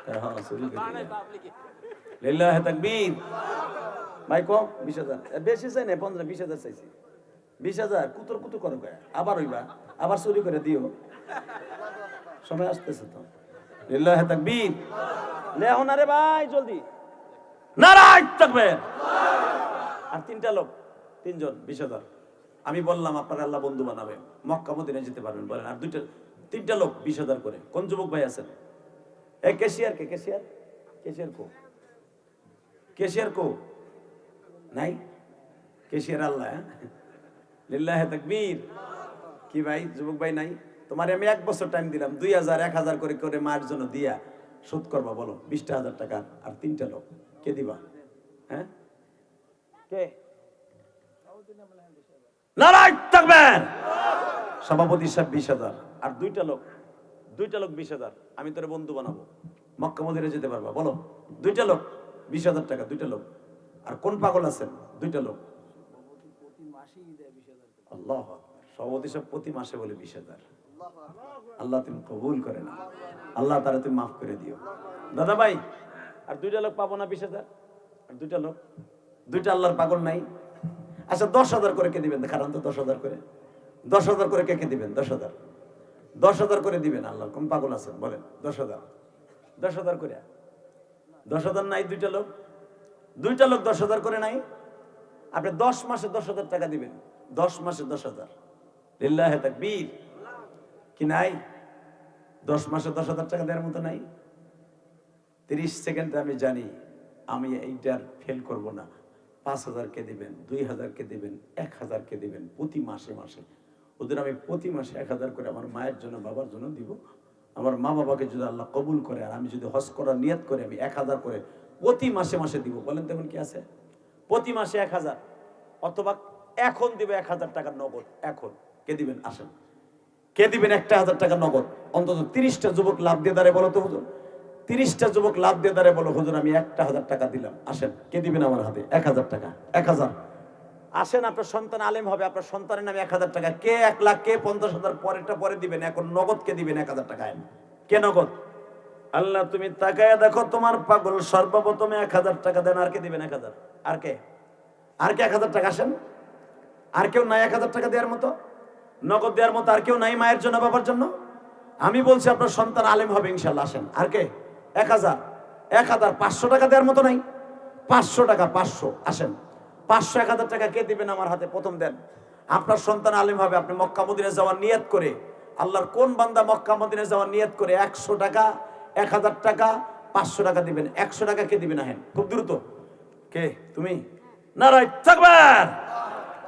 হ্যাঁ চুরি করে। লিল্লাহি তাকবীর। ভাই কম 20,000, বেশি চাই না, 15-20,000 চাইছি। 20,000 কুতর করো গায়ে, আবার হইবা, আবার চুরি করে দিও, সময় আসতেছে তো। লিল্লাহি তাকবীর। লেহন আরে ভাই জলদি, নারায়ণ তাকবীর। আর 3টা লোক, 3 জন 20,000। আমি বললাম আপনারা আল্লাহ বন্ধু বানাবে, মক্কা মদিনায় যেতে পারবেন, বলেন। আর 3টা লোক 20,000 করে। কোন যুবক ভাই আছেন? এই ক্যাশিয়ার কে? ক্যাশিয়ার কো নাই? ক্যাশিয়ার আল্লাহ। লিল্লাহি তাকবীর। কি ভাই যুবক ভাই নাই? তোমার আমি 1 বছর টাইম দিলাম, 2,000 1,000 করে মায়ের জন্য দিয়া শোধ করবা, বলো 20,000 টাকা। আর 3টা লোক কে দিবা? হ্যাঁ কে? নারায়ণ তাকবীর। সভাপতি সাহেব 20,000, আর 2টা লোক 20,000। আমি তোরে বন্ধু বানাবো, মক্কা মদিনায় যেতে পারবা, বলো 2টা লোক 20,000 টাকা, 2টা লোক। আর কোন পাগল আছেন? 2টা লোক। আল্লাহু আকবার। সভাপতি সাহেব প্রতি মাসে বলে 20,000। আল্লাহ তুমি কবুল করে না, আল্লাহ তারা তুমি মাফ করে দিও। দাদা ভাই আর 2টা লোক পাবো না 20,000? আর 2টা লোক, 2টা আল্লাহর পাগল নাই? আচ্ছা 10,000 করে কে দিবেন? কারণ তো 10,000 করে, 10,000 করে কে দিবেন? 10,000 10,000 করে দিবেন। আল্লাহ কোন পাগল আছেন বলেন? 10,000 10,000 করে। 10,000 নাই? দুইটা লোক 10,000 করে নাই? আপনি 10 মাসে 10,000 টাকা দিবেন। 10 মাসে 10,000। লিল্লাহি তাকবীর। কি নাই? 10 মাসে 10,000 টাকা দেওয়ার মতো নাই? 30 সেকেন্ডে আমি জানি আমি এইটার ফেল করব না। 5,000 কে দিবেন, 2,000 কে দিবেন, 1,000 কে দিবেন প্রতি মাসে মাসে। ওদের আমি প্রতি মাসে 1,000 করে আমার মায়ের জন্য বাবার জন্য দিব। আমার মা বাবাকে যদি আল্লাহ কবুল করে আর আমি যদি হজ করার নিয়ত করে আমি 1,000 করে প্রতি মাসে মাসে দিব। বলেন তেমন কি আছে? প্রতি মাসে 1,000 অথবা এখন দিবে 1,000 টাকা নগদ। এখন কে দিবেন? আসেন, কে দিবেন 1,000 টাকা নগদ? অন্তত 30টা যুবক লাভ দিয়ে দাঁড়ে বলো তো হুজুর। 30টা যুবক লাভ দিয়ে দাঁড়ে বলো হুজুর আমি 1,000 টাকা দিলাম। আসেন, কে দিবেন আমার হাতে 1,000 টাকা? 1,000। আসেন, আপনার সন্তান আলেম হবে, আপনার সন্তানের নামে 1,000 টাকা। কে 1 লাখ, কে 50,000 পরেরটা পরে দিবেন। এখন নগদ কে দিবেন 1,000 টাকা? কে নগদ? আল্লাহ তুমি তাকায়া দেখো তোমার পাগল সর্বপ্রথমে 1,000 টাকা দেন। আর কে দিবেন 1,000? আর কে? আর কে 1,000 টাকা? আসেন, আর কেউ নাই 1,000 টাকা দেওয়ার মতো, নগদ দেওয়ার মতো? আর কেউ নাই মায়ের জন্য বাবার জন্য? আমি বলছি আপনার সন্তান আলেম হবে ইনশাল্লাহ। আসেন, আর কে? 1,000 500 টাকা দেওয়ার মতো নাই? 500 টাকা 500। আসেন, 500 1,000 টাকা কে দিবেন আমার হাতে? প্রথম দেন। আপনার সন্তান আলেম হবে, আপনি মক্কা মদিনা যাওয়ার নিয়ত করে, আল্লাহর কোন বান্দা মক্কা মদিনা যাওয়ার নিয়ত করে 100 টাকা, 1,000 টাকা, 500 টাকা দিবেন? 100 টাকা কে দিবেন? আহেন খুব দ্রুত। কে? তুমি? নারায়ে তাকবীর।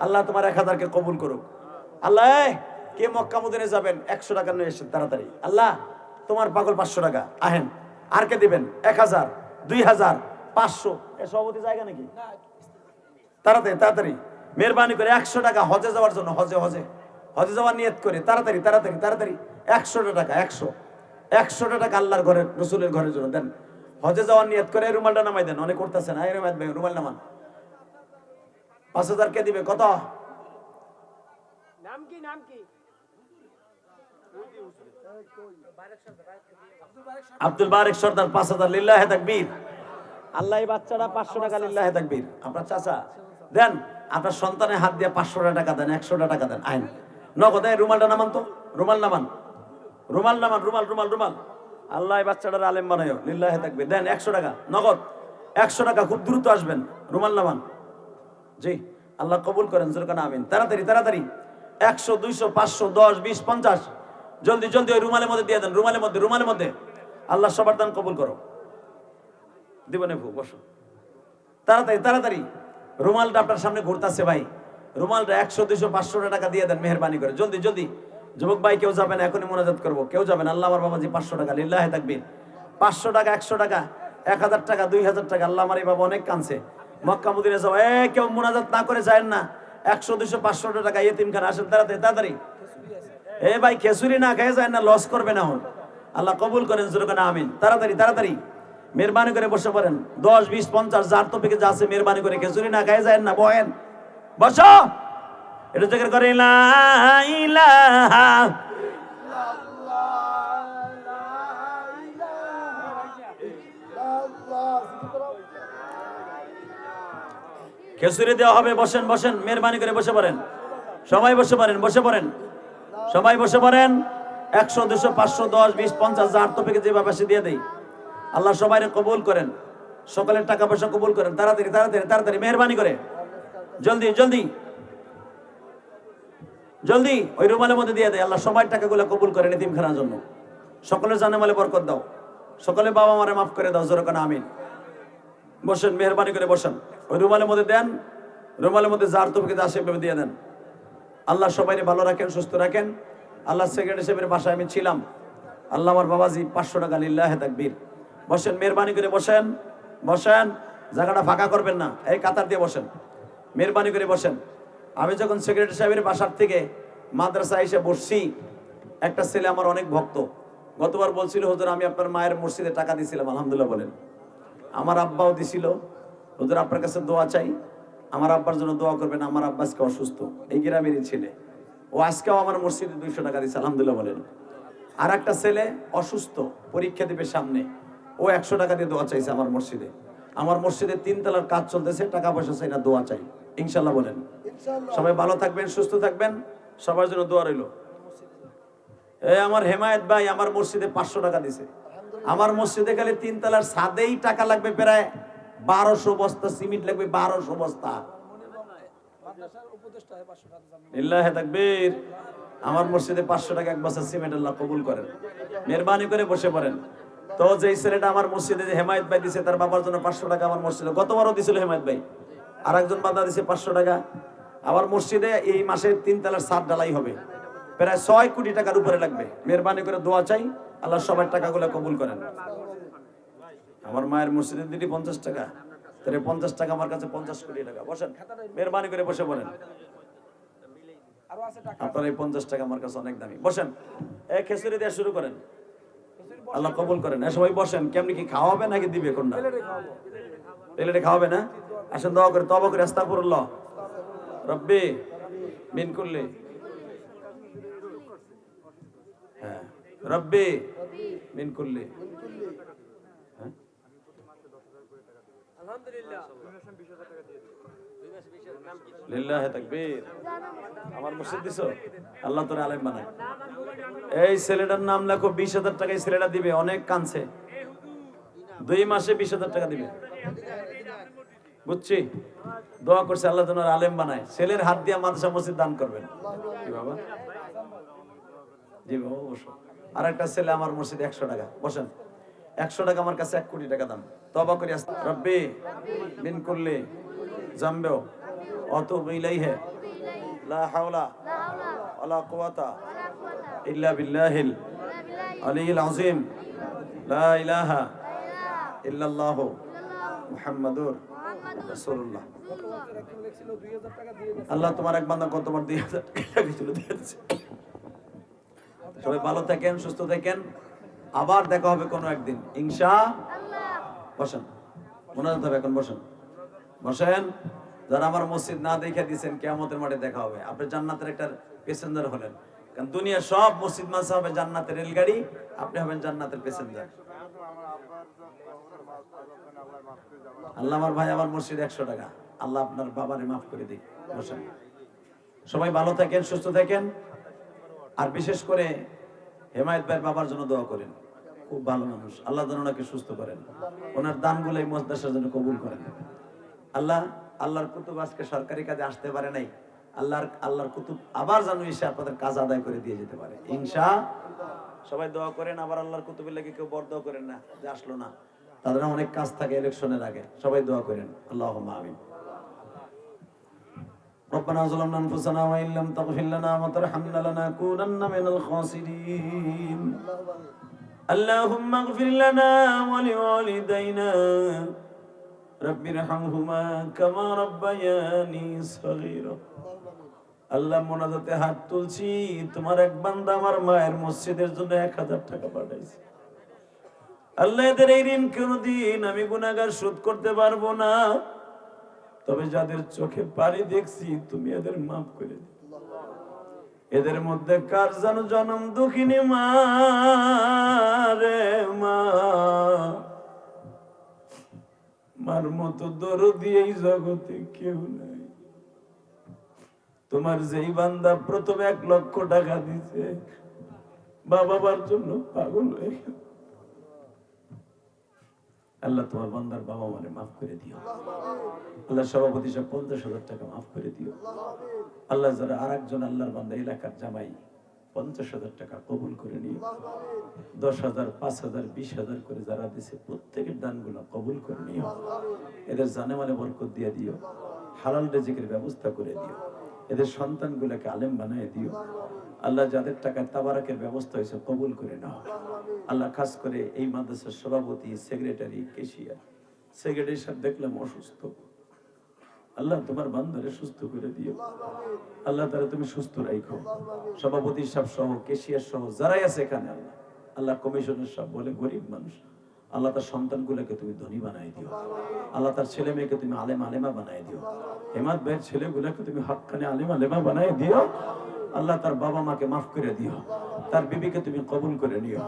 আল্লাহ তোমার 1,000 কে কবুল করুক। আল্লাহ কে মক্কা মদিনা যাবেন 100 টাকা নিয়ে এসেছেন তাড়াতাড়ি। আল্লাহ তোমার পাগল 500 টাকা। আহেন, আর কে দিবেন? 1,000, 2,000, 500। এ সভাপতি জায়গা নাকি? তাড়াতাড়ি তাড়াতাড়ি মেহরবানি করে 100 টাকা হজে যাওয়ার জন্য, হজে যাওয়ার নিয়ত করে তাড়াতাড়ি তাড়াতাড়ি তাড়াতাড়ি 100 টাকা। 100 টাকা আল্লাহর ঘরের রসুলের ঘরের জন্য দেন। হজে যাওয়ার নিয়ত করে রুমালটা নামাই দেন। অনেক করতেছে না, রুমাল নামান। 5,000 কে দিবে? কত? নাম কি? নাম কি? আব্দুল বারেক সর্দার 5,000। লিল্লাহি তাকবীর। আল্লাহ এই বাচ্চাটা 500 টাকা। লিল্লাহি তাকবীর। আপনার চাচা দেন, আপনার সন্তানের হাত দিয়ে 500 টাকা দেন, 100 টাকা দেন। আইন নগদ। রুমালটা নামান তো, রুমাল নামান, রুমাল নামান, রুমাল। আল্লাহ এই বাচ্চাটার আলেম বানায়ো। লিল্লাহি তাকবীর। দেন 100 টাকা নগদ। 100 টাকা খুব দ্রুত আসবেন। রুমাল নামান। জি, আল্লাহ কবুল করেন। জোরকান আমিন। তাড়াতাড়ি তাড়াতাড়ি 100, 200, 500, 10, 20, 50 জলদি জলদি ওই রুমালের মধ্যে দিয়ে দেন। রুমালের মধ্যে। আল্লাহ সবার দান কবুল করো। দিবেন বসো। তাড়াতাড়ি তাড়াতাড়ি রুমালটা আপনার সামনে ঘুরতেছে ভাই। রুমালটা 100, 200, 500 টাকা দিয়ে দেন মেহেরবানি করে। জলদি জলদি। যুবক ভাই কেউ যাবেন? এখনই মোনাজাত করবো। কেউ যাবেন? আল্লাহ আমার বাবাজি 500 টাকা। লিল্লাহি তাকবীর। 500 টাকা, 100 টাকা, 1,000 টাকা, 2,000 টাকা। আল্লাহ আমার এই বাবা অনেক কাঁদছে। মক্কা মদিনা যাও। কেউ মোনাজাত না করে যায় না। 100, 200, 500 টাকা ইয়েতিমখানা। আসেন তাড়াতাড়ি তাড়াতাড়ি। ভাই খেসুরি না খেয়ে যায় না, লস করবে না। হন আল্লাহ কবুল করেন। জোরকান আমিন। তাড়াতাড়ি তাড়াতাড়ি মেহরবানি করে বসে পড়েন। 10, 20, 50 যার তো পেকে যাচ্ছে মেহরবানি করে খেসুরি না খেয়ে যায় না। বহেন, বসো। এটা জিকির করে লা ইলাহা খেসুরি দেওয়া হবে। বসেন বসেন, মেহরবানি করে বসে পড়েন। সবাই বসে পড়েন, বসে পড়েন, সবাই বসে পড়েন। 100, 200, 500, 10, 20, 50 যার তো পেকে যেভাবে সে দিয়ে দেই। আল্লাহ সবাই কবুল করেন। সকলের টাকা পয়সা কবুল করেন। তাড়াতাড়ি তাড়াতাড়ি তাড়াতাড়ি মেহরবানি করে। জলদি জলদি জলদি ওই রুমালের মধ্যে দিয়ে দেয়। আল্লাহ সবাই টাকাগুলো কবুল করেন এতিমখানার জন্য। সকলের জানেমালে বরকত দাও। সকলে বাবা মারে মাফ করে দাও। জোরকান আমিন। বসেন, মেহরবানি করে বসেন। ওই রুমালের মধ্যে দেন। রুমালের মধ্যে যার তো পেকে আসে দিয়ে দেন। আল্লাহ সবাই ভালো রাখেন, সুস্থ রাখেন। আল্লাহ সেক্রেটারি সাহেবের বাসায় আমি ছিলাম। আল্লাহ আমার বাবাজি 500 টাকা। লিল্লাহি তাকবীর। বসেন, মেহরবানি করে বসেন, বসেন। জায়গাটা ফাঁকা করবেন না। এই কাতার দিয়ে বসেন, মেহরবানি করে বসেন। আমি যখন সেক্রেটারি সাহেবের বাসার থেকে মাদ্রাসা এসে বসছি, একটা ছেলে আমার অনেক ভক্ত। গতবার বলছিল হুজুর আমি আপনার মায়ের মসজিদে টাকা দিয়েছিলাম। আলহামদুলিল্লাহ বলেন। আমার আব্বাও দিছিল। হুজুর আপনার কাছে দোয়া চাই, আমার আব্বার জন্য দোয়া করবেন। আমার আব্বা আজকে অসুস্থ, এই গ্রামেরই ছেলে। ও আজকেও আমার মসজিদে 200 টাকা দিচ্ছে। আলহামদুলিল্লাহ বলেন। আর একটা ছেলে অসুস্থ, পরীক্ষা দিবে সামনে, ও 100 টাকা দিয়ে দোয়া চাইছে আমার মসজিদে। আমার মসজিদে 3 তলার কাজ চলতেছে, টাকা পয়সা চাই না, দোয়া চাই। ইনশাল্লাহ বলেন। সবাই ভালো থাকবেন, সুস্থ থাকবেন। সবার জন্য দোয়া রইল। আমার হেমায়েত ভাই আমার মসজিদে 500 টাকা দিছে। আমার মসজিদে খালি 3 তলার ছাদেই টাকা লাগবে প্রায় 1200 বস্তা সিমেন্ট লাগবে, 1200 বস্তা। লিল্লাহি তাকবীর। আমার মসজিদে 500 টাকা এক বস্তা সিমেন্ট আল্লাহ কবুল করেন। মেহরবানি করে বসে পড়েন। তো যেই ছেলেটা আমার মসজিদে যে হেমায়েত ভাই দিছে তার বাবার জন্য 500 টাকা আমার মসজিদে গতবারও দিছিল হেমায়েত ভাই। আরেকজন বান্দা দিছে 500 টাকা। আমার মসজিদে এই মাসে 3 তলার ছাদ ঢালাই হবে, প্রায় 6 কোটি টাকার উপরে লাগবে। মেহরবানি করে দোয়া চাই, আল্লাহ সবার টাকাগুলো কবুল করেন। আমার মায়ের মসজিদে দিলি 50 টাকা, তাহলে 50 টাকা আমার কাছে 50 কোটি টাকা। বসেন, মেহরবানি করে বসে পড়েন। আপনার এই 50 টাকা আমার কাছে অনেক দামি। বসেন, খেচুড়ি দেওয়া শুরু করেন, আল্লাহ কবুল করেন। সবাই বসেন। কেমনি কি খাওয়াবে নাকি দিবে কোনটা? প্লেটে খাওয়াবে না? আসেন দোয়া করে তওবা করে আস্তাগফিরুল্লাহ রব্বি মিন কুল্লি, হ্যাঁ রব্বি মিন কুল্লি, হ্যাঁ লিল্লাহি তাকবীর। আমার মসজিদ দিছো, আল্লাহ তোরে আলেম বানায়। এই ছেলেটার নাম লেখো, 20,000 টাকা এই ছেলেটা দিবে। অনেক কাঁদছে, 2 মাসে 20,000 টাকা দিবে। বুঝছি, দোয়া করছে আল্লাহ তোমার আলেম বানায়। ছেলের হাত দিয়ে মাদ্রাসা মসজিদ দান করবেন। কি বাবা? জি বাবা বসো। আর একটা ছেলে আমার মসজিদে 100 টাকা। বসেন, 100 টাকা আমার কাছে 1 কোটি টাকা দাম। তওবা করি রব্বি মিন কুল্লি জামবো আতুবু ইলাইহি লা হাওলা ওয়ালা কুওয়াতা ইল্লা বিল্লাহিল আলিয়্যিল আযীম লা ইলাহা ইল্লাল্লাহু মুহাম্মাদুর রাসূলুল্লাহ। আল্লাহ তোমার এক বান্দা কতবার 2000 টাকা ছিল দিয়েছে। সবাই ভালো থাকেন, সুস্থ থাকেন। আবার দেখা হবে কোনো একদিন ইনশাআল্লাহ। বসেন, মোনাজাত হবে এখন। বসেন বসেন। যারা আমার মসজিদ না দেখে দিয়েছেন, কিয়ামতের মাঠে দেখা হবে। আপনি জান্নাতের একটা প্যাসেঞ্জার হলেন, কারণ দুনিয়ার সব মসজিদ মাসা হবে জান্নাতের রেলগাড়ি, আপনি হবেন জান্নাতের প্যাসেঞ্জার। আল্লাহ আমার ভাই আমার মসজিদ 100 টাকা, আল্লাহ আপনার বাবারে মাফ করে দিক। বসেন, সবাই ভালো থাকেন, সুস্থ থাকেন। আর বিশেষ করে হেমায়েত ভাইয়ের বাবার জন্য দোয়া করেন। খুব ভালো মানুষ, আল্লাহ যেন ওনাকে সুস্থ করেন, ওনার দানগুলো এই মাদ্রাসার জন্য কবুল করেন। আল্লাহর কুতুব আজকে সরকারি কাজে আসতে পারে নাই, আল্লাহর কুতুব আবার যেন এসে আপনাদের কাজ আদায় করে দিয়ে যেতে পারে ইনশাআল্লাহ। সবাই দোয়া করেন। আবার আল্লাহর কুতুবের লাগি কেউ বরদোয়া করেন না যে আসলো না, তাদের অনেক কাজ থাকে ইলেকশনের আগে। সবাই দোয়া করেন। আল্লাহুম্মা আমিন। ربنا ظلمنا انفسنا وان لم تغفر لنا وترحمنا لنكونن من الخاسرين اللهم اغفر لنا ولوالدينا رب ارحمهما كما ربياني صغيرا। আল্লাহ মোনাজাতে হাত তুলছি, তোমার এক বান্দা আমার মায়ের মসজিদের জন্য 1000 টাকা পাঠাইছে। আল্লাহ এদের এই ঋণ কোনদিন আমি গুনাহগার শোধ করতে পারবো না, তবে যাদের চোখে পানি দেখছি তুমি এদের মাফ করে দিও। এদের মধ্যে কার যেন জনম দুঃখিনী মা রে মা, মার মতো দরদি এই জগতে কেউ নাই। তোমার যেই বান্দা প্রথমে 1 লক্ষ টাকা দিছে, বাবার জন্য পাগল হয়ে গেল। আল্লাহ তোমার বান্দার বাবা মারে মাফ করে দিও। আল্লাহ সভাপতি সাহেব 50,000 টাকা মাফ করে দিও। আল্লাহ যারা আরেকজন আল্লাহর বান্দা এলাকার জামাই 50,000 টাকা কবুল করে নিও। 10,000, 5,000, 20,000 করে যারা দিছে প্রত্যেকের দানগুলো কবুল করে নিও। এদের জানে মানে বরকত দিয়ে দিও, হালাল রিজিকের ব্যবস্থা করে দিও। এদের সন্তানগুলোকে আলেম বানিয়ে দিও। আল্লাহ যাদের টাকায় তাবারাকের ব্যবস্থা হয়েছে কবুল করে নাও। আল্লাহ খাস করে এই মাদ্রাসার সভাপতি, সেক্রেটারি, কেশিয়ার, সেক্রেটারি সাহেব দেখলাম অসুস্থ। আল্লাহ তোমার বান্দারে সুস্থ করে দিও। আল্লাহ তারা তুমি সুস্থ রাখো। সভাপতি সাহেব সহ, কেশিয়ার সহ যারাই আছে এখানে, আল্লাহ কমিশনার সাহেব বলে গরিব মানুষ, আল্লাহ তার সন্তানগুলোকে তুমি ধনী বানাই দিও। আল্লাহ তার ছেলে মেয়েকে তুমি আলেম আলেমা বানাই দিও। হেমাত ভাইয়ের ছেলেগুলোকে তুমি হক্কানে আলেম আলেমা বানাই দিও। আল্লাহ তার বাবা মাকে মাফ করে দিও। তার বিবিকে তুমি কবুল করে নিও।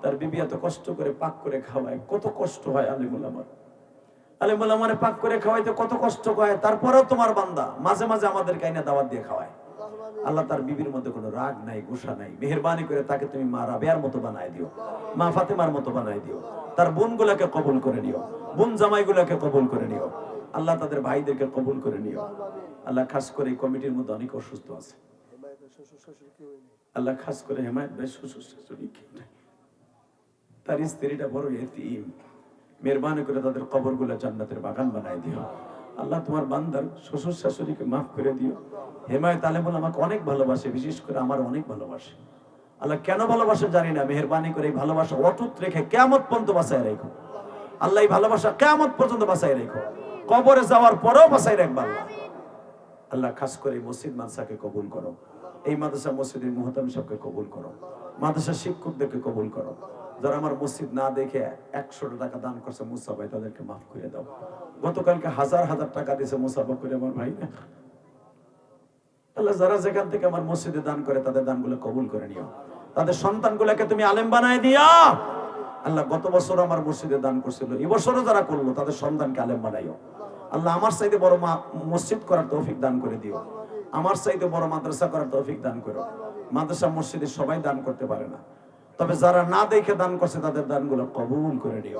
তার বিবি এত কষ্ট করে পাক করে খাওয়ায়, কত কষ্ট হয় আলেমুল আমার পাক করে খাওয়াইতে কত কষ্ট হয়। তারপরেও তোমার বান্দা মাঝে মাঝে আমাদের কাইনা দাওয়াত দিয়ে খাওয়ায়। আল্লাহ তার বিবির মধ্যে কোনো রাগ নাই, গুসা নাই, মেহেরবানি করে তাকে তুমি মা রাবেয়ার মতো বানায় দিও, মা ফাতেমার মতো বানায় দিও। তার বোনগুলাকে কবুল করে নিও, বোন জামাইগুলাকে কবুল করে নিও। আল্লাহ তাদের ভাইদেরকে কবুল করে নিও। আল্লাহ খাস করে এই কমিটির মধ্যে অনেক অসুস্থ আছে, আল্লাহ খাস করে হেমায়ত ভাই শ্বশুর শাশুড়ি কেউ নাই, তার স্ত্রীটা বড় এতিম, মেহরবানি করে তাদের কবরগুলো জান্নাতের বাগান বানায় দিও। আল্লাহ তোমার বান্দার শ্বশুর শাশুড়িকে মাফ করে দিও। হেমায়ত আলেমুল আমাকে অনেক ভালোবাসে, বিশেষ করে আমার অনেক ভালোবাসে। আল্লাহ কেন ভালোবাসে জানি না, মেহরবানি করে এই ভালোবাসা অটুট রেখে কিয়ামত পর্যন্ত বাঁচায় রেখো। আল্লাহ এই ভালোবাসা কিয়ামত পর্যন্ত বাঁচায় রেখো, কবরে যাওয়ার পরেও বাঁচায় রাখবা আল্লাহ। আল্লাহ খাস করে এই মসজিদ মাদ্রাসাকে কবুল করো, এই মাদ্রাসা মসজিদের মুহতামিম সাহেবকে কবুল করো, মাদ্রাসা শিক্ষকদেরকে কবুল করো। যারা আমার মসজিদ না দেখে 100 টাকা দান করছে মুসা ভাই, তাদেরকে মাফ করে দাও। গতকালকে হাজার হাজার টাকা দিয়েছে মুসাফা করে আমার ভাই না। আল্লাহ যারা যেখান থেকে আমার মসজিদে দান করে তাদের দানগুলো কবুল করে নিও। তাদের সন্তানগুলোকে তুমি আলেম বানায় দিও। আল্লাহ গত বছর আমার মসজিদে দান করছিল, এবছরও যারা করলো তাদের সন্তানকে আলেম বানাইও। আল্লাহ আমার চাইতে বড় মসজিদ করার তৌফিক দান করে দিও, আমার চাইতে বড় মাদ্রাসা করার তৌফিক দান করো। মাদ্রাসা মসজিদে সবাই দান করতে পারে না, তবে যারা না দেখে দান করছে তাদের দানগুলো কবুল করে নিও।